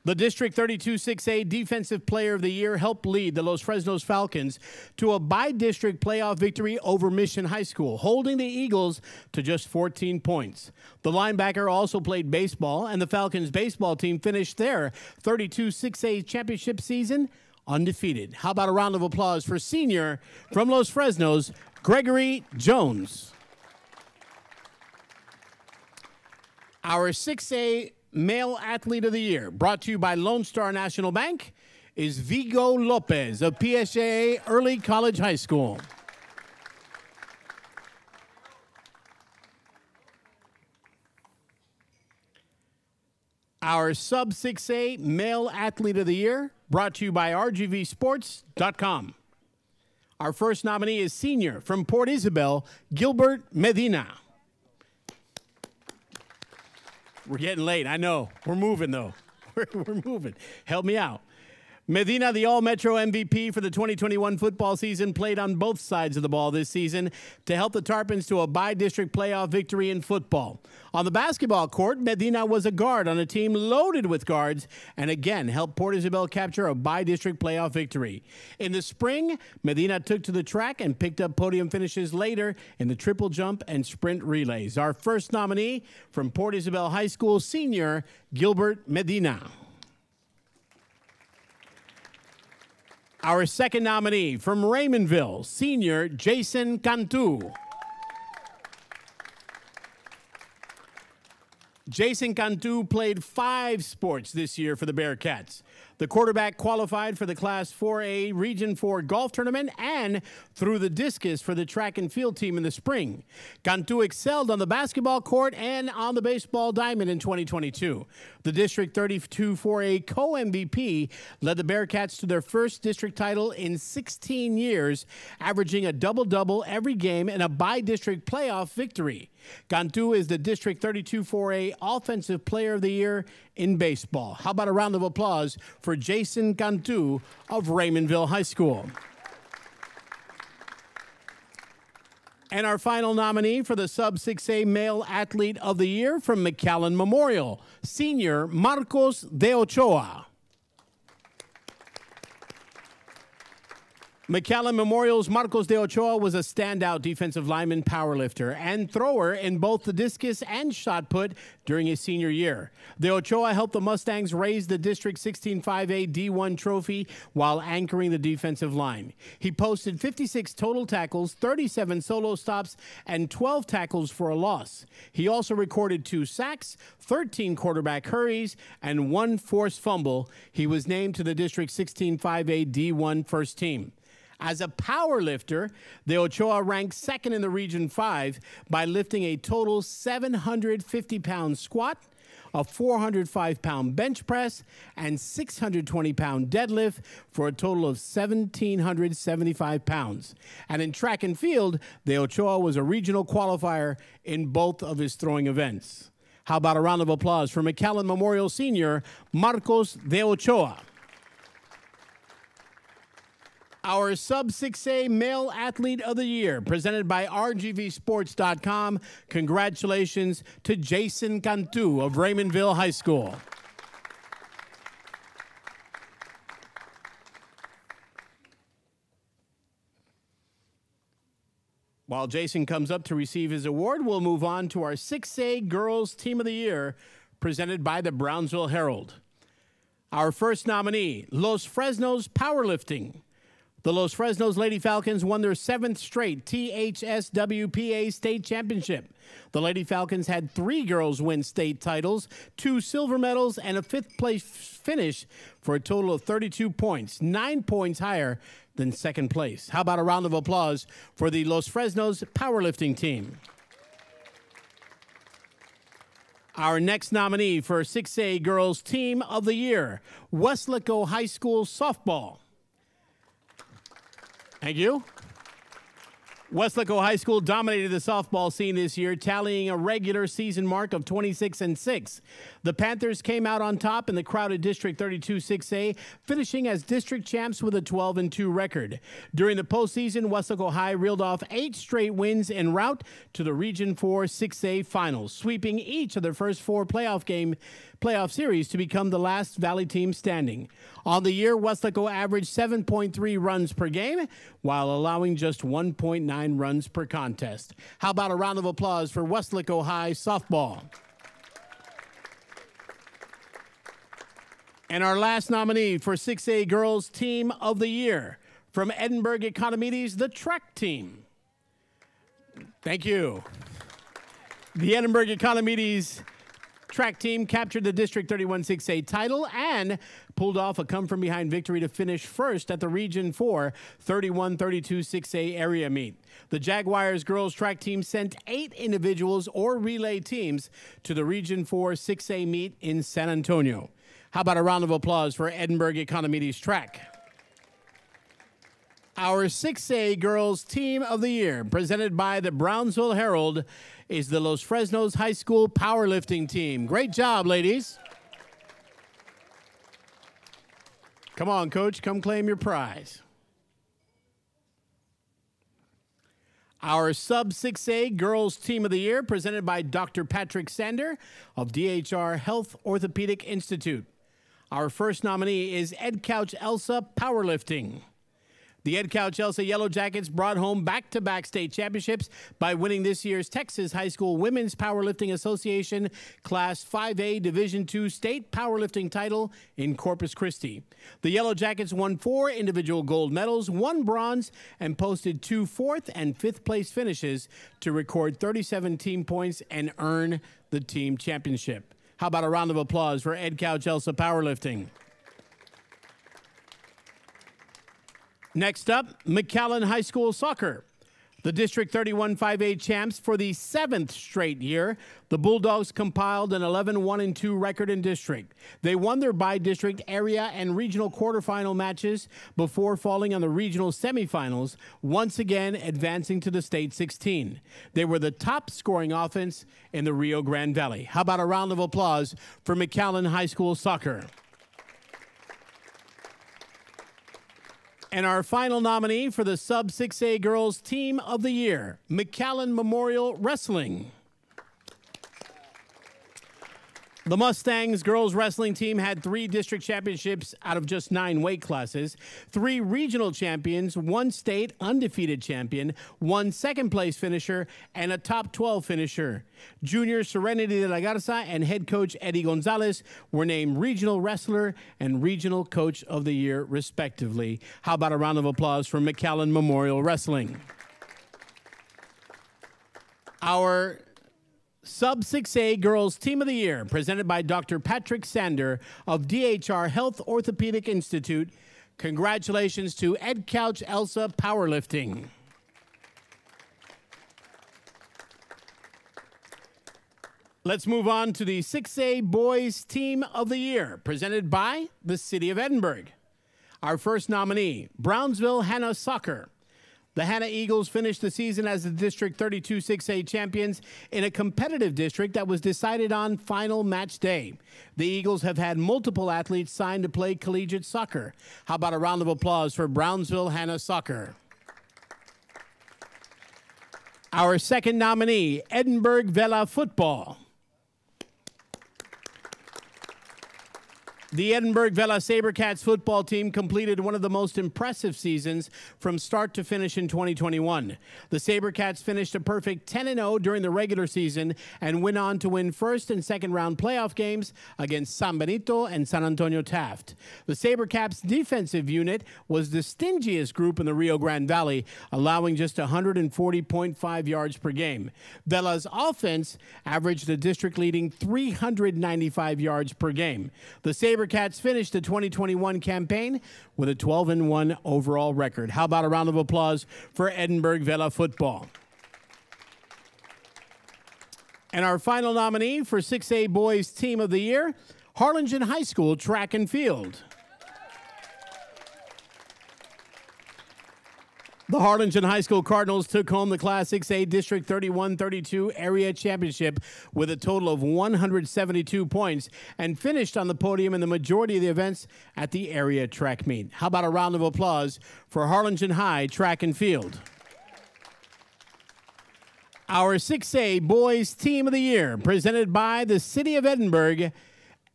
The District 32 6A Defensive Player of the Year helped lead the Los Fresnos Falcons to a by-district playoff victory over Mission High School, holding the Eagles to just 14 points. The linebacker also played baseball, and the Falcons baseball team finished their 32 6A championship season undefeated. How about a round of applause for senior from Los Fresnos, Gregory Jones. Our 6A Male Athlete of the Year, brought to you by Lone Star National Bank, is Vigo Lopez of PSA Early College High School. Our Sub-6A Male Athlete of the Year, brought to you by RGVSports.com. Our first nominee is senior from Port Isabel, Gilbert Medina. We're getting late, I know. We're moving, though. We're moving. Help me out. Medina, the All-Metro MVP for the 2021 football season, played on both sides of the ball this season to help the Tarpons to a by-district playoff victory in football. On the basketball court, Medina was a guard on a team loaded with guards and again helped Port Isabel capture a by-district playoff victory. In the spring, Medina took to the track and picked up podium finishes later in the triple jump and sprint relays. Our first nominee from Port Isabel High School, senior Gilbert Medina. Our second nominee from Raymondville, senior Jason Cantu. Jason Cantu played 5 sports this year for the Bearcats. The quarterback qualified for the Class 4A Region 4 golf tournament and threw the discus for the track and field team in the spring. Cantu excelled on the basketball court and on the baseball diamond in 2022. The District 32 4A co-MVP led the Bearcats to their first district title in 16 years, averaging a double-double every game and a by-district playoff victory. Cantu is the District 32 4A Offensive Player of the Year in baseball. How about a round of applause for Jason Cantu of Raymondville High School? And our final nominee for the Sub-6A Male Athlete of the Year from McAllen Memorial, senior Marcos de Ochoa. McAllen Memorial's Marcos de Ochoa was a standout defensive lineman powerlifter and thrower in both the discus and shot put during his senior year. De Ochoa helped the Mustangs raise the District 16-5A D1 trophy while anchoring the defensive line. He posted 56 total tackles, 37 solo stops, and 12 tackles for a loss. He also recorded 2 sacks, 13 quarterback hurries, and 1 forced fumble. He was named to the District 16-5A D1 first team. As a power lifter, De Ochoa ranked second in the Region 5 by lifting a total 750-pound squat, a 405-pound bench press, and 620-pound deadlift for a total of 1,775 pounds. And in track and field, De Ochoa was a regional qualifier in both of his throwing events. How about a round of applause for McAllen Memorial Senior Marcos de Ochoa? Our Sub-6A Male Athlete of the Year, presented by RGVSports.com. Congratulations to Jason Cantu of Raymondville High School. While Jason comes up to receive his award, we'll move on to our 6A Girls Team of the Year, presented by the Brownsville Herald. Our first nominee, Los Fresnos Powerlifting. The Los Fresnos Lady Falcons won their 7th straight THSWPA state championship. The Lady Falcons had 3 girls win state titles, 2 silver medals, and a 5th place finish for a total of 32 points, 9 points higher than second place. How about a round of applause for the Los Fresnos powerlifting team? Our next nominee for 6A Girls Team of the Year, Weslaco High School Softball. Thank you. Weslaco High School dominated the softball scene this year, tallying a regular season mark of 26-6. The Panthers came out on top in the crowded District 32 6A, finishing as district champs with a 12-2 record. During the postseason, Weslaco High reeled off 8 straight wins en route to the Region 4 6A finals, sweeping each of their first 4 playoff series to become the last Valley team standing. On the year, Weslaco averaged 7.3 runs per game while allowing just 1.9 runs per contest. How about a round of applause for Weslaco High softball? And our last nominee for 6A Girls Team of the Year, from Edinburgh Economides, the track team. Thank you. The Edinburgh Economides track team captured the District 31 6A title and pulled off a come-from-behind victory to finish first at the Region 4 31-32 6A area meet. The Jaguars girls track team sent 8 individuals or relay teams to the Region 4 6A meet in San Antonio. How about a round of applause for Edinburgh Economides track? Our 6A Girls Team of the Year, presented by the Brownsville Herald, is the Los Fresnos High School powerlifting team. Great job, ladies. Come on, Coach, come claim your prize. Our Sub-6A Girls Team of the Year, presented by Dr. Patrick Sander of DHR Health Orthopedic Institute. Our first nominee is Ed Couch Elsa Powerlifting. The Ed Couch Elsa Yellow Jackets brought home back-to-back state championships by winning this year's Texas High School Women's Powerlifting Association Class 5A Division II state powerlifting title in Corpus Christi. The Yellow Jackets won 4 individual gold medals, 1 bronze, and posted 2 4th and 5th place finishes to record 37 team points and earn the team championship. How about a round of applause for Ed Couch Elsa Powerlifting? Next up, McAllen High School Soccer. The District 31 5A champs for the 7th straight year. The Bulldogs compiled an 11-1-2 record in district. They won their by-district area and regional quarterfinal matches before falling on the regional semifinals, once again advancing to the state 16. They were the top scoring offense in the Rio Grande Valley. How about a round of applause for McAllen High School Soccer? And our final nominee for the Sub-6A Girls Team of the Year, McAllen Memorial Wrestling. The Mustangs girls wrestling team had 3 district championships out of just 9 weight classes, 3 regional champions, 1 state undefeated champion, 1 second-place finisher, and a top 12 finisher. Junior Serenity de la Garza and head coach Eddie Gonzalez were named Regional Wrestler and Regional Coach of the Year, respectively. How about a round of applause for McAllen Memorial Wrestling? Our Sub-6A Girls Team of the Year, presented by Dr. Patrick Sander of DHR Health Orthopedic Institute. Congratulations to Ed Couch Elsa Powerlifting. Let's move on to the 6A Boys Team of the Year, presented by the City of Edinburgh. Our first nominee, Brownsville Hannah Soccer. The Hannah Eagles finished the season as the District 32 6A champions in a competitive district that was decided on final match day. The Eagles have had multiple athletes signed to play collegiate soccer. How about a round of applause for Brownsville Hannah Soccer? Our second nominee, Edinburgh Vela Football. The Edinburgh Vela Sabercats football team completed one of the most impressive seasons from start to finish in 2021. The Sabercats finished a perfect 10-0 during the regular season and went on to win first and second round playoff games against San Benito and San Antonio Taft. The Sabercats defensive unit was the stingiest group in the Rio Grande Valley, allowing just 140.5 yards per game. Vela's offense averaged a district-leading 395 yards per game. The Sabercats finished the 2021 campaign with a 12-1 overall record. How about a round of applause for Edinburgh Vela Football? And our final nominee for 6A Boys Team of the Year, Harlingen High School Track and Field. The Harlingen High School Cardinals took home the Class 6A District 31-32 Area Championship with a total of 172 points and finished on the podium in the majority of the events at the area track meet. How about a round of applause for Harlingen High Track and Field? Our 6A Boys Team of the Year, presented by the City of Edinburgh,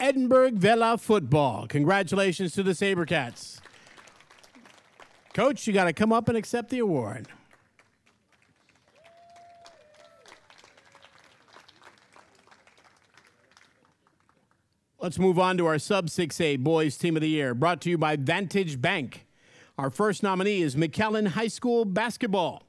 Edinburgh Vela Football. Congratulations to the Sabercats. Coach, you got to come up and accept the award. Let's move on to our Sub-6A Boys Team of the Year, brought to you by Vantage Bank. Our first nominee is McAllen High School Basketball.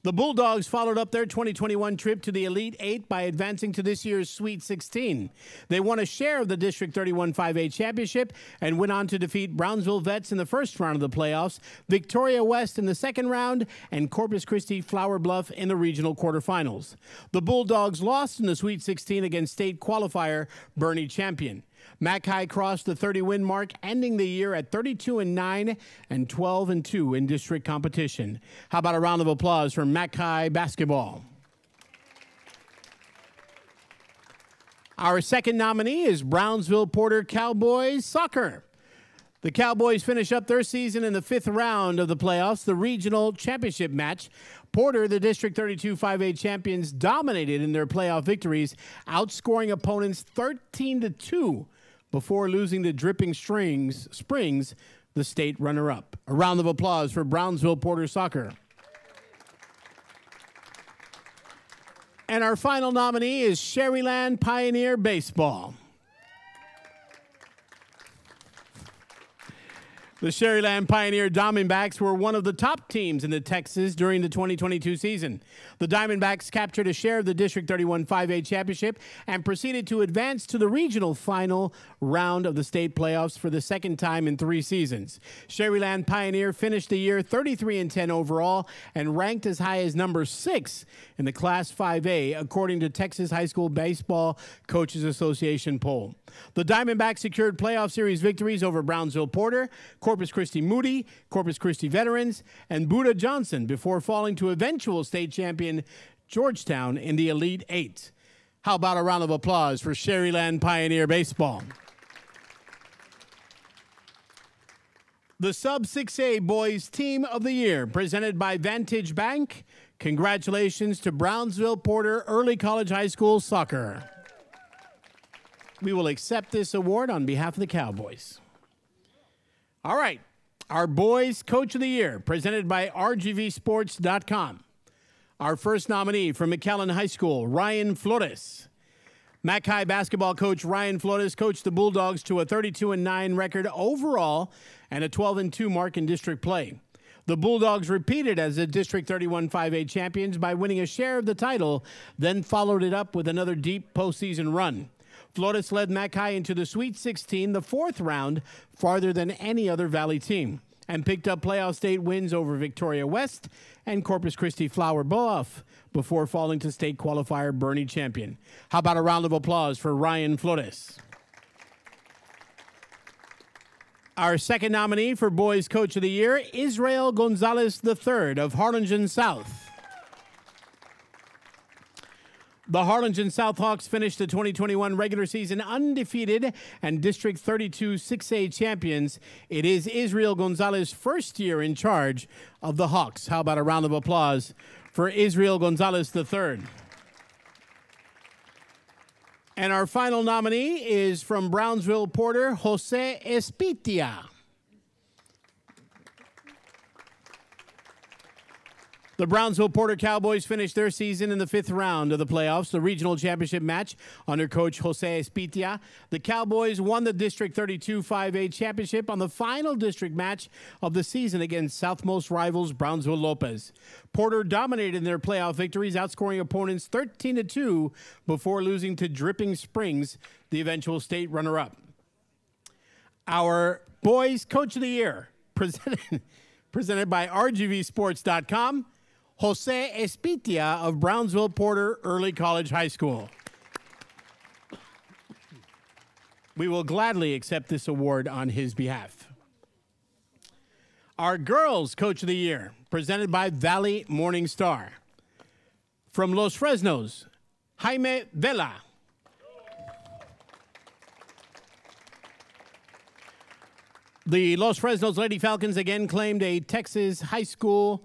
The Bulldogs followed up their 2021 trip to the Elite 8 by advancing to this year's Sweet 16. They won a share of the District 31 5A championship and went on to defeat Brownsville Vets in the first round of the playoffs, Victoria West in the second round, and Corpus Christi Flower Bluff in the regional quarterfinals. The Bulldogs lost in the Sweet 16 against state qualifier Bernie Champion. Mac High crossed the 30-win mark, ending the year at 32-9 and 12-2 in district competition. How about a round of applause for Mac High basketball? Our second nominee is Brownsville Porter Cowboys Soccer. The Cowboys finish up their season in the 5th round of the playoffs, the regional championship match. Porter, the District 32 5A champions, dominated in their playoff victories, outscoring opponents 13-2 before losing to Dripping Springs the state runner-up. A round of applause for Brownsville Porter Soccer. And our final nominee is Sherryland Pioneer Baseball. The Sherryland Pioneer Diamondbacks were one of the top teams in the Texas during the 2022 season. The Diamondbacks captured a share of the District 31 5A championship and proceeded to advance to the regional final round of the state playoffs for the second time in 3 seasons. Sherryland Pioneer finished the year 33-10 overall and ranked as high as number 6 in the Class 5A, according to Texas High School Baseball Coaches Association poll. The Diamondbacks secured playoff series victories over Brownsville Porter, Corpus Christi Moody, Corpus Christi Veterans, and Buda Johnson before falling to eventual state champion Georgetown in the Elite Eight. How about a round of applause for Sherryland Pioneer Baseball? The Sub 6A Boys Team of the Year, presented by Vantage Bank. Congratulations to Brownsville Porter Early College High School Soccer. We will accept this award on behalf of the Cowboys. All right, our Boys Coach of the Year, presented by RGVSports.com. Our first nominee from McAllen High School, Ryan Flores. Mac High basketball coach Ryan Flores coached the Bulldogs to a 32-9 record overall and a 12-2 mark in district play. The Bulldogs repeated as the District 31 5A champions by winning a share of the title, then followed it up with another deep postseason run. Flores led Mac High into the Sweet 16, the 4th round, farther than any other Valley team, and picked up playoff state wins over Victoria West and Corpus Christi Flower Bluff before falling to state qualifier Bernie champion. How about a round of applause for Ryan Flores? Our second nominee for Boys Coach of the Year, Israel Gonzalez III of Harlingen South. The Harlingen Southhawks finished the 2021 regular season undefeated and District 32 6A champions. It is Israel Gonzalez's first year in charge of the Hawks. How about a round of applause for Israel Gonzalez III? And our final nominee is from Brownsville Porter, Jose Espitia. The Brownsville Porter Cowboys finished their season in the 5th round of the playoffs, the regional championship match under coach Jose Espitia. The Cowboys won the District 32 5A championship on the final district match of the season against Southmost rivals Brownsville Lopez. Porter dominated their playoff victories, outscoring opponents 13-2 before losing to Dripping Springs, the eventual state runner-up. Our Boys Coach of the Year, presented by RGVSports.com, Jose Espitia of Brownsville Porter Early College High School. We will gladly accept this award on his behalf. Our Girls Coach of the Year, presented by Valley Morning Star. From Los Fresnos, Jaime Vela. The Los Fresnos Lady Falcons again claimed a Texas high school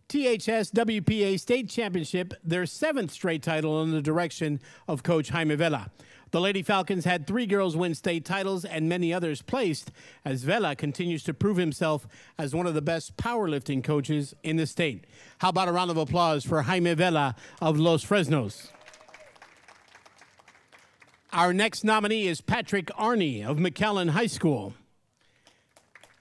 THS WPA State Championship, their 7th straight title under the direction of Coach Jaime Vela. The Lady Falcons had 3 girls win state titles and many others placed as Vela continues to prove himself as one of the best powerlifting coaches in the state. How about a round of applause for Jaime Vela of Los Fresnos? Our next nominee is Patrick Arney of McAllen High School.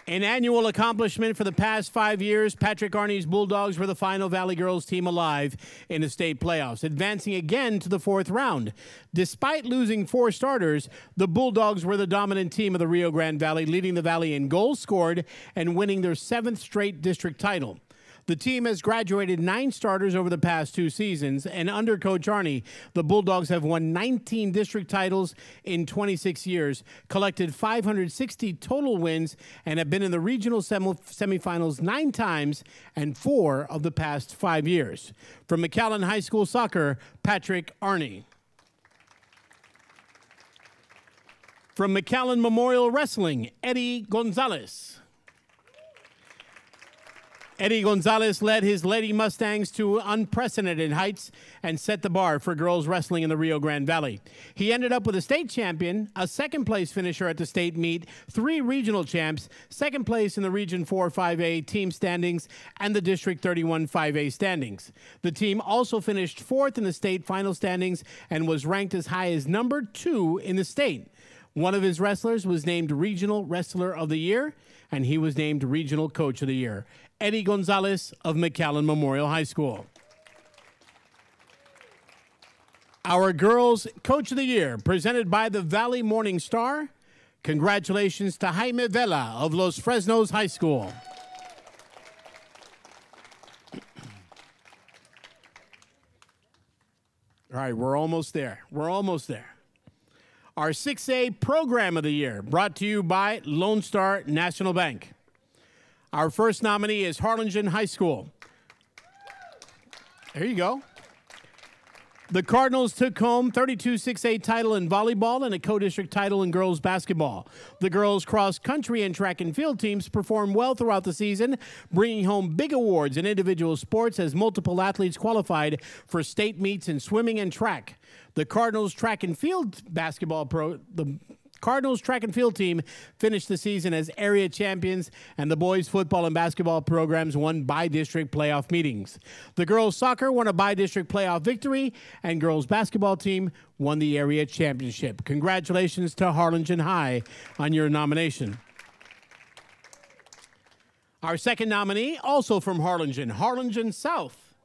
An annual accomplishment for the past 5 years, Patrick Arney's Bulldogs were the final Valley Girls team alive in the state playoffs, advancing again to the 4th round. Despite losing 4 starters, the Bulldogs were the dominant team of the Rio Grande Valley, leading the Valley in goals scored and winning their 7th straight district title. The team has graduated 9 starters over the past 2 seasons, and under Coach Arney, the Bulldogs have won 19 district titles in 26 years, collected 560 total wins, and have been in the regional semifinals 9 times and 4 of the past 5 years. From McAllen High School Soccer, Patrick Arney. From McAllen Memorial Wrestling, Eddie Gonzalez. Eddie Gonzalez led his Lady Mustangs to unprecedented heights and set the bar for girls wrestling in the Rio Grande Valley. He ended up with a state champion, a second-place finisher at the state meet, 3 regional champs, second place in the Region 4 5A team standings, and the District 31 5A standings. The team also finished 4th in the state final standings and was ranked as high as number 2 in the state. One of his wrestlers was named Regional Wrestler of the Year, and he was named Regional Coach of the Year. Eddie Gonzalez of McAllen Memorial High School. Our Girls Coach of the Year, presented by the Valley Morning Star. Congratulations to Jaime Vela of Los Fresnos High School. All right, we're almost there. We're almost there. Our 6A Program of the Year, brought to you by Lone Star National Bank. Our first nominee is Harlingen High School. There you go. The Cardinals took home 32 6A title in volleyball and a co-district title in girls basketball. The girls cross country and track and field teams performed well throughout the season, bringing home big awards in individual sports as multiple athletes qualified for state meets in swimming and track. The Cardinals track and field Cardinals track and field team finished the season as area champions, and the boys football and basketball programs won by-district playoff meetings. The girls soccer won a by-district playoff victory, and girls basketball team won the area championship. Congratulations to Harlingen High on your nomination. Our second nominee, also from Harlingen, Harlingen South.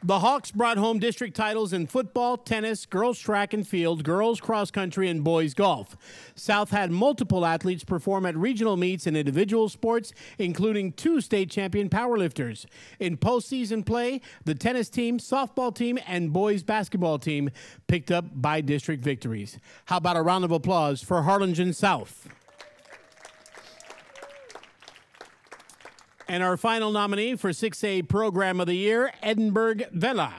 The Hawks brought home district titles in football, tennis, girls track and field, girls cross country, and boys golf. South had multiple athletes perform at regional meets in individual sports, including 2 state champion powerlifters. In postseason play, the tennis team, softball team, and boys basketball team picked up by-district victories. How about a round of applause for Harlingen South? And our final nominee for 6A Program of the Year, Edinburgh Vela.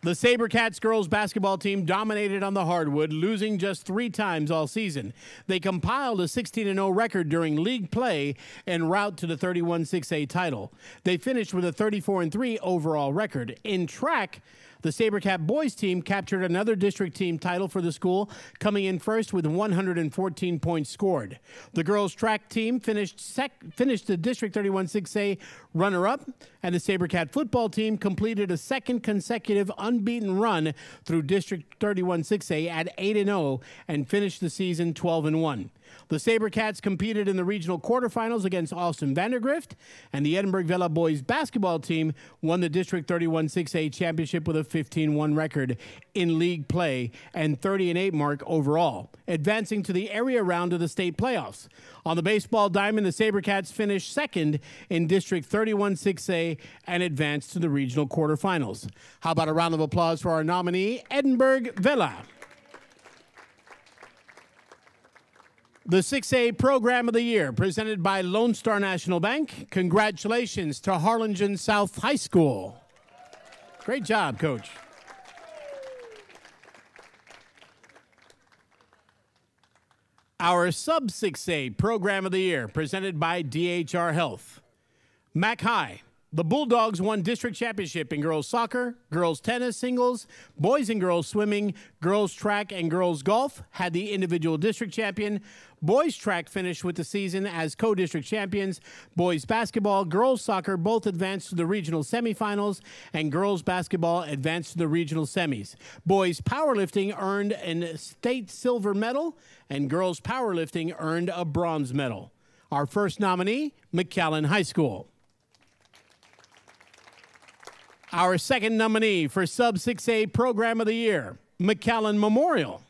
The SaberCats girls basketball team dominated on the hardwood, losing just 3 times all season. They compiled a 16-0 record during league play en route to the 31-6A title. They finished with a 34-3 overall record. In track, the SaberCat boys team captured another district team title for the school, coming in first with 114 points scored. The girls track team finished the District 31-6A runner-up, and the SaberCat football team completed a second consecutive unbeaten run through District 31-6A at 8-0 and finished the season 12-1. The SaberCats competed in the regional quarterfinals against Austin Vandergrift, and the Edinburgh Vela boys basketball team won the District 31-6A championship with a 15-1 record in league play and 30-8 mark overall, advancing to the area round of the state playoffs. On the baseball diamond, the SaberCats finished second in District 31-6A and advanced to the regional quarterfinals. How about a round of applause for our nominee, Edinburgh Vela? The 6A Program of the Year, presented by Lone Star National Bank. Congratulations to Harlingen South High School. Great job, Coach. Our Sub-6A Program of the Year, presented by DHR Health. Mac High. The Bulldogs won district championship in girls soccer, girls tennis singles, boys and girls swimming, girls track and girls golf, had the individual district champion. Boys track finished with the season as co-district champions. Boys basketball, girls soccer both advanced to the regional semifinals, and girls basketball advanced to the regional semis. Boys powerlifting earned a state silver medal, and girls powerlifting earned a bronze medal. Our first nominee, McAllen High School. Our second nominee for Sub-6A Program of the Year, McAllen Memorial.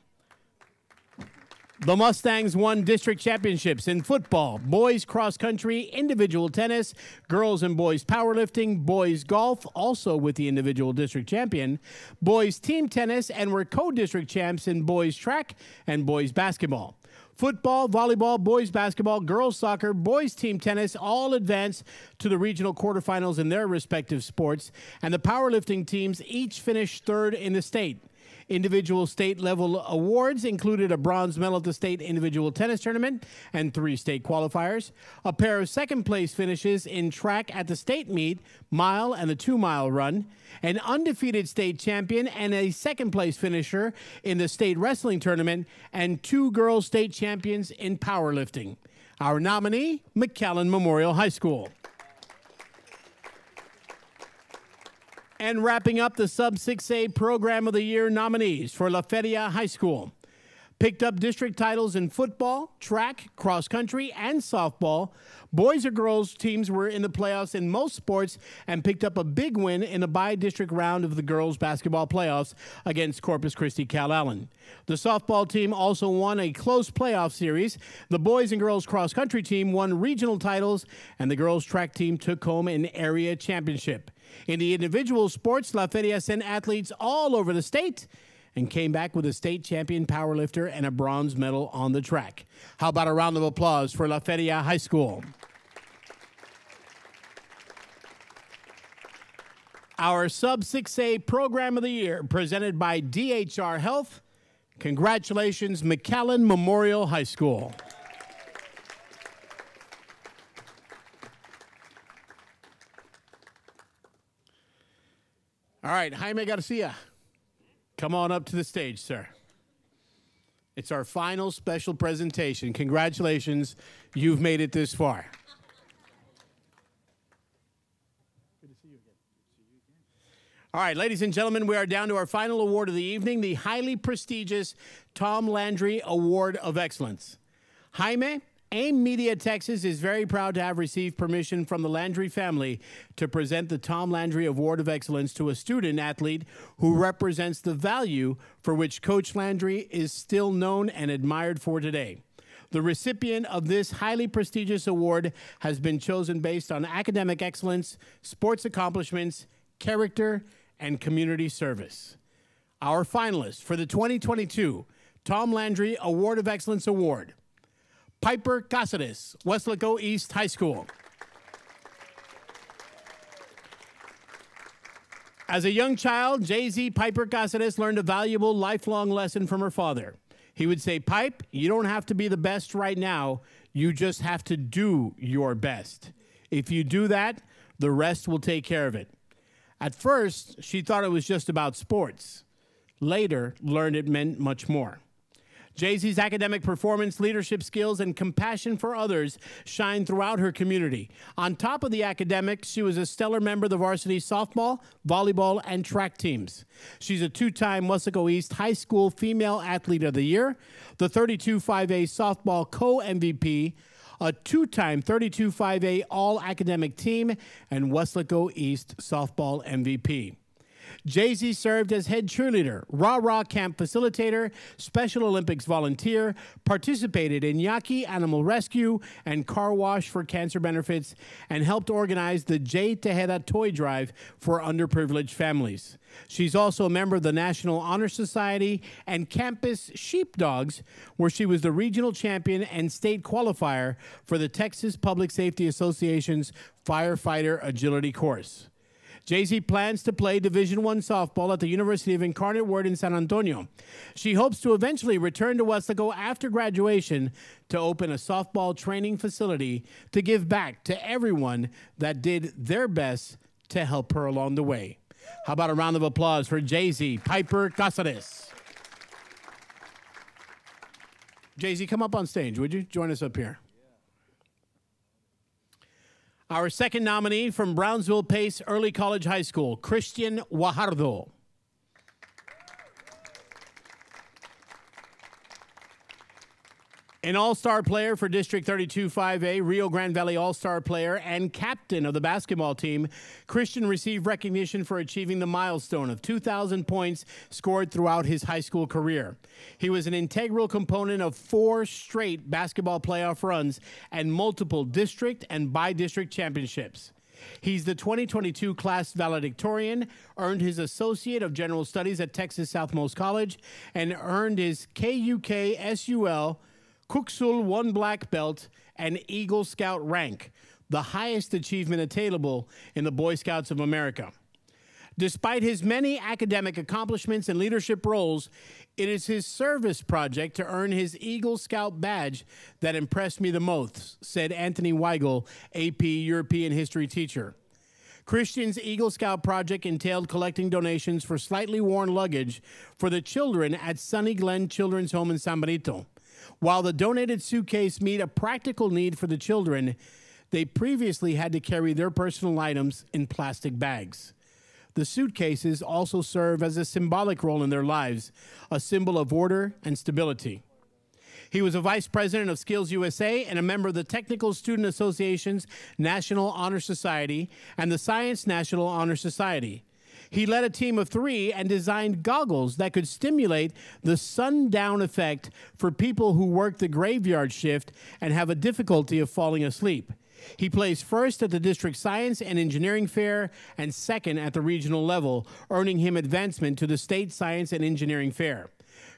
The Mustangs won district championships in football, boys cross country, individual tennis, girls and boys powerlifting, boys golf, also with the individual district champion, boys team tennis, and were co-district champs in boys track and boys basketball. Football, volleyball, boys basketball, girls soccer, boys team tennis all advanced to the regional quarterfinals in their respective sports, and the powerlifting teams each finished third in the state. Individual state level awards included a bronze medal at the state individual tennis tournament and 3 state qualifiers, a pair of second place finishes in track at the state meet, mile and the 2-mile run, an undefeated state champion and a second place finisher in the state wrestling tournament, and 2 girls state champions in powerlifting. Our nominee, McAllen Memorial High School. And wrapping up the Sub-6A Program of the Year nominees for La Feria High School. Picked up district titles in football, track, cross country, and softball. Boys or girls teams were in the playoffs in most sports and picked up a big win in the bi-district round of the girls basketball playoffs against Corpus Christi Calallen. The softball team also won a close playoff series. The boys and girls cross country team won regional titles, and the girls track team took home an area championship. In the individual sports, La Feria sent athletes all over the state and came back with a state champion powerlifter and a bronze medal on the track. How about a round of applause for La Feria High School? Our Sub-6A Program of the Year, presented by DHR Health. Congratulations, McAllen Memorial High School. All right, Jaime Garcia, come on up to the stage, sir. It's our final special presentation. Congratulations, you've made it this far. Good to see you again. All right, ladies and gentlemen, we are down to our final award of the evening, the highly prestigious Tom Landry Award of Excellence. Jaime, AIM Media Texas is very proud to have received permission from the Landry family to present the Tom Landry Award of Excellence to a student athlete who represents the value for which Coach Landry is still known and admired for today. The recipient of this highly prestigious award has been chosen based on academic excellence, sports accomplishments, character, and community service. Our finalists for the 2022 Tom Landry Award of Excellence Award: Piper Cáceres, Weslaco East High School. As a young child, Jay-Z Piper Cáceres learned a valuable lifelong lesson from her father. He would say, "Pipe, you don't have to be the best right now. You just have to do your best. If you do that, the rest will take care of it." At first, she thought it was just about sports. Later, learned it meant much more. Jay-Z's academic performance, leadership skills, and compassion for others shine throughout her community. On top of the academics, she was a stellar member of the varsity softball, volleyball, and track teams. She's a 2-time Weslaco East High School Female Athlete of the Year, the 32-5A softball co-MVP, a 2-time 32-5A All-Academic Team, and Weslaco East softball MVP. Jay-Z served as head cheerleader, rah-rah camp facilitator, Special Olympics volunteer, participated in Yaqui Animal Rescue and Car Wash for cancer benefits, and helped organize the J Tejeda Toy Drive for underprivileged families. She's also a member of the National Honor Society and Campus Sheepdogs, where she was the regional champion and state qualifier for the Texas Public Safety Association's Firefighter Agility course. Jay-Z plans to play Division I softball at the University of Incarnate Word in San Antonio. She hopes to eventually return to Weslaco after graduation to open a softball training facility to give back to everyone that did their best to help her along the way. How about a round of applause for Jay-Z Piper Cáceres? Jay-Z, come up on stage, would you? Join us up here. Our second nominee from Brownsville Pace Early College High School, Christian Guajardo. An all-star player for District 32-5A, Rio Grande Valley all-star player, and captain of the basketball team, Christian received recognition for achieving the milestone of 2,000 points scored throughout his high school career. He was an integral component of 4 straight basketball playoff runs and multiple district and bi-district championships. He's the 2022 class valedictorian, earned his Associate of General Studies at Texas Southmost College, and earned his KUK-SUL Cooksul 1 black belt and Eagle Scout rank, the highest achievement attainable in the Boy Scouts of America. Despite his many academic accomplishments and leadership roles, it is his service project to earn his Eagle Scout badge that impressed me the most, said Anthony Weigel, AP European history teacher. Christian's Eagle Scout project entailed collecting donations for slightly worn luggage for the children at Sunny Glen Children's Home in San Benito. While the donated suitcase met a practical need for the children, they previously had to carry their personal items in plastic bags. The suitcases also serve as a symbolic role in their lives, a symbol of order and stability. He was a vice president of Skills USA and a member of the Technical Student Association's National Honor Society and the Science National Honor Society. He led a team of 3 and designed goggles that could stimulate the sundown effect for people who work the graveyard shift and have a difficulty of falling asleep. He placed first at the District Science and Engineering Fair and second at the regional level, earning him advancement to the State Science and Engineering Fair.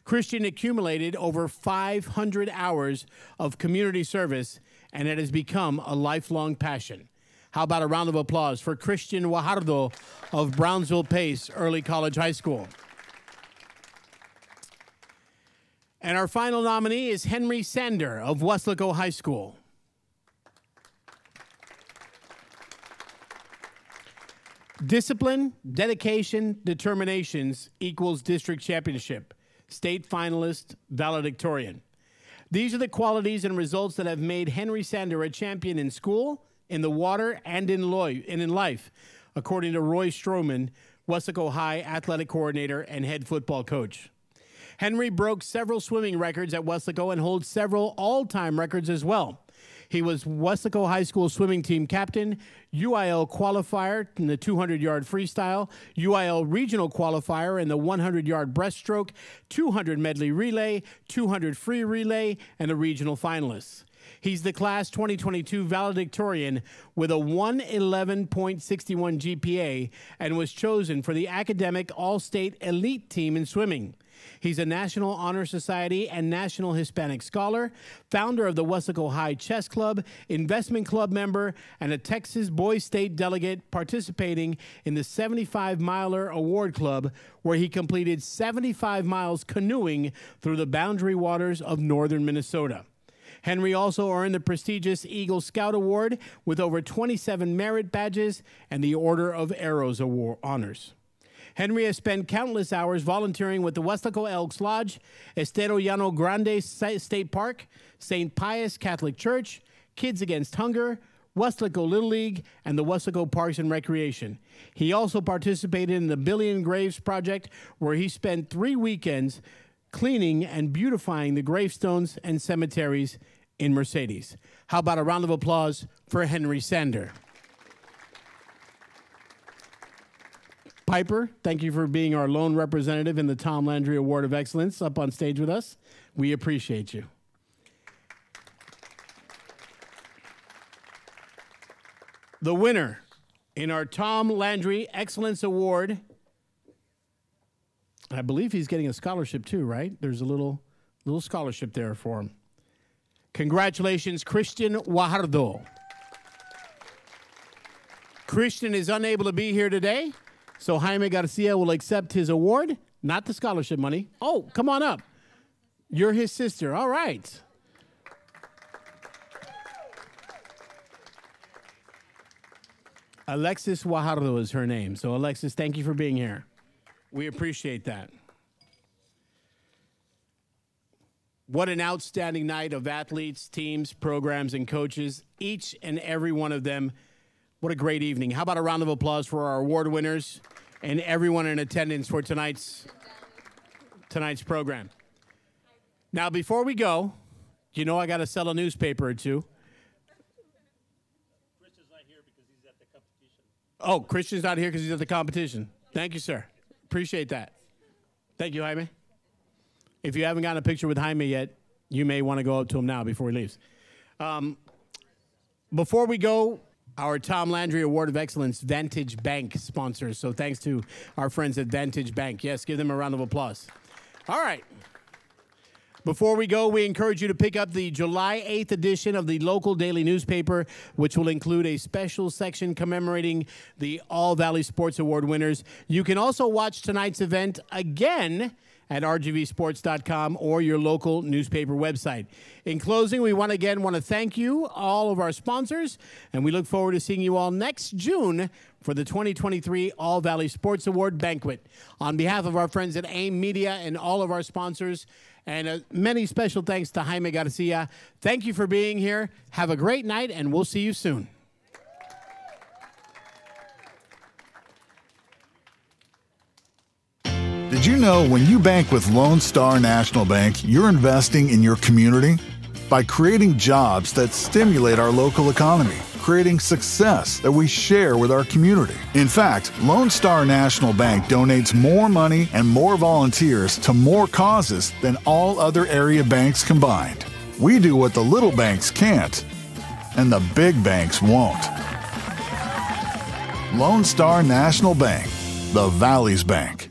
Christian accumulated over 500 hours of community service, and it has become a lifelong passion. How about a round of applause for Christian Guajardo of Brownsville Pace Early College High School. And our final nominee is Henry Sander of Weslaco High School. Discipline, dedication, determinations equals district championship, state finalist, valedictorian. These are the qualities and results that have made Henry Sander a champion in school, in the water, and in life, according to Roy Stroman, Weslaco High athletic coordinator and head football coach. Henry broke several swimming records at Weslaco and holds several all-time records as well. He was Weslaco High School swimming team captain, UIL qualifier in the 200-yard freestyle, UIL regional qualifier in the 100-yard breaststroke, 200 medley relay, 200 free relay, and a regional finalist. He's the class 2022 valedictorian with a 111.61 GPA and was chosen for the academic all-state elite team in swimming. He's a National Honor Society and National Hispanic Scholar, founder of the Weslaco High Chess Club, investment club member, and a Texas Boys State delegate participating in the 75-miler award club, where he completed 75 miles canoeing through the boundary waters of northern Minnesota. Henry also earned the prestigious Eagle Scout Award with over 27 merit badges and the Order of Arrows Award honors. Henry has spent countless hours volunteering with the Weslaco Elks Lodge, Estero Llano Grande State Park, St. Pius Catholic Church, Kids Against Hunger, Weslaco Little League, and the Weslaco Parks and Recreation. He also participated in the Billion Graves Project, where he spent 3 weekends cleaning and beautifying the gravestones and cemeteries in Mercedes. How about a round of applause for Henry Sander? Piper, thank you for being our lone representative in the Tom Landry Award of Excellence up on stage with us. We appreciate you. The winner in our Tom Landry Excellence Award, I believe he's getting a scholarship too, right? There's a little scholarship there for him. Congratulations, Christian Guajardo. Christian is unable to be here today, so Jaime Garcia will accept his award, not the scholarship money. Oh, come on up. You're his sister. All right. Alexis Guajardo is her name. So, Alexis, thank you for being here. We appreciate that. What an outstanding night of athletes, teams, programs, and coaches, each and every one of them. What a great evening. How about a round of applause for our award winners and everyone in attendance for tonight's program. Now, before we go, you know I got to sell a newspaper or two. Christian's not here because he's at the competition. Oh, Christian's not here because he's at the competition. Thank you, sir. Appreciate that. Thank you, Jaime. If you haven't gotten a picture with Jaime yet, you may want to go up to him now before he leaves. Before we go, our Tom Landry Award of Excellence Vantage Bank sponsors. So thanks to our friends at Vantage Bank. Yes, give them a round of applause. All right. Before we go, we encourage you to pick up the July 8th edition of the local daily newspaper, which will include a special section commemorating the All Valley Sports Award winners. You can also watch tonight's event again at rgvsports.com or your local newspaper website. In closing, we want to thank you, all of our sponsors, and we look forward to seeing you all next June for the 2023 All Valley Sports Award Banquet. On behalf of our friends at AIM Media and all of our sponsors, and many special thanks to Jaime Garcia, thank you for being here. Have a great night, and we'll see you soon. Did you know when you bank with Lone Star National Bank, you're investing in your community? By creating jobs that stimulate our local economy, creating success that we share with our community. In fact, Lone Star National Bank donates more money and more volunteers to more causes than all other area banks combined. We do what the little banks can't, and the big banks won't. Lone Star National Bank, the Valley's Bank.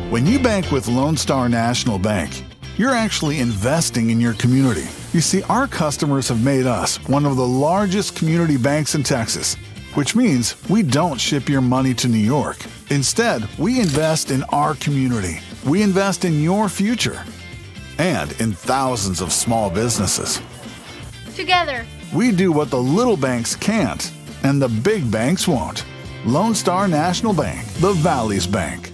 When you bank with Lone Star National Bank, you're actually investing in your community. You see, our customers have made us one of the largest community banks in Texas, which means we don't ship your money to New York. Instead, we invest in our community. We invest in your future and in thousands of small businesses. Together, We do what the little banks can't and the big banks won't. Lone Star National Bank, the Valley's Bank.